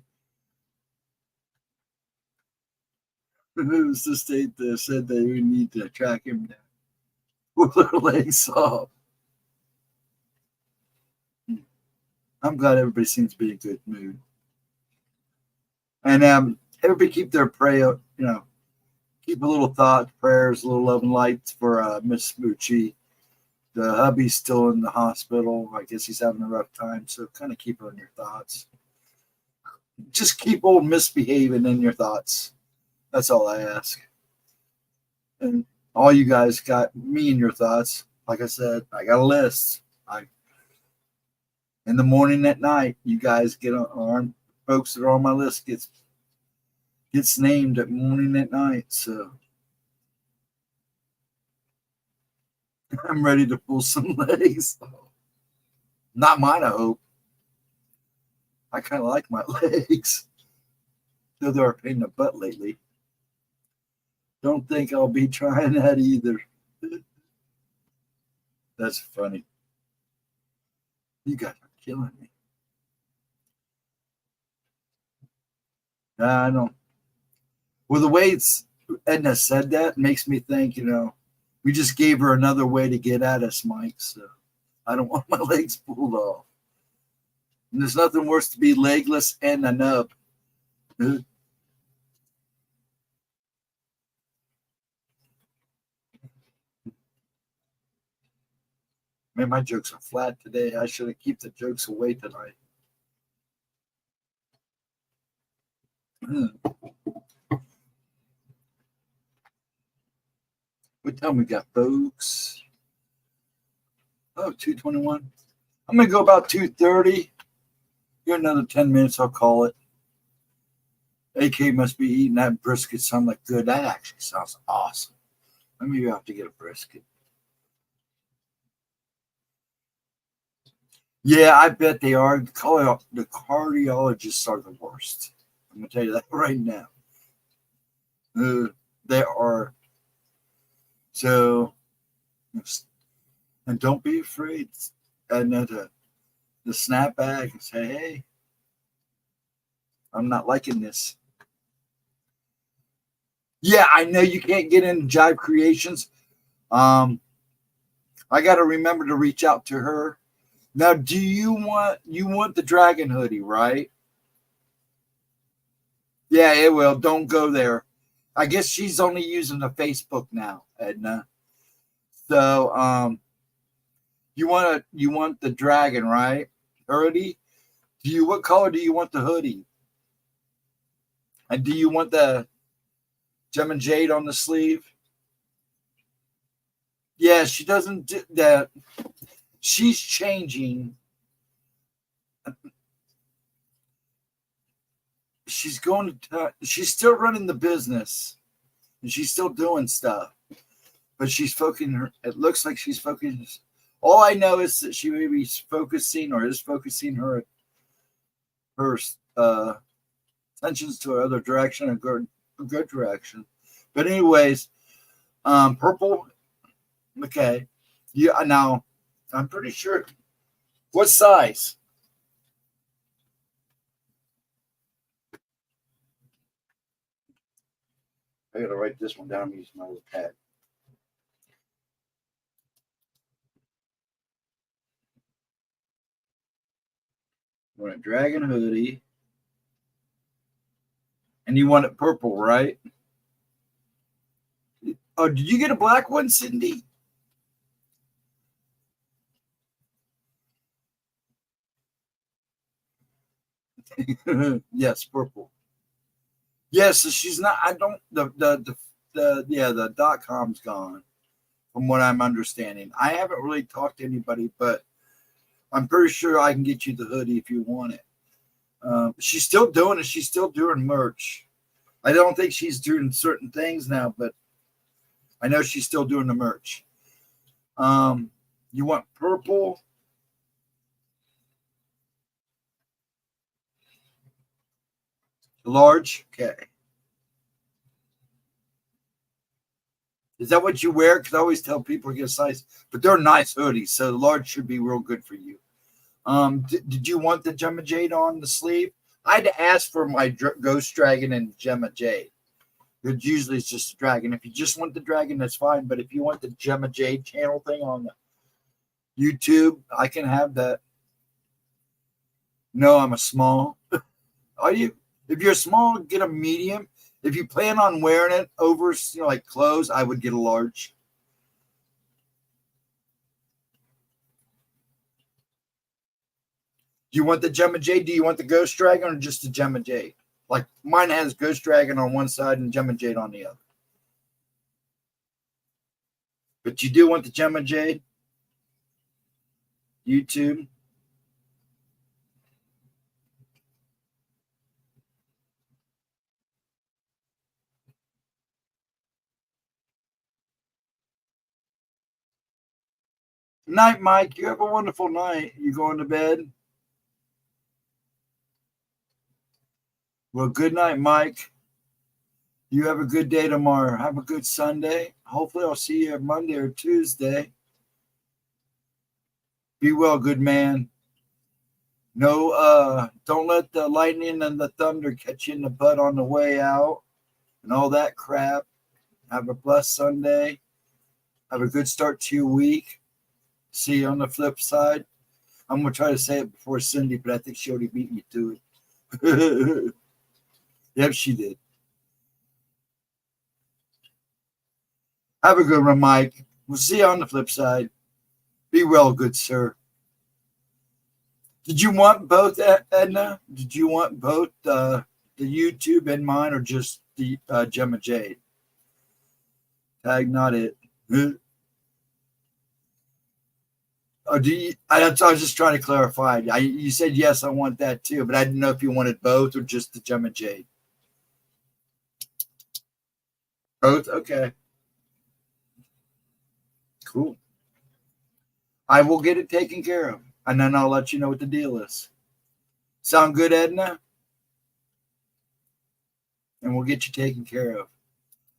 It was the state that said they would need to track him down with their legs off. I'm glad everybody seems to be in a good mood. And everybody keep their prayer, keep a little thought, prayers, a little love and lights for Miss Smoochie. The hubby's still in the hospital. I guess he's having a rough time, so kind of keep her in your thoughts. Just keep old misbehaving in your thoughts. That's all I ask. And all you guys got me in your thoughts. Like I said, I got a list. In the morning, at night, you guys get on folks that are on my list gets named at morning, at night. So I'm ready to pull some legs. Not mine, I hope. I kind of like my legs, though they're a pain in the butt lately. Don't think I'll be trying that either. That's funny. You guys are killing me. I don't. Well, the way Edna said that makes me think, we just gave her another way to get at us, Mike. So I don't want my legs pulled off. And there's nothing worse to be legless and a nub. Man, my jokes are flat today. I should have kept the jokes away tonight. What time we got, folks? Oh, 2:21. I'm going to go about 2:30. Here another 10 minutes, I'll call it. AK must be eating that brisket. Sound like good. That actually sounds awesome. Maybe I'll have to get a brisket. Yeah, I bet they are. The cardiologists are the worst. I'm going to tell you that right now. They are. So, and don't be afraid. And to snap back and say, hey, I'm not liking this. Yeah, I know you can't get into Jive Creations. I got to remember to reach out to her. Now, do you want the dragon hoodie, right? Yeah, it will. Don't go there. I guess she's only using the Facebook now, Edna. So, you want the dragon, right? Hoodie? What color do you want the hoodie? And do you want the Gem and Jade on the sleeve? Yeah, she doesn't do that. She's changing. She's she's still running the business. And she's still doing stuff. But she's focusing it looks like she's focusing. All I know is that she may be focusing or is focusing her attentions to another direction, a good direction. But anyways, purple. Okay. Yeah, now I'm pretty sure. What size? I gotta write this one down. Use my little pad. You want a dragon hoodie. And you want it purple, right? Oh, did you get a black one, Cindy? Yes, purple. Yes, so she's not. I don't. The .com's gone, from what I'm understanding. I haven't really talked to anybody, but I'm pretty sure I can get you the hoodie if you want it. She's still doing it. She's still doing merch. I don't think she's doing certain things now, but I know she's still doing the merch. You want purple? Large? Okay. Is that what you wear? Because I always tell people to get a size, but they're nice hoodies, so the large should be real good for you. Did you want the Gemma Jade on the sleeve? I had to ask for my Ghost Dragon and Gemma Jade. It usually it's just a dragon. If you just want the dragon, that's fine. But if you want the Gemma Jade channel thing on the YouTube, I can have that. No, I'm a small. Are you? If you're small, get a medium. If you plan on wearing it over, like clothes, I would get a large. Do you want the Gemma Jade? Do you want the Ghost Dragon or just the Gemma Jade? Like mine has Ghost Dragon on one side and Gemma Jade on the other. But you do want the Gemma Jade? YouTube? Night, Mike. You have a wonderful night. You going to bed? Well, good night, Mike. You have a good day tomorrow. Have a good Sunday. Hopefully I'll see you Monday or Tuesday. Be well, good man. No, don't let the lightning and the thunder catch you in the butt on the way out and all that crap. Have a blessed Sunday. Have a good start to your week. See you on the flip side. I'm going to try to say it before Cindy, but I think she already beat me to it. Yep, she did. Have a good one, Mike. We'll see you on the flip side. Be well, good sir. Did you want both, Edna? Did you want both the YouTube and mine or just the Gemma Jade? Tag, not it. Oh, I was just trying to clarify. You said yes, I want that too, but I didn't know if you wanted both or just the Gemma Jade. Both? Okay. Cool. I will get it taken care of, and then I'll let you know what the deal is. Sound good, Edna? And we'll get you taken care of.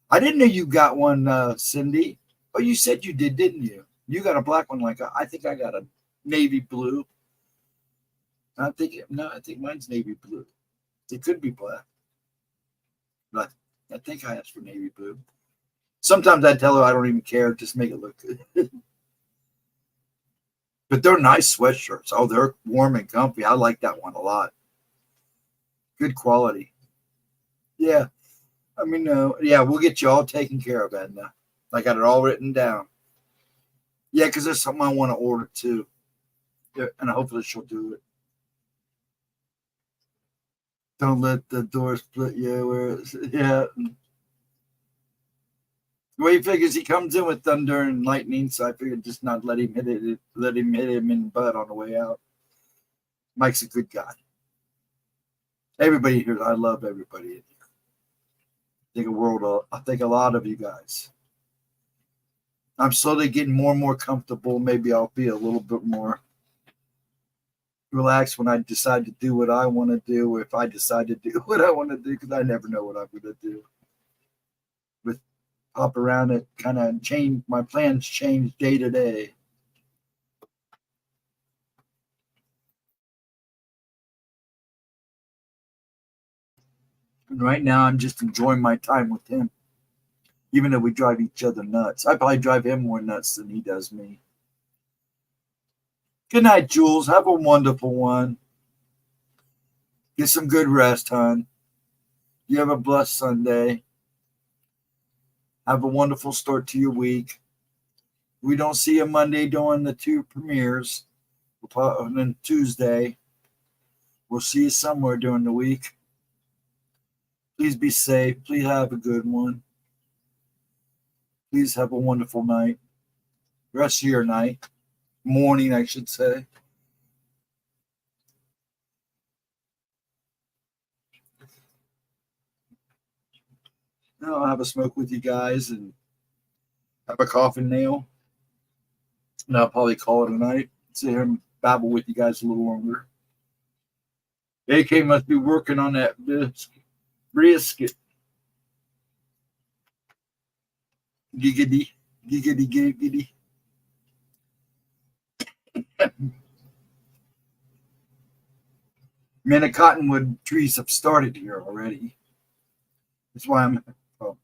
I didn't know you got one, Cindy. Oh, you said you did, didn't you? You got a black one I think I got a navy blue. I think mine's navy blue. It could be black. But I think I asked for navy blue. Sometimes I tell her I don't even care, just make it look good. But they're nice sweatshirts. Oh, they're warm and comfy. I like that one a lot. Good quality. Yeah. Yeah, we'll get you all taken care of, Edna. I got it all written down. Yeah, because there's something I want to order too. Yeah, and hopefully she'll do it. Don't let the door split you. Yeah. The way he figures he comes in with thunder and lightning, so I figured just not let him hit him in the butt on the way out. Mike's a good guy. Everybody here, I love everybody in here. I think a lot of you guys. I'm slowly getting more and more comfortable. Maybe I'll be a little bit more relaxed when I decide to do what I want to do, if I decide to do what I want to do, because I never know what I'm going to do. With hop around it, kind of change, my plans change day to day. And right now, I'm just enjoying my time with him. Even though we drive each other nuts. I probably drive him more nuts than he does me. Good night, Jules. Have a wonderful one. Get some good rest, hon. You have a blessed Sunday. Have a wonderful start to your week. We don't see you Monday during the 2 premieres. And then Tuesday. We'll see you somewhere during the week. Please be safe. Please have a good one. Please have a wonderful night. Rest of your night. Morning, I should say. I'll have a smoke with you guys and have a coffin nail. And I'll probably call it a night. Sit here and babble with you guys a little longer. AK must be working on that brisket. Giggity, giggity, giggity. Man, the cottonwood trees have started here already. That's why I'm. Oh.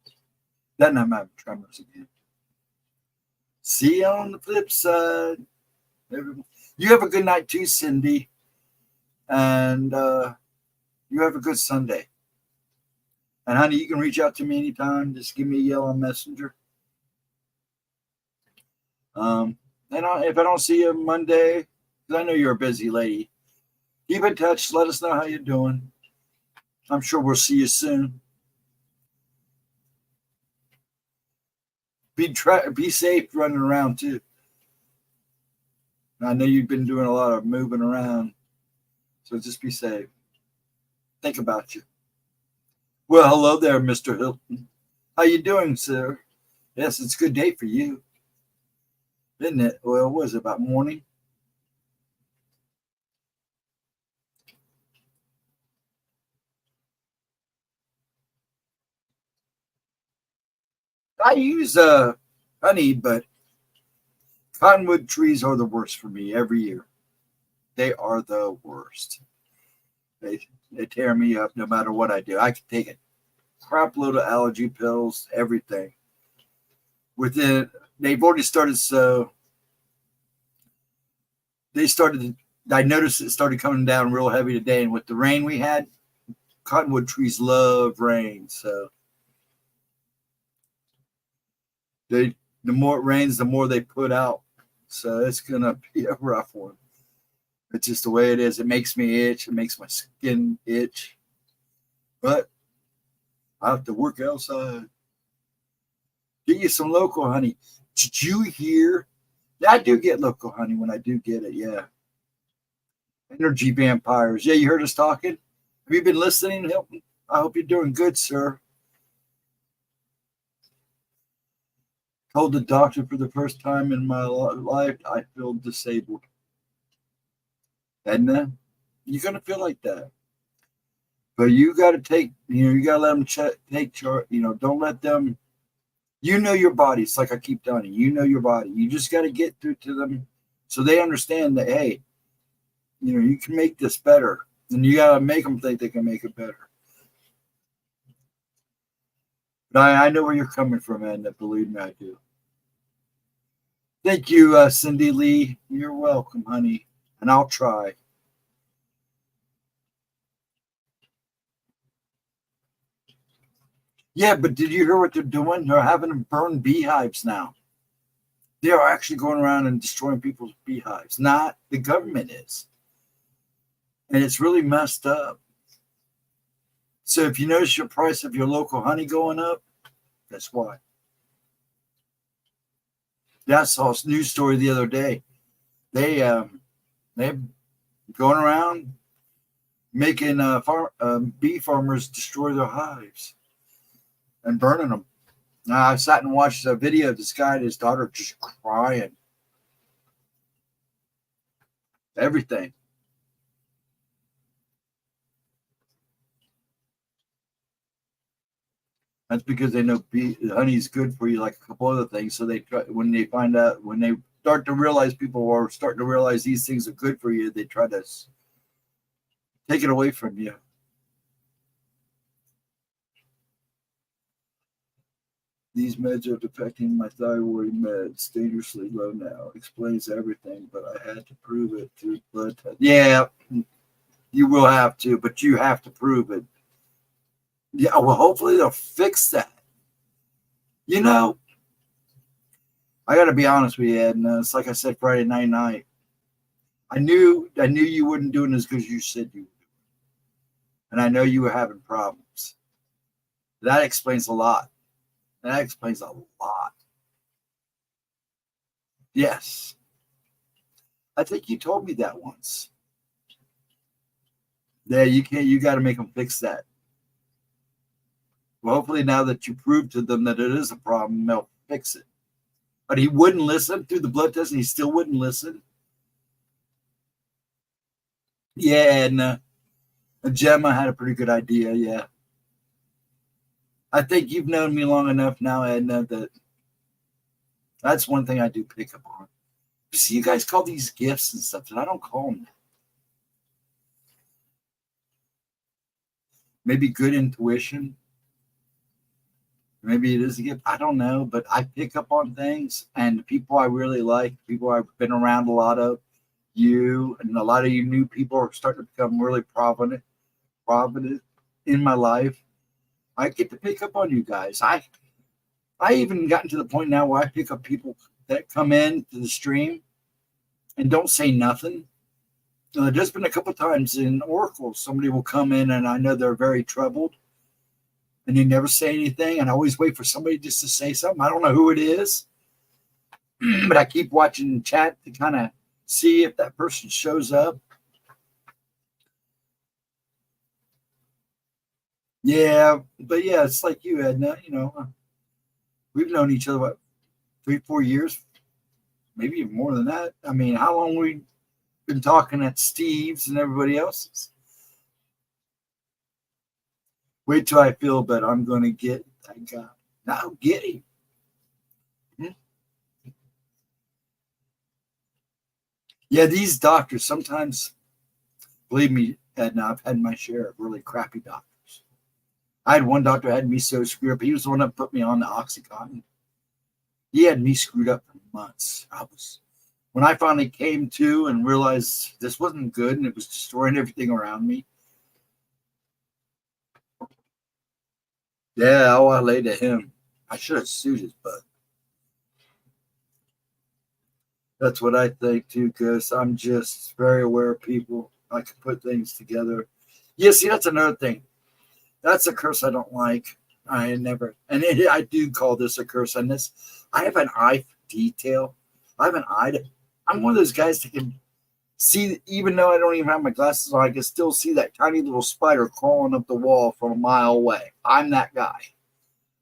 Then I'm having tremors again. See you on the flip side. You have a good night too, Cindy. And you have a good Sunday. And honey, you can reach out to me anytime. Just give me a yell on Messenger. And if I don't see you Monday, because I know you're a busy lady, keep in touch. Let us know how you're doing. I'm sure we'll see you soon. Be safe running around too. I know you've been doing a lot of moving around, so just be safe. Think about you. Well, hello there, Mr. Hilton. How you doing, sir? Yes, it's a good day for you, isn't it? Well, what is it, about morning? I use honey, but cottonwood trees are the worst for me every year. They are the worst. They tear me up no matter what I do. I can take a crap load of allergy pills, everything. They've already started, so I noticed it started coming down real heavy today, and with the rain we had, cottonwood trees love rain, so the more it rains, the more they put out. So it's gonna be a rough one. It's just the way it is. It makes me itch. It makes my skin itch. But I have to work outside. Get you some local honey. Did you hear? Yeah, I do get local honey when I do get it. Yeah. Energy vampires. Yeah, you heard us talking? Have you been listening, Hilton? I hope you're doing good, sir. Told the doctor for the first time in my life I feel disabled. Edna, you're going to feel like that. But you got to you got to let them take charge. Don't let them. You know your body. It's like I keep telling you. You know your body. You just got to get through to them so they understand that, hey, you can make this better. And you got to make them think they can make it better. But I know where you're coming from, Edna. Believe me, I do. Thank you, Cindy Lee. You're welcome, honey. And I'll try. Yeah, but did you hear what they're doing? They're having them burn beehives now. They are actually going around and destroying people's beehives. Not the government is. And it's really messed up. So if you notice your price of your local honey going up, that's why. Yeah, I saw a news story the other day. They're going around making bee farmers destroy their hives and burning them. Now, I sat and watched a video of this guy and his daughter just crying. Everything. That's because they know honey is good for you, like a couple other things. So when they start to realize people are starting to realize these things are good for you, they try to take it away from you. These meds are affecting my thyroid meds dangerously low now. Explains everything, but I had to prove it through blood test. Yeah, you will have to, but you have to prove it. Yeah, well, hopefully they'll fix that. I got to be honest with you, Ed. And it's like I said Friday night. I knew you weren't doing as good as you said you would, and I know you were having problems. That explains a lot. That explains a lot. Yes. I think you told me that once. Yeah, you got to make them fix that. Well, hopefully now that you proved to them that it is a problem, they'll fix it. But he wouldn't listen through the blood test, and he still wouldn't listen. Yeah, and Gemma had a pretty good idea, yeah. I think you've known me long enough now, Edna, that that's one thing I do pick up on. See, you guys call these gifts and stuff, and I don't call them that. Maybe good intuition. Maybe it is a gift. I don't know, but I pick up on things, and the people I really like, people I've been around a lot of, you and a lot of you new people are starting to become really prominent in my life. I get to pick up on you guys. I even gotten to the point now where I pick up people that come in to the stream and don't say nothing. There's been a couple of times in Oracle, somebody will come in and I know they're very troubled and they never say anything. And I always wait for somebody just to say something. I don't know who it is, but I keep watching chat to kind of see if that person shows up. Yeah, but yeah, it's like you, Edna. We've known each other, what, 3-4 years, maybe even more than that. I mean, how long we been talking at Steve's and everybody else's? Wait till I feel better. I'm going to get that guy. Now get him. Yeah, these doctors sometimes, believe me, Edna, I've had my share of really crappy doctors. I had one doctor had me so screwed up. He was the one that put me on the Oxycontin. He had me screwed up for months. When I finally came to and realized this wasn't good and it was destroying everything around me. Yeah, I laid to him. I should have sued his butt. That's what I think too, because I'm just very aware of people. I can put things together. Yeah, see, that's another thing. That's a curse I don't like. I do call this a curse on this. I have an eye for detail. I have an eye to, I'm one of those guys that can see, even though I don't even have my glasses on, I can still see that tiny little spider crawling up the wall from a mile away. I'm that guy.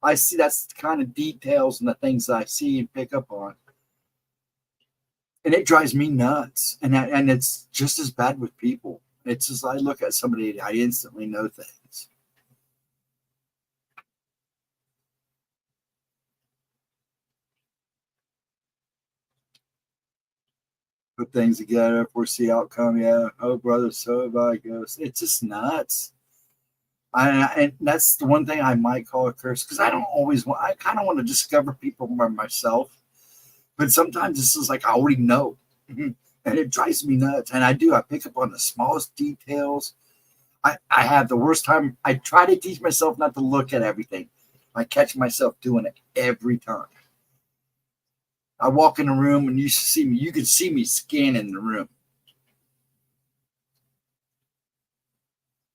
I see that's the kind of details and the things I see and pick up on. And it drives me nuts. And it's just as bad with people. It's just I look at somebody, I instantly know things. Put things together, foresee outcome. Yeah. Oh, brother, so have I. Goes. It's just nuts. And that's the one thing I might call a curse because I don't always want. I kind of want to discover people by myself, but sometimes this is like I already know, and it drives me nuts. And I do. I pick up on the smallest details. I have the worst time. I try to teach myself not to look at everything. I catch myself doing it every time. I walk in a room and you see me. You can see me scanning the room.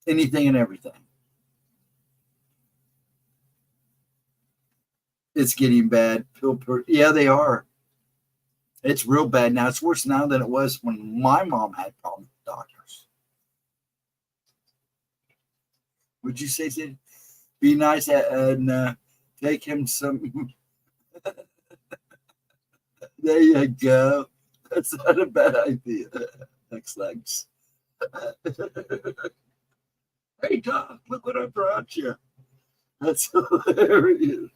Anything and everything. It's getting bad. Yeah, they are. It's real bad now. It's worse now than it was when my mom had problems with doctors. Would you say, Sid? Be nice and take him some. There you go. That's not a bad idea. Thanks. Hey, Doc, look what I brought you. That's hilarious.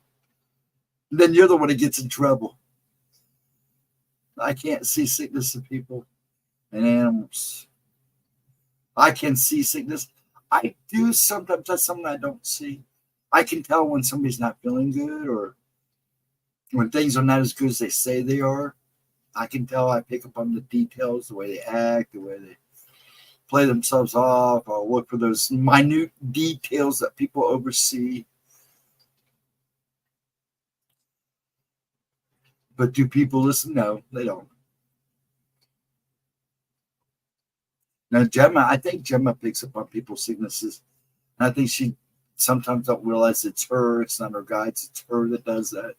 And then you're the one that gets in trouble. I can't see sickness in people and animals. I can see sickness. I do sometimes. That's something I don't see. I can tell when somebody's not feeling good or when things are not as good as they say they are. I can tell. I pick up on the details, the way they act, the way they play themselves off. I'll look for those minute details that people oversee. But do people listen? No, they don't. Now, Gemma, I think Gemma picks up on people's sicknesses. And I think she sometimes don't realize it's her. It's not her guides. It's her that does that.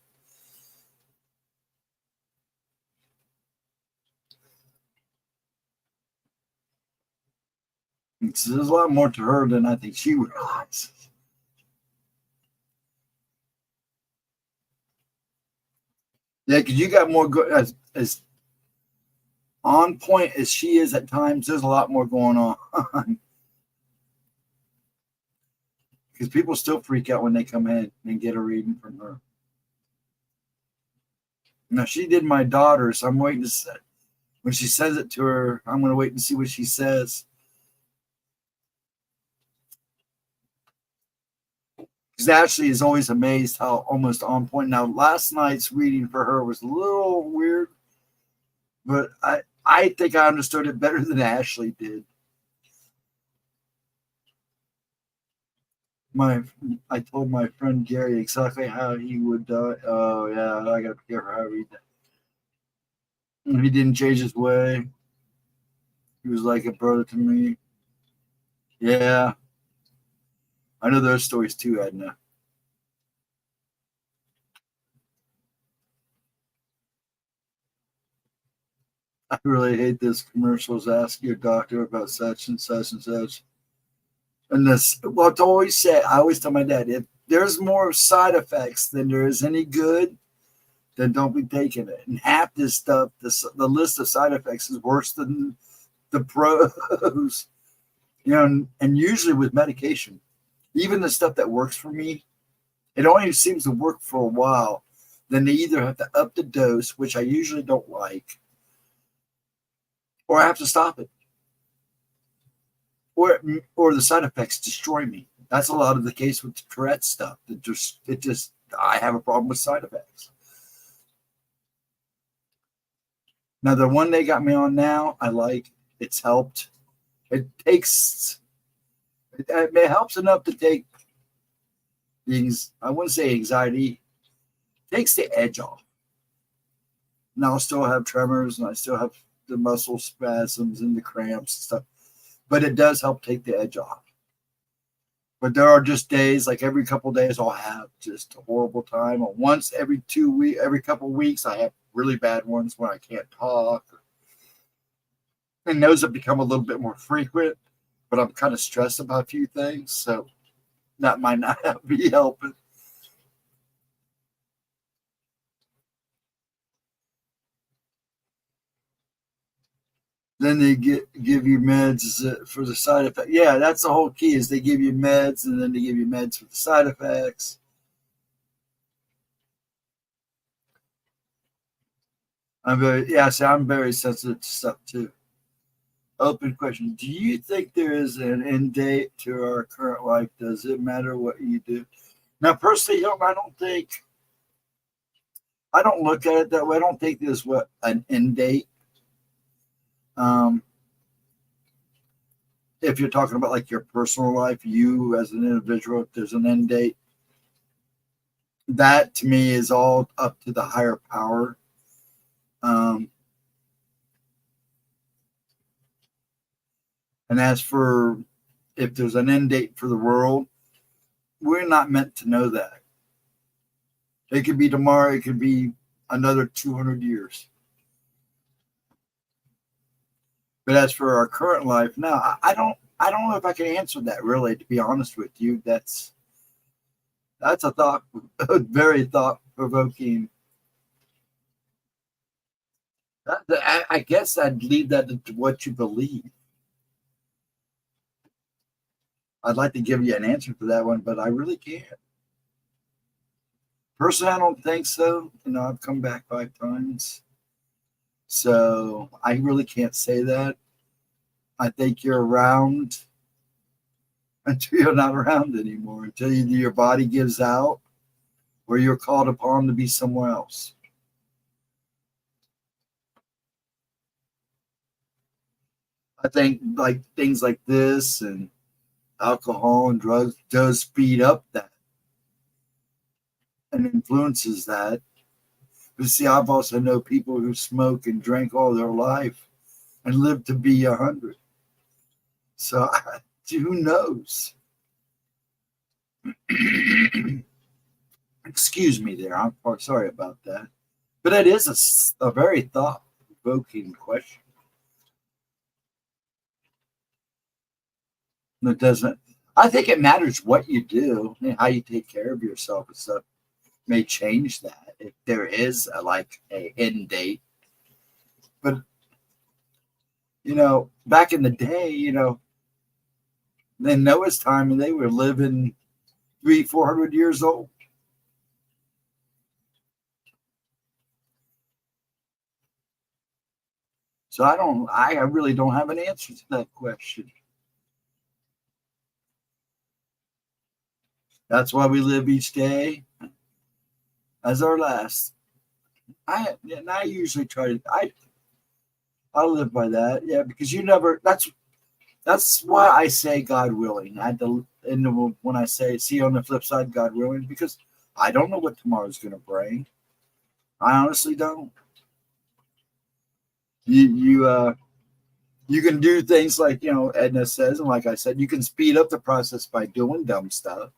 So there's a lot more to her than I think she realizes. Yeah, because you got more as on point as she is at times. There's a lot more going on. Because people still freak out when they come in and get a reading from her. Now, she did my daughter, so I'm waiting to see. When she says it to her, I'm going to wait and see what she says. Because Ashley is always amazed how almost on point. Now, last night's reading for her was a little weird, but I think I understood it better than Ashley did. I told my friend Gary exactly how he would die. Oh yeah, I gotta be careful how I read that. And he didn't change his way. He was like a brother to me. Yeah, I know those stories too, Edna. I really hate this commercials. Ask your doctor about such and such and such. And this, well, to always say, I always tell my dad, if there's more side effects than there is any good, then don't be taking it. And half this stuff, the list of side effects is worse than the pros. You know, and usually with medication, even the stuff that works for me, it only seems to work for a while. Then they either have to up the dose, which I usually don't like, or I have to stop it, or the side effects destroy me. That's a lot of the case with the Tourette stuff. I have a problem with side effects. Now the one they got me on now, I like. It's helped. It helps enough to take things. I wouldn't say anxiety. It takes the edge off. And I'll still have tremors, and I still have the muscle spasms and the cramps and stuff. But it does help take the edge off. But there are just days, like every couple of days, I'll have just a horrible time. Or once every 2 weeks, every couple of weeks, I have really bad ones when I can't talk. And those have become a little bit more frequent, but I'm kind of stressed about a few things. So that might not be helping. Then they give you meds for the side effect. Yeah, that's the whole key is they give you meds and then they give you meds for the side effects. I'm very sensitive to stuff too. Open question. Do you think there is an end date to our current life? Does it matter what you do? Now, personally, I don't look at it that way. I don't think there's an end date. If you're talking about like your personal life, you as an individual, if there's an end date, that to me is all up to the higher power. And as for if there's an end date for the world, we're not meant to know that. It could be tomorrow. It could be another 200 years. But as for our current life, no, I don't know if I can answer that really, to be honest with you. That's a very thought provoking. I guess I'd leave that to what you believe. I'd like to give you an answer for that one, but I really can't. Personally, I don't think so. You know, I've come back 5 times. So I really can't say that. I think you're around until you're not around anymore, until either your body gives out or you're called upon to be somewhere else. I think like things like this and alcohol and drugs does speed up that and influences that. But see, I've also know people who smoke and drank all their life and live to be 100. So who knows? Excuse me there. I'm sorry about that. But it is a very thought-provoking question. It doesn't. I think it matters what you do and how you take care of yourself and stuff may change that if there is a end date. But you know, back in the day, you know, in Noah's time, and they were living 300-400 years old. So I really don't have an answer to that question. That's why we live each day as our last. I usually try to I live by that. Yeah, because you never. That's why I say God willing. And when I say see on the flip side, God willing, because I don't know what tomorrow's going to bring. I honestly don't. You can do things like, Edna says, and like I said, you can speed up the process by doing dumb stuff.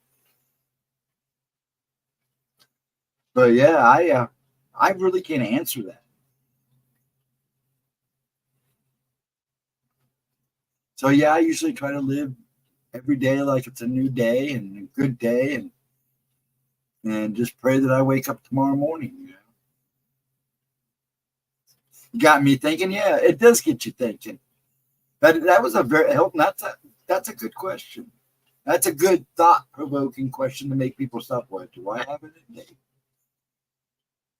But yeah, I really can't answer that. So yeah, I usually try to live every day like it's a new day and a good day, and just pray that I wake up tomorrow morning. You got me thinking. Yeah, it does get you thinking. That was a very help. That's a good question. That's a good thought-provoking question to make people stop. What do I have in a day?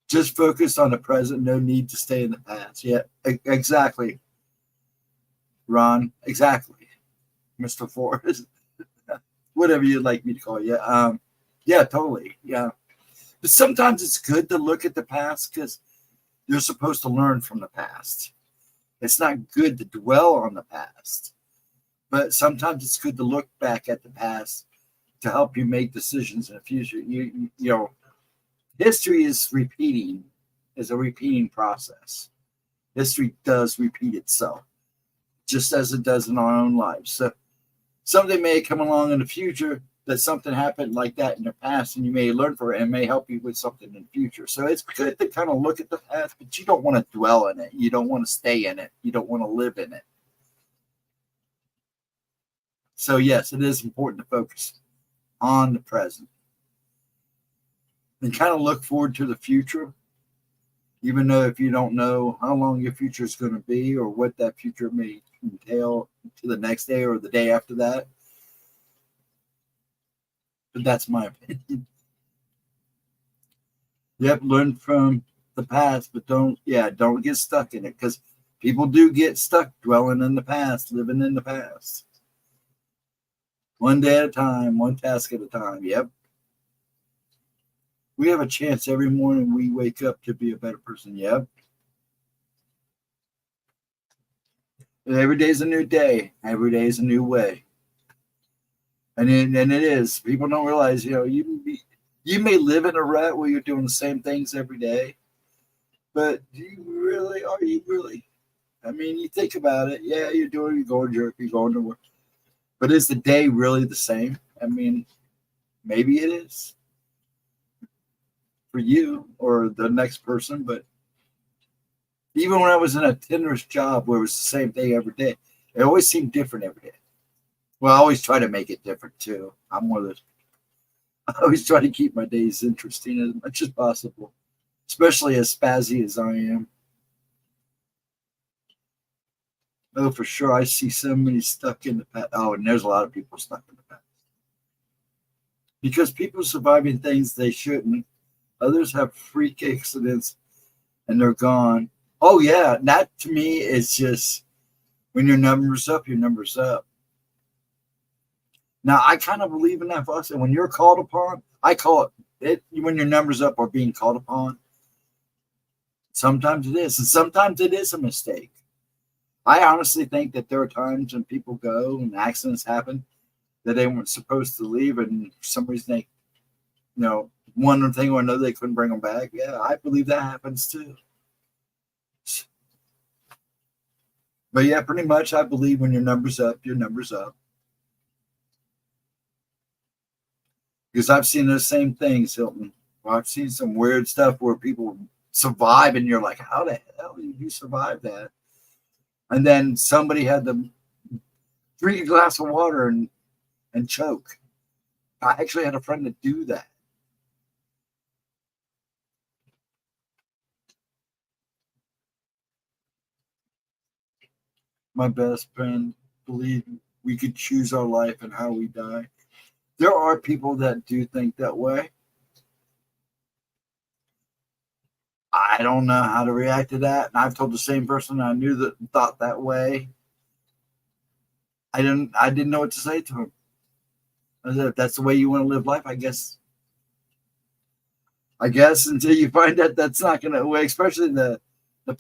Just focus on the present. No need to stay in the past. Yeah, exactly. Ron, exactly. Mr. Forrest, whatever you'd like me to call you. Yeah, totally. Yeah. But sometimes it's good to look at the past because you're supposed to learn from the past. It's not good to dwell on the past, but sometimes it's good to look back at the past to help you make decisions in the future. History is a repeating process. History does repeat itself, just as it does in our own lives. So something may come along in the future that something happened like that in the past, and you may learn from it and may help you with something in the future. So it's good to kind of look at the past, but you don't want to dwell in it. You don't want to stay in it. You don't want to live in it. So yes, it is important to focus on the present and kind of look forward to the future, even though if you don't know how long your future is going to be or what that future may entail to the next day or the day after that. But that's my opinion. Yep, learn from the past, but don't get stuck in it, because people do get stuck dwelling in the past, living in the past. One day at a time, one task at a time. Yep. We have a chance every morning we wake up to be a better person. Yep. And every day is a new day. Every day is a new way. And it is. People don't realize, you may live in a rut where you're doing the same things every day, but are you really? I mean, you think about it. Yeah, you're going to work, you're going to work. But is the day really the same? I mean, maybe it is for you or the next person, but even when I was in a tenuous job where it was the same thing every day, it always seemed different every day. Well, I always try to make it different too. I'm one of those. I always try to keep my days interesting as much as possible, especially as spazzy as I am. Oh, for sure. I see so many stuck in the past. Oh, and there's a lot of people stuck in the past. Because people are surviving things they shouldn't. Others have freak accidents and they're gone. Oh, yeah. That to me is just when your number's up, your number's up. Now, I kind of believe in that philosophy. When you're called upon, I call it when your number's up or being called upon. Sometimes it is, and sometimes it is a mistake. I honestly think that there are times when people go and accidents happen that they weren't supposed to leave, and for some reason one thing or another, they couldn't bring them back. Yeah, I believe that happens too. But yeah, pretty much I believe when your number's up, your number's up. Because I've seen those same things, Hilton. Well, I've seen some weird stuff where people survive and you're like, how the hell did you survive that? And then somebody had to drink a glass of water and choke. I actually had a friend to do that. My best friend believed we could choose our life and how we die. There are people that do think that way. I don't know how to react to that. And I've told the same person I knew that thought that way. I didn't know what to say to him. If that's the way you want to live life, I guess until you find that that's not going to, especially the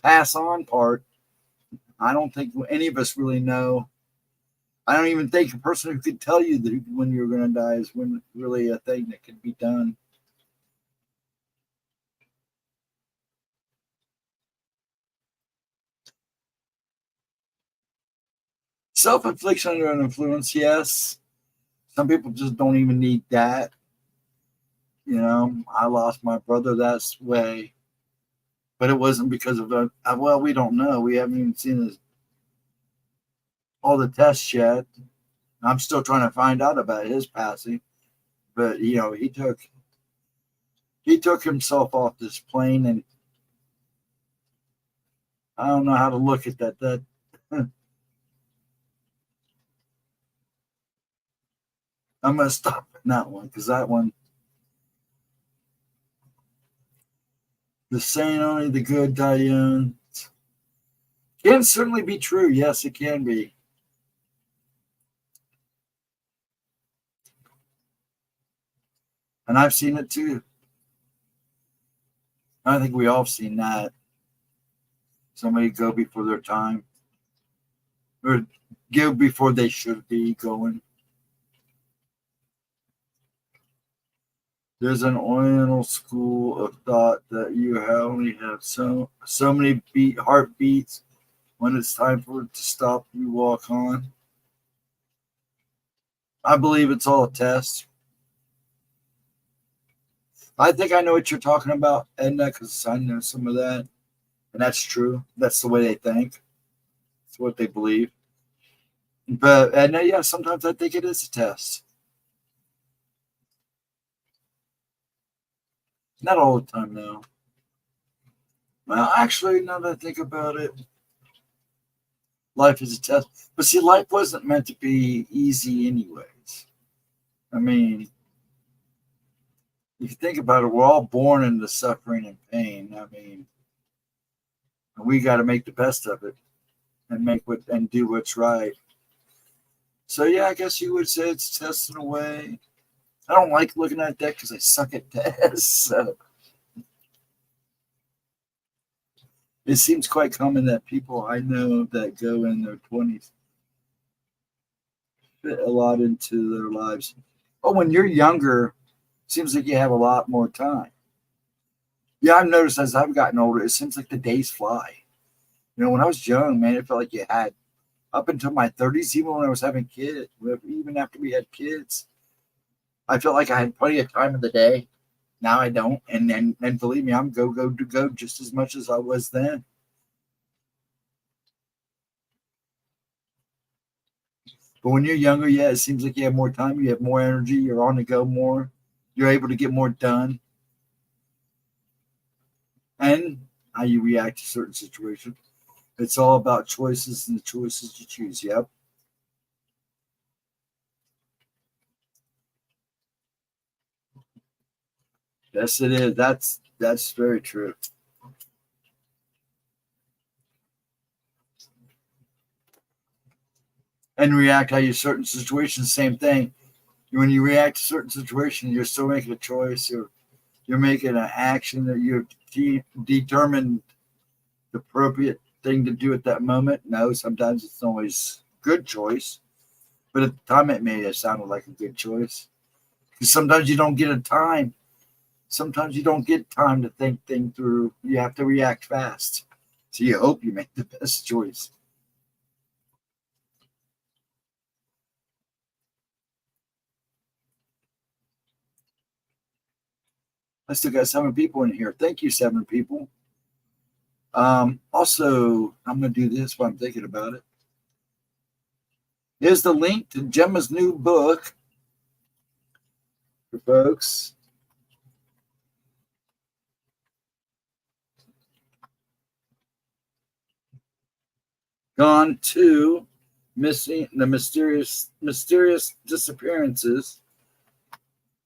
pass on part. I don't think any of us really know. I don't even think a person who could tell you that when you're going to die is really a thing that can be done. Self-infliction under an influence, yes. Some people just don't even need that. I lost my brother that way, but it wasn't because of well, we don't know. We haven't even seen all the tests yet. I'm still trying to find out about his passing, but he took himself off this plane, and I don't know how to look at that. I'm gonna stop at that one because that one, the saying only the good die young, can certainly be true. Yes, it can be. And I've seen it too. I think we all have seen that. Somebody go before their time, or go before they should be going. There's an Oriental school of thought that you only have so many heartbeats. When it's time for it to stop, you walk on. I believe it's all a test. I think I know what you're talking about, Edna, because I know some of that. And that's true. That's the way they think. It's what they believe. But Edna, yeah, sometimes I think it is a test. Not all the time, though. Well, actually, now that I think about it, life is a test. But see, life wasn't meant to be easy anyways. I mean, if you think about it, we're all born into suffering and pain. I mean, we got to make the best of it and do what's right. So yeah, I guess you would say it's a test in a way. I don't like looking at that because I suck at tests. So it seems quite common that people I know that go in their 20s fit a lot into their lives. Oh, when you're younger, seems like you have a lot more time. Yeah, I've noticed as I've gotten older, it seems like the days fly. When I was young, man, it felt like you had up until my 30s, even when I was having kids, even after we had kids, I felt like I had plenty of time in the day. Now I don't. And believe me, I'm go just as much as I was then. But when you're younger, yeah, it seems like you have more time. You have more energy. You're on the go more. You're able to get more done. And how you react to certain situations. It's all about choices and the choices you choose. Yep. Yes, it is. That's very true. And react how you certain situations, same thing. When you react to certain situations, you're still making a choice. You're making an action that you're determined the appropriate thing to do at that moment. No, sometimes it's not always a good choice, but at the time it may have sounded like a good choice. Because sometimes you don't get a time. Sometimes you don't get time to think things through. You have to react fast. So you hope you make the best choice. I still got 7 people in here. Thank you, 7 people. Also, I'm going to do this while I'm thinking about it. Here's the link to Gemma's new book for folks. Gone to missing the mysterious disappearances.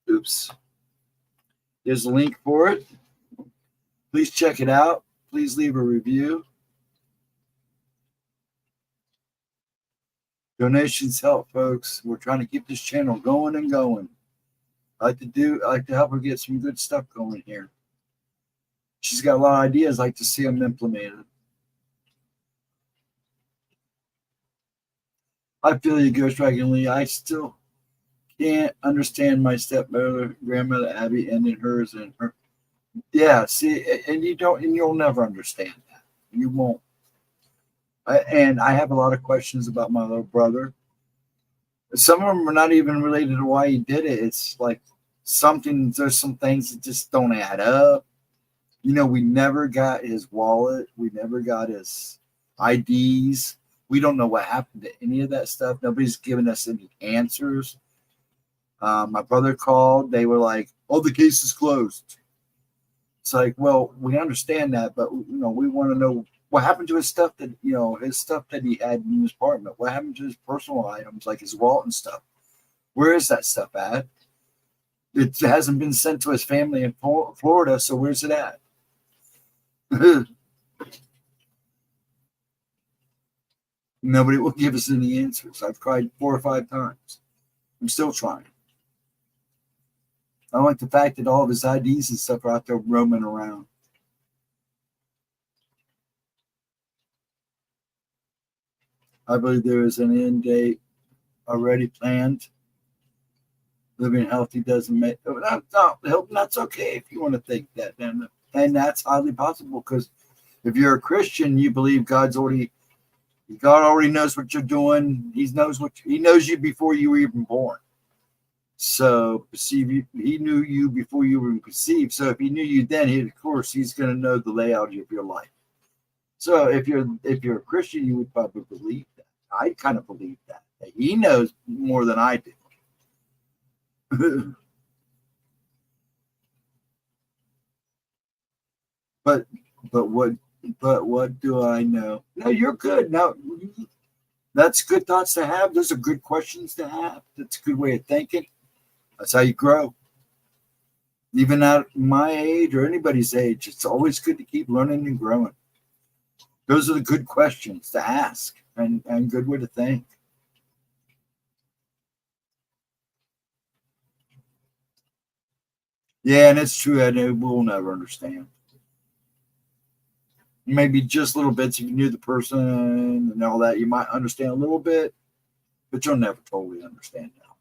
Oops. There's a link for it. Please check it out. Please leave a review. Donations help, folks. We're trying to keep this channel going and going. I like to help her get some good stuff going here. She's got a lot of ideas. I like to see them implemented. I feel you, Ghostdragonzw. I still can't understand my stepmother, grandmother Abby, and then hers and her. Yeah, see, and you'll never understand that. You won't. And I have a lot of questions about my little brother. Some of them are not even related to why he did it. It's like there's some things that just don't add up. We never got his wallet. We never got his IDs. We don't know what happened to any of that stuff. Nobody's given us any answers. My brother called. They were like, "Oh, the case is closed." It's like, well, we understand that, but we want to know what happened to his stuff that he had in his apartment. What happened to his personal items, like his wallet and stuff? Where is that stuff at? It hasn't been sent to his family in Florida, so where's it at? Nobody will give us any answers. I've tried 4 or 5 times. I'm still trying. I like the fact that all of his IDs and stuff are out there roaming around. I believe there is an end date already planned. Living healthy doesn't make that's okay if you want to think that, and that's highly possible, because if you're a Christian, you believe God already knows what you're doing. He knows you before you were even born. So he knew you before you were conceived. So if he knew you then, of course he's going to know the layout of your life. So if you're a Christian, you would probably believe that. I kind of believe that he knows more than I do. but what do I know? No, you're good. No, that's good thoughts to have. Those are good questions to have. That's a good way of thinking. That's how you grow. Even at my age or anybody's age, it's always good to keep learning and growing. Those are the good questions to ask and good way to think. Yeah, and it's true that we'll never understand. Maybe just little bits. If you knew the person and all that, you might understand a little bit, but you'll never totally understand now.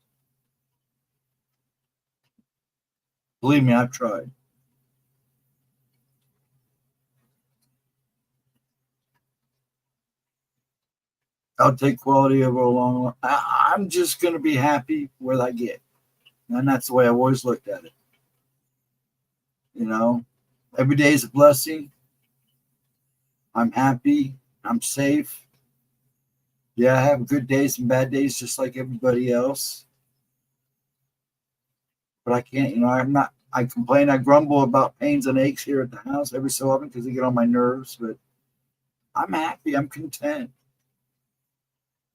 Believe me, I've tried. I'll take quality over a long run. I'm just going to be happy with what I get. And that's the way I've always looked at it. Every day is a blessing. I'm happy. I'm safe. Yeah, I have good days and bad days just like everybody else. But I can't, I complain, I grumble about pains and aches here at the house every so often because they get on my nerves, but I'm happy. I'm content.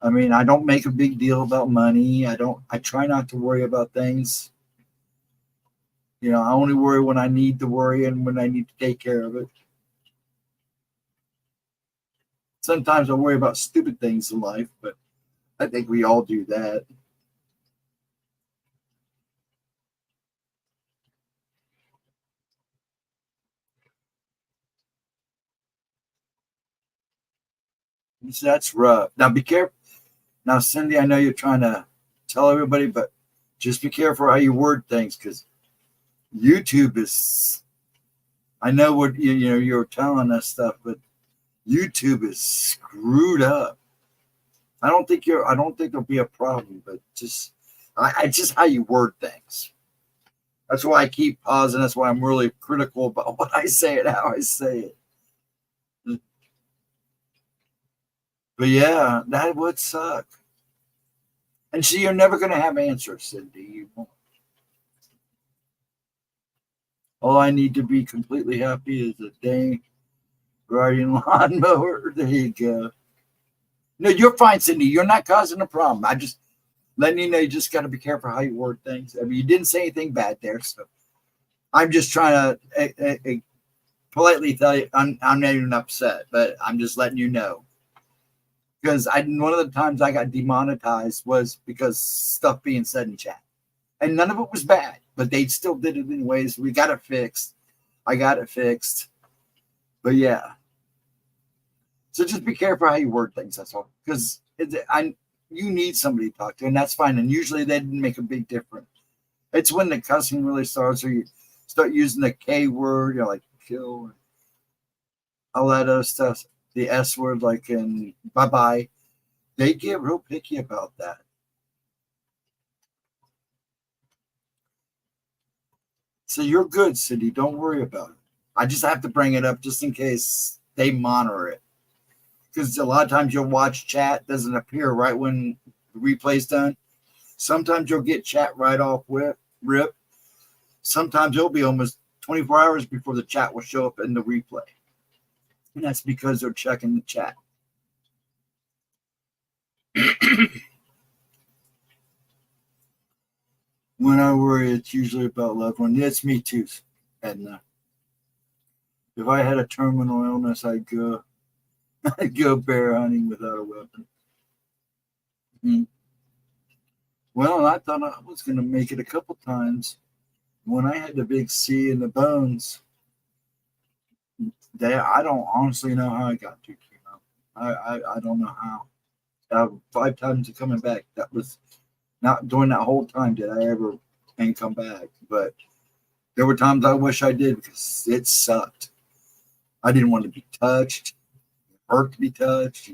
I mean, I don't make a big deal about money. I try not to worry about things. I only worry when I need to worry and when I need to take care of it. Sometimes I worry about stupid things in life, but I think we all do that. So that's rough. Now be careful. Now, Cindy, I know you're trying to tell everybody, but just be careful how you word things, because YouTube is, I know what you're telling us stuff, but YouTube is screwed up. I don't think there'll be a problem, but just how you word things. That's why I keep pausing. That's why I'm really critical about what I say and how I say it. But yeah, that would suck. And see, you're never going to have answers, Cindy. You won't. All I need to be completely happy is a dang riding lawnmower. There you go. No, you're fine, Cindy. You're not causing a problem. I just letting you know you just got to be careful how you word things. I mean, you didn't say anything bad there, so I'm just trying to politely tell you I'm not even upset, but I'm just letting you know. Because one of the times I got demonetized was because stuff being said in chat. And none of it was bad, but they still did it anyways. We got it fixed. I got it fixed. But yeah. So just be careful how you word things, that's all. Because you need somebody to talk to, and that's fine. And usually they didn't make a big difference. It's when the cussing really starts, or you start using the K word, like kill, all that other stuff. The S word, like in bye-bye. They get real picky about that. So you're good, Cindy. Don't worry about it. I just have to bring it up just in case they monitor it. Because a lot of times you'll watch chat, doesn't appear right when the replay's done. Sometimes you'll get chat right off with rip. Sometimes it'll be almost 24 hours before the chat will show up in the replay. And that's because they're checking the chat. When I worry, it's usually about loved one. Yeah, it's me too, Edna. If I had a terminal illness, I'd go bear hunting without a weapon. Mm-hmm. Well, I thought I was going to make it a couple times. When I had the big C in the bones, I don't honestly know how I got to chemo. I don't know how. 5 times of coming back. That was not during that whole time did I ever come back. But there were times I wish I did because it sucked. I didn't want to be touched. It hurt to be touched.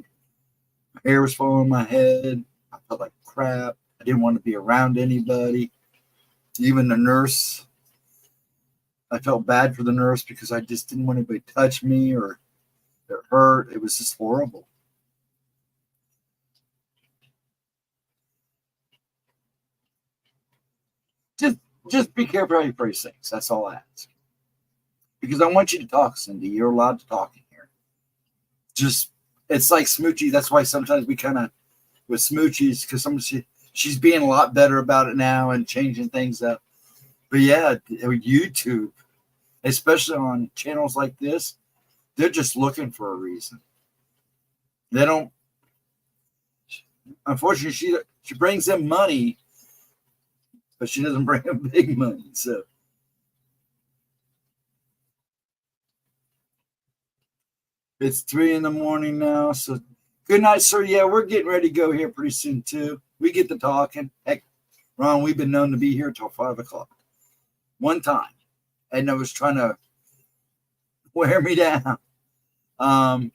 My hair was falling on my head. I felt like crap. I didn't want to be around anybody. Even the nurse. I felt bad for the nurse because I just didn't want anybody to touch me or it hurt. It was just horrible. Just be careful how you phrase things. That's all I ask. Because I want you to talk, Cindy. You're allowed to talk in here. It's like Smoochie. That's why sometimes we kind of, with Smoochies, because she's being a lot better about it now and changing things up. But yeah, YouTube, especially on channels like this, they're just looking for a reason. They don't, unfortunately, she brings them money, but she doesn't bring them big money. So it's 3 a.m. now. So good night, sir. Yeah, we're getting ready to go here pretty soon too. We get to talking. Heck, Ron, we've been known to be here till 5 o'clock. One time, Edna was trying to wear me down. But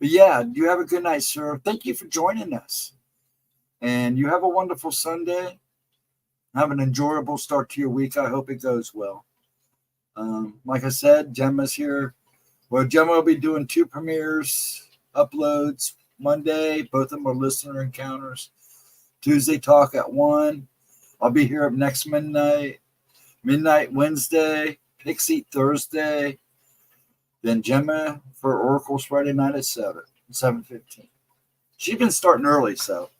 yeah, you have a good night, sir. Thank you for joining us. And you have a wonderful Sunday. Have an enjoyable start to your week. I hope it goes well. Like I said, Gemma's here. Well, Gemma will be doing 2 premieres, uploads Monday. Both of them are listener encounters. Tuesday talk at 1. I'll be here up next midnight Wednesday, Pixie Thursday. Then Gemma for Oracles Friday night at 7:15. She's been starting early, so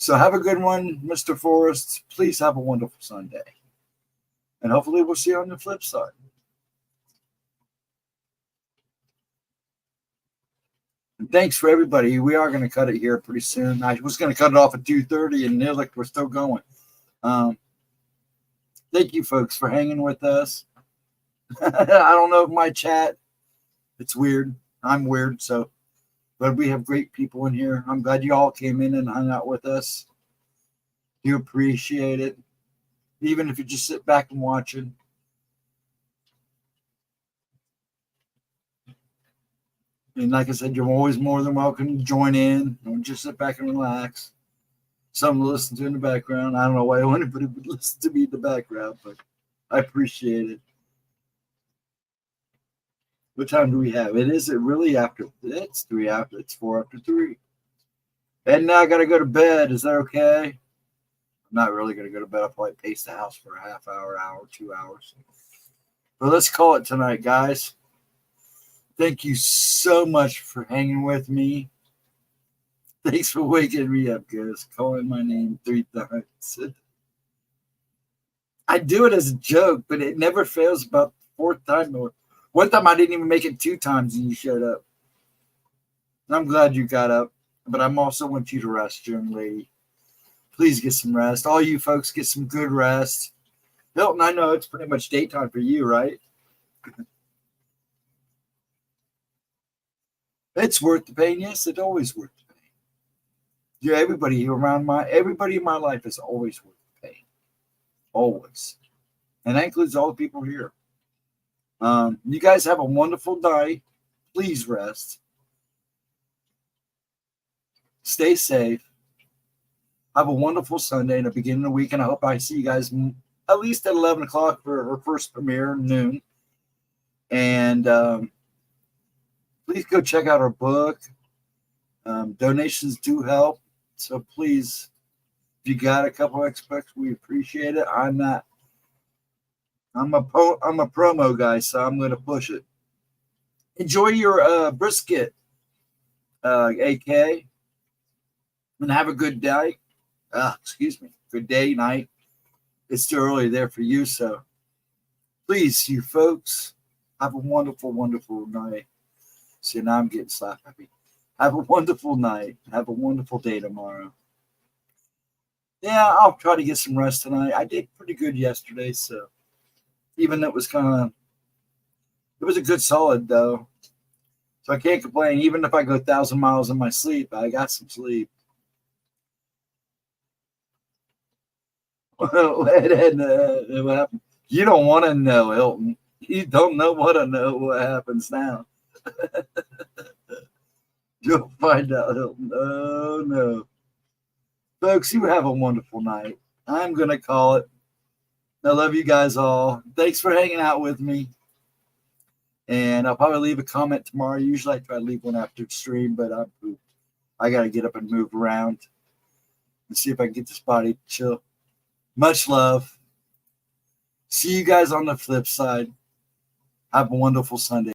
have a good one, Mr. Forrest. Please have a wonderful Sunday. And hopefully we'll see you on the flip side. And thanks for everybody. We are going to cut it here pretty soon. I was going to cut it off at 2:30, and they're like, we're still going. Thank you, folks, for hanging with us. I don't know if my chat, it's weird. I'm weird, but we have great people in here. I'm glad you all came in and hung out with us. You appreciate it. Even if you just sit back and watch it. And like I said, you're always more than welcome to join in. Don't just sit back and relax. Some listen to in the background. I don't know why anybody would listen to me in the background, but I appreciate it. What time do we have? It really after? It's 3 after. It's 4 after 3. And now I got to go to bed. Is that okay? I'm not really going to go to bed. I'll probably pace the house for a half hour, 2 hours. But let's call it tonight, guys. Thank you so much for hanging with me. Thanks for waking me up, guys. Calling my name 3 times. I do it as a joke, but it never fails about the 4th time. One time I didn't even make it 2 times and you showed up. I'm glad you got up, but I'm also want you to rest, young lady. Please get some rest. All you folks get some good rest. Hilton, I know it's pretty much daytime for you, right? It's worth the pain. Yes, it's always worth the pain. Yeah, everybody in my life is always worth the pain. Always. And that includes all the people here. You guys have a wonderful night. Please rest. Stay safe. Have a wonderful Sunday and the beginning of the week. And I hope I see you guys at least at 11 o'clock for her first premiere, noon. And please go check out our book. Donations do help. So please, if you got a couple extra bucks, we appreciate it. I'm a promo guy, so I'm going to push it. Enjoy your brisket, AK, and have a good day. Good day, night. It's too early there for you, so please, you folks, have a wonderful, wonderful night. See, now I'm getting slap happy. Have a wonderful night. Have a wonderful day tomorrow. Yeah, I'll try to get some rest tonight. I did pretty good yesterday, so even though it was a good solid though. So I can't complain. Even if I go 1,000 miles in my sleep, I got some sleep. What happened? You don't want to know, Hilton. You don't want to know what happens now. You'll find out, Hilton. Oh, no. Folks, you have a wonderful night. I'm going to call it. I love you guys all. Thanks for hanging out with me. And I'll probably leave a comment tomorrow. Usually I try to leave one after the stream, but I got to get up and move around and see if I can get this body to chill. Much love. See you guys on the flip side. Have a wonderful Sunday.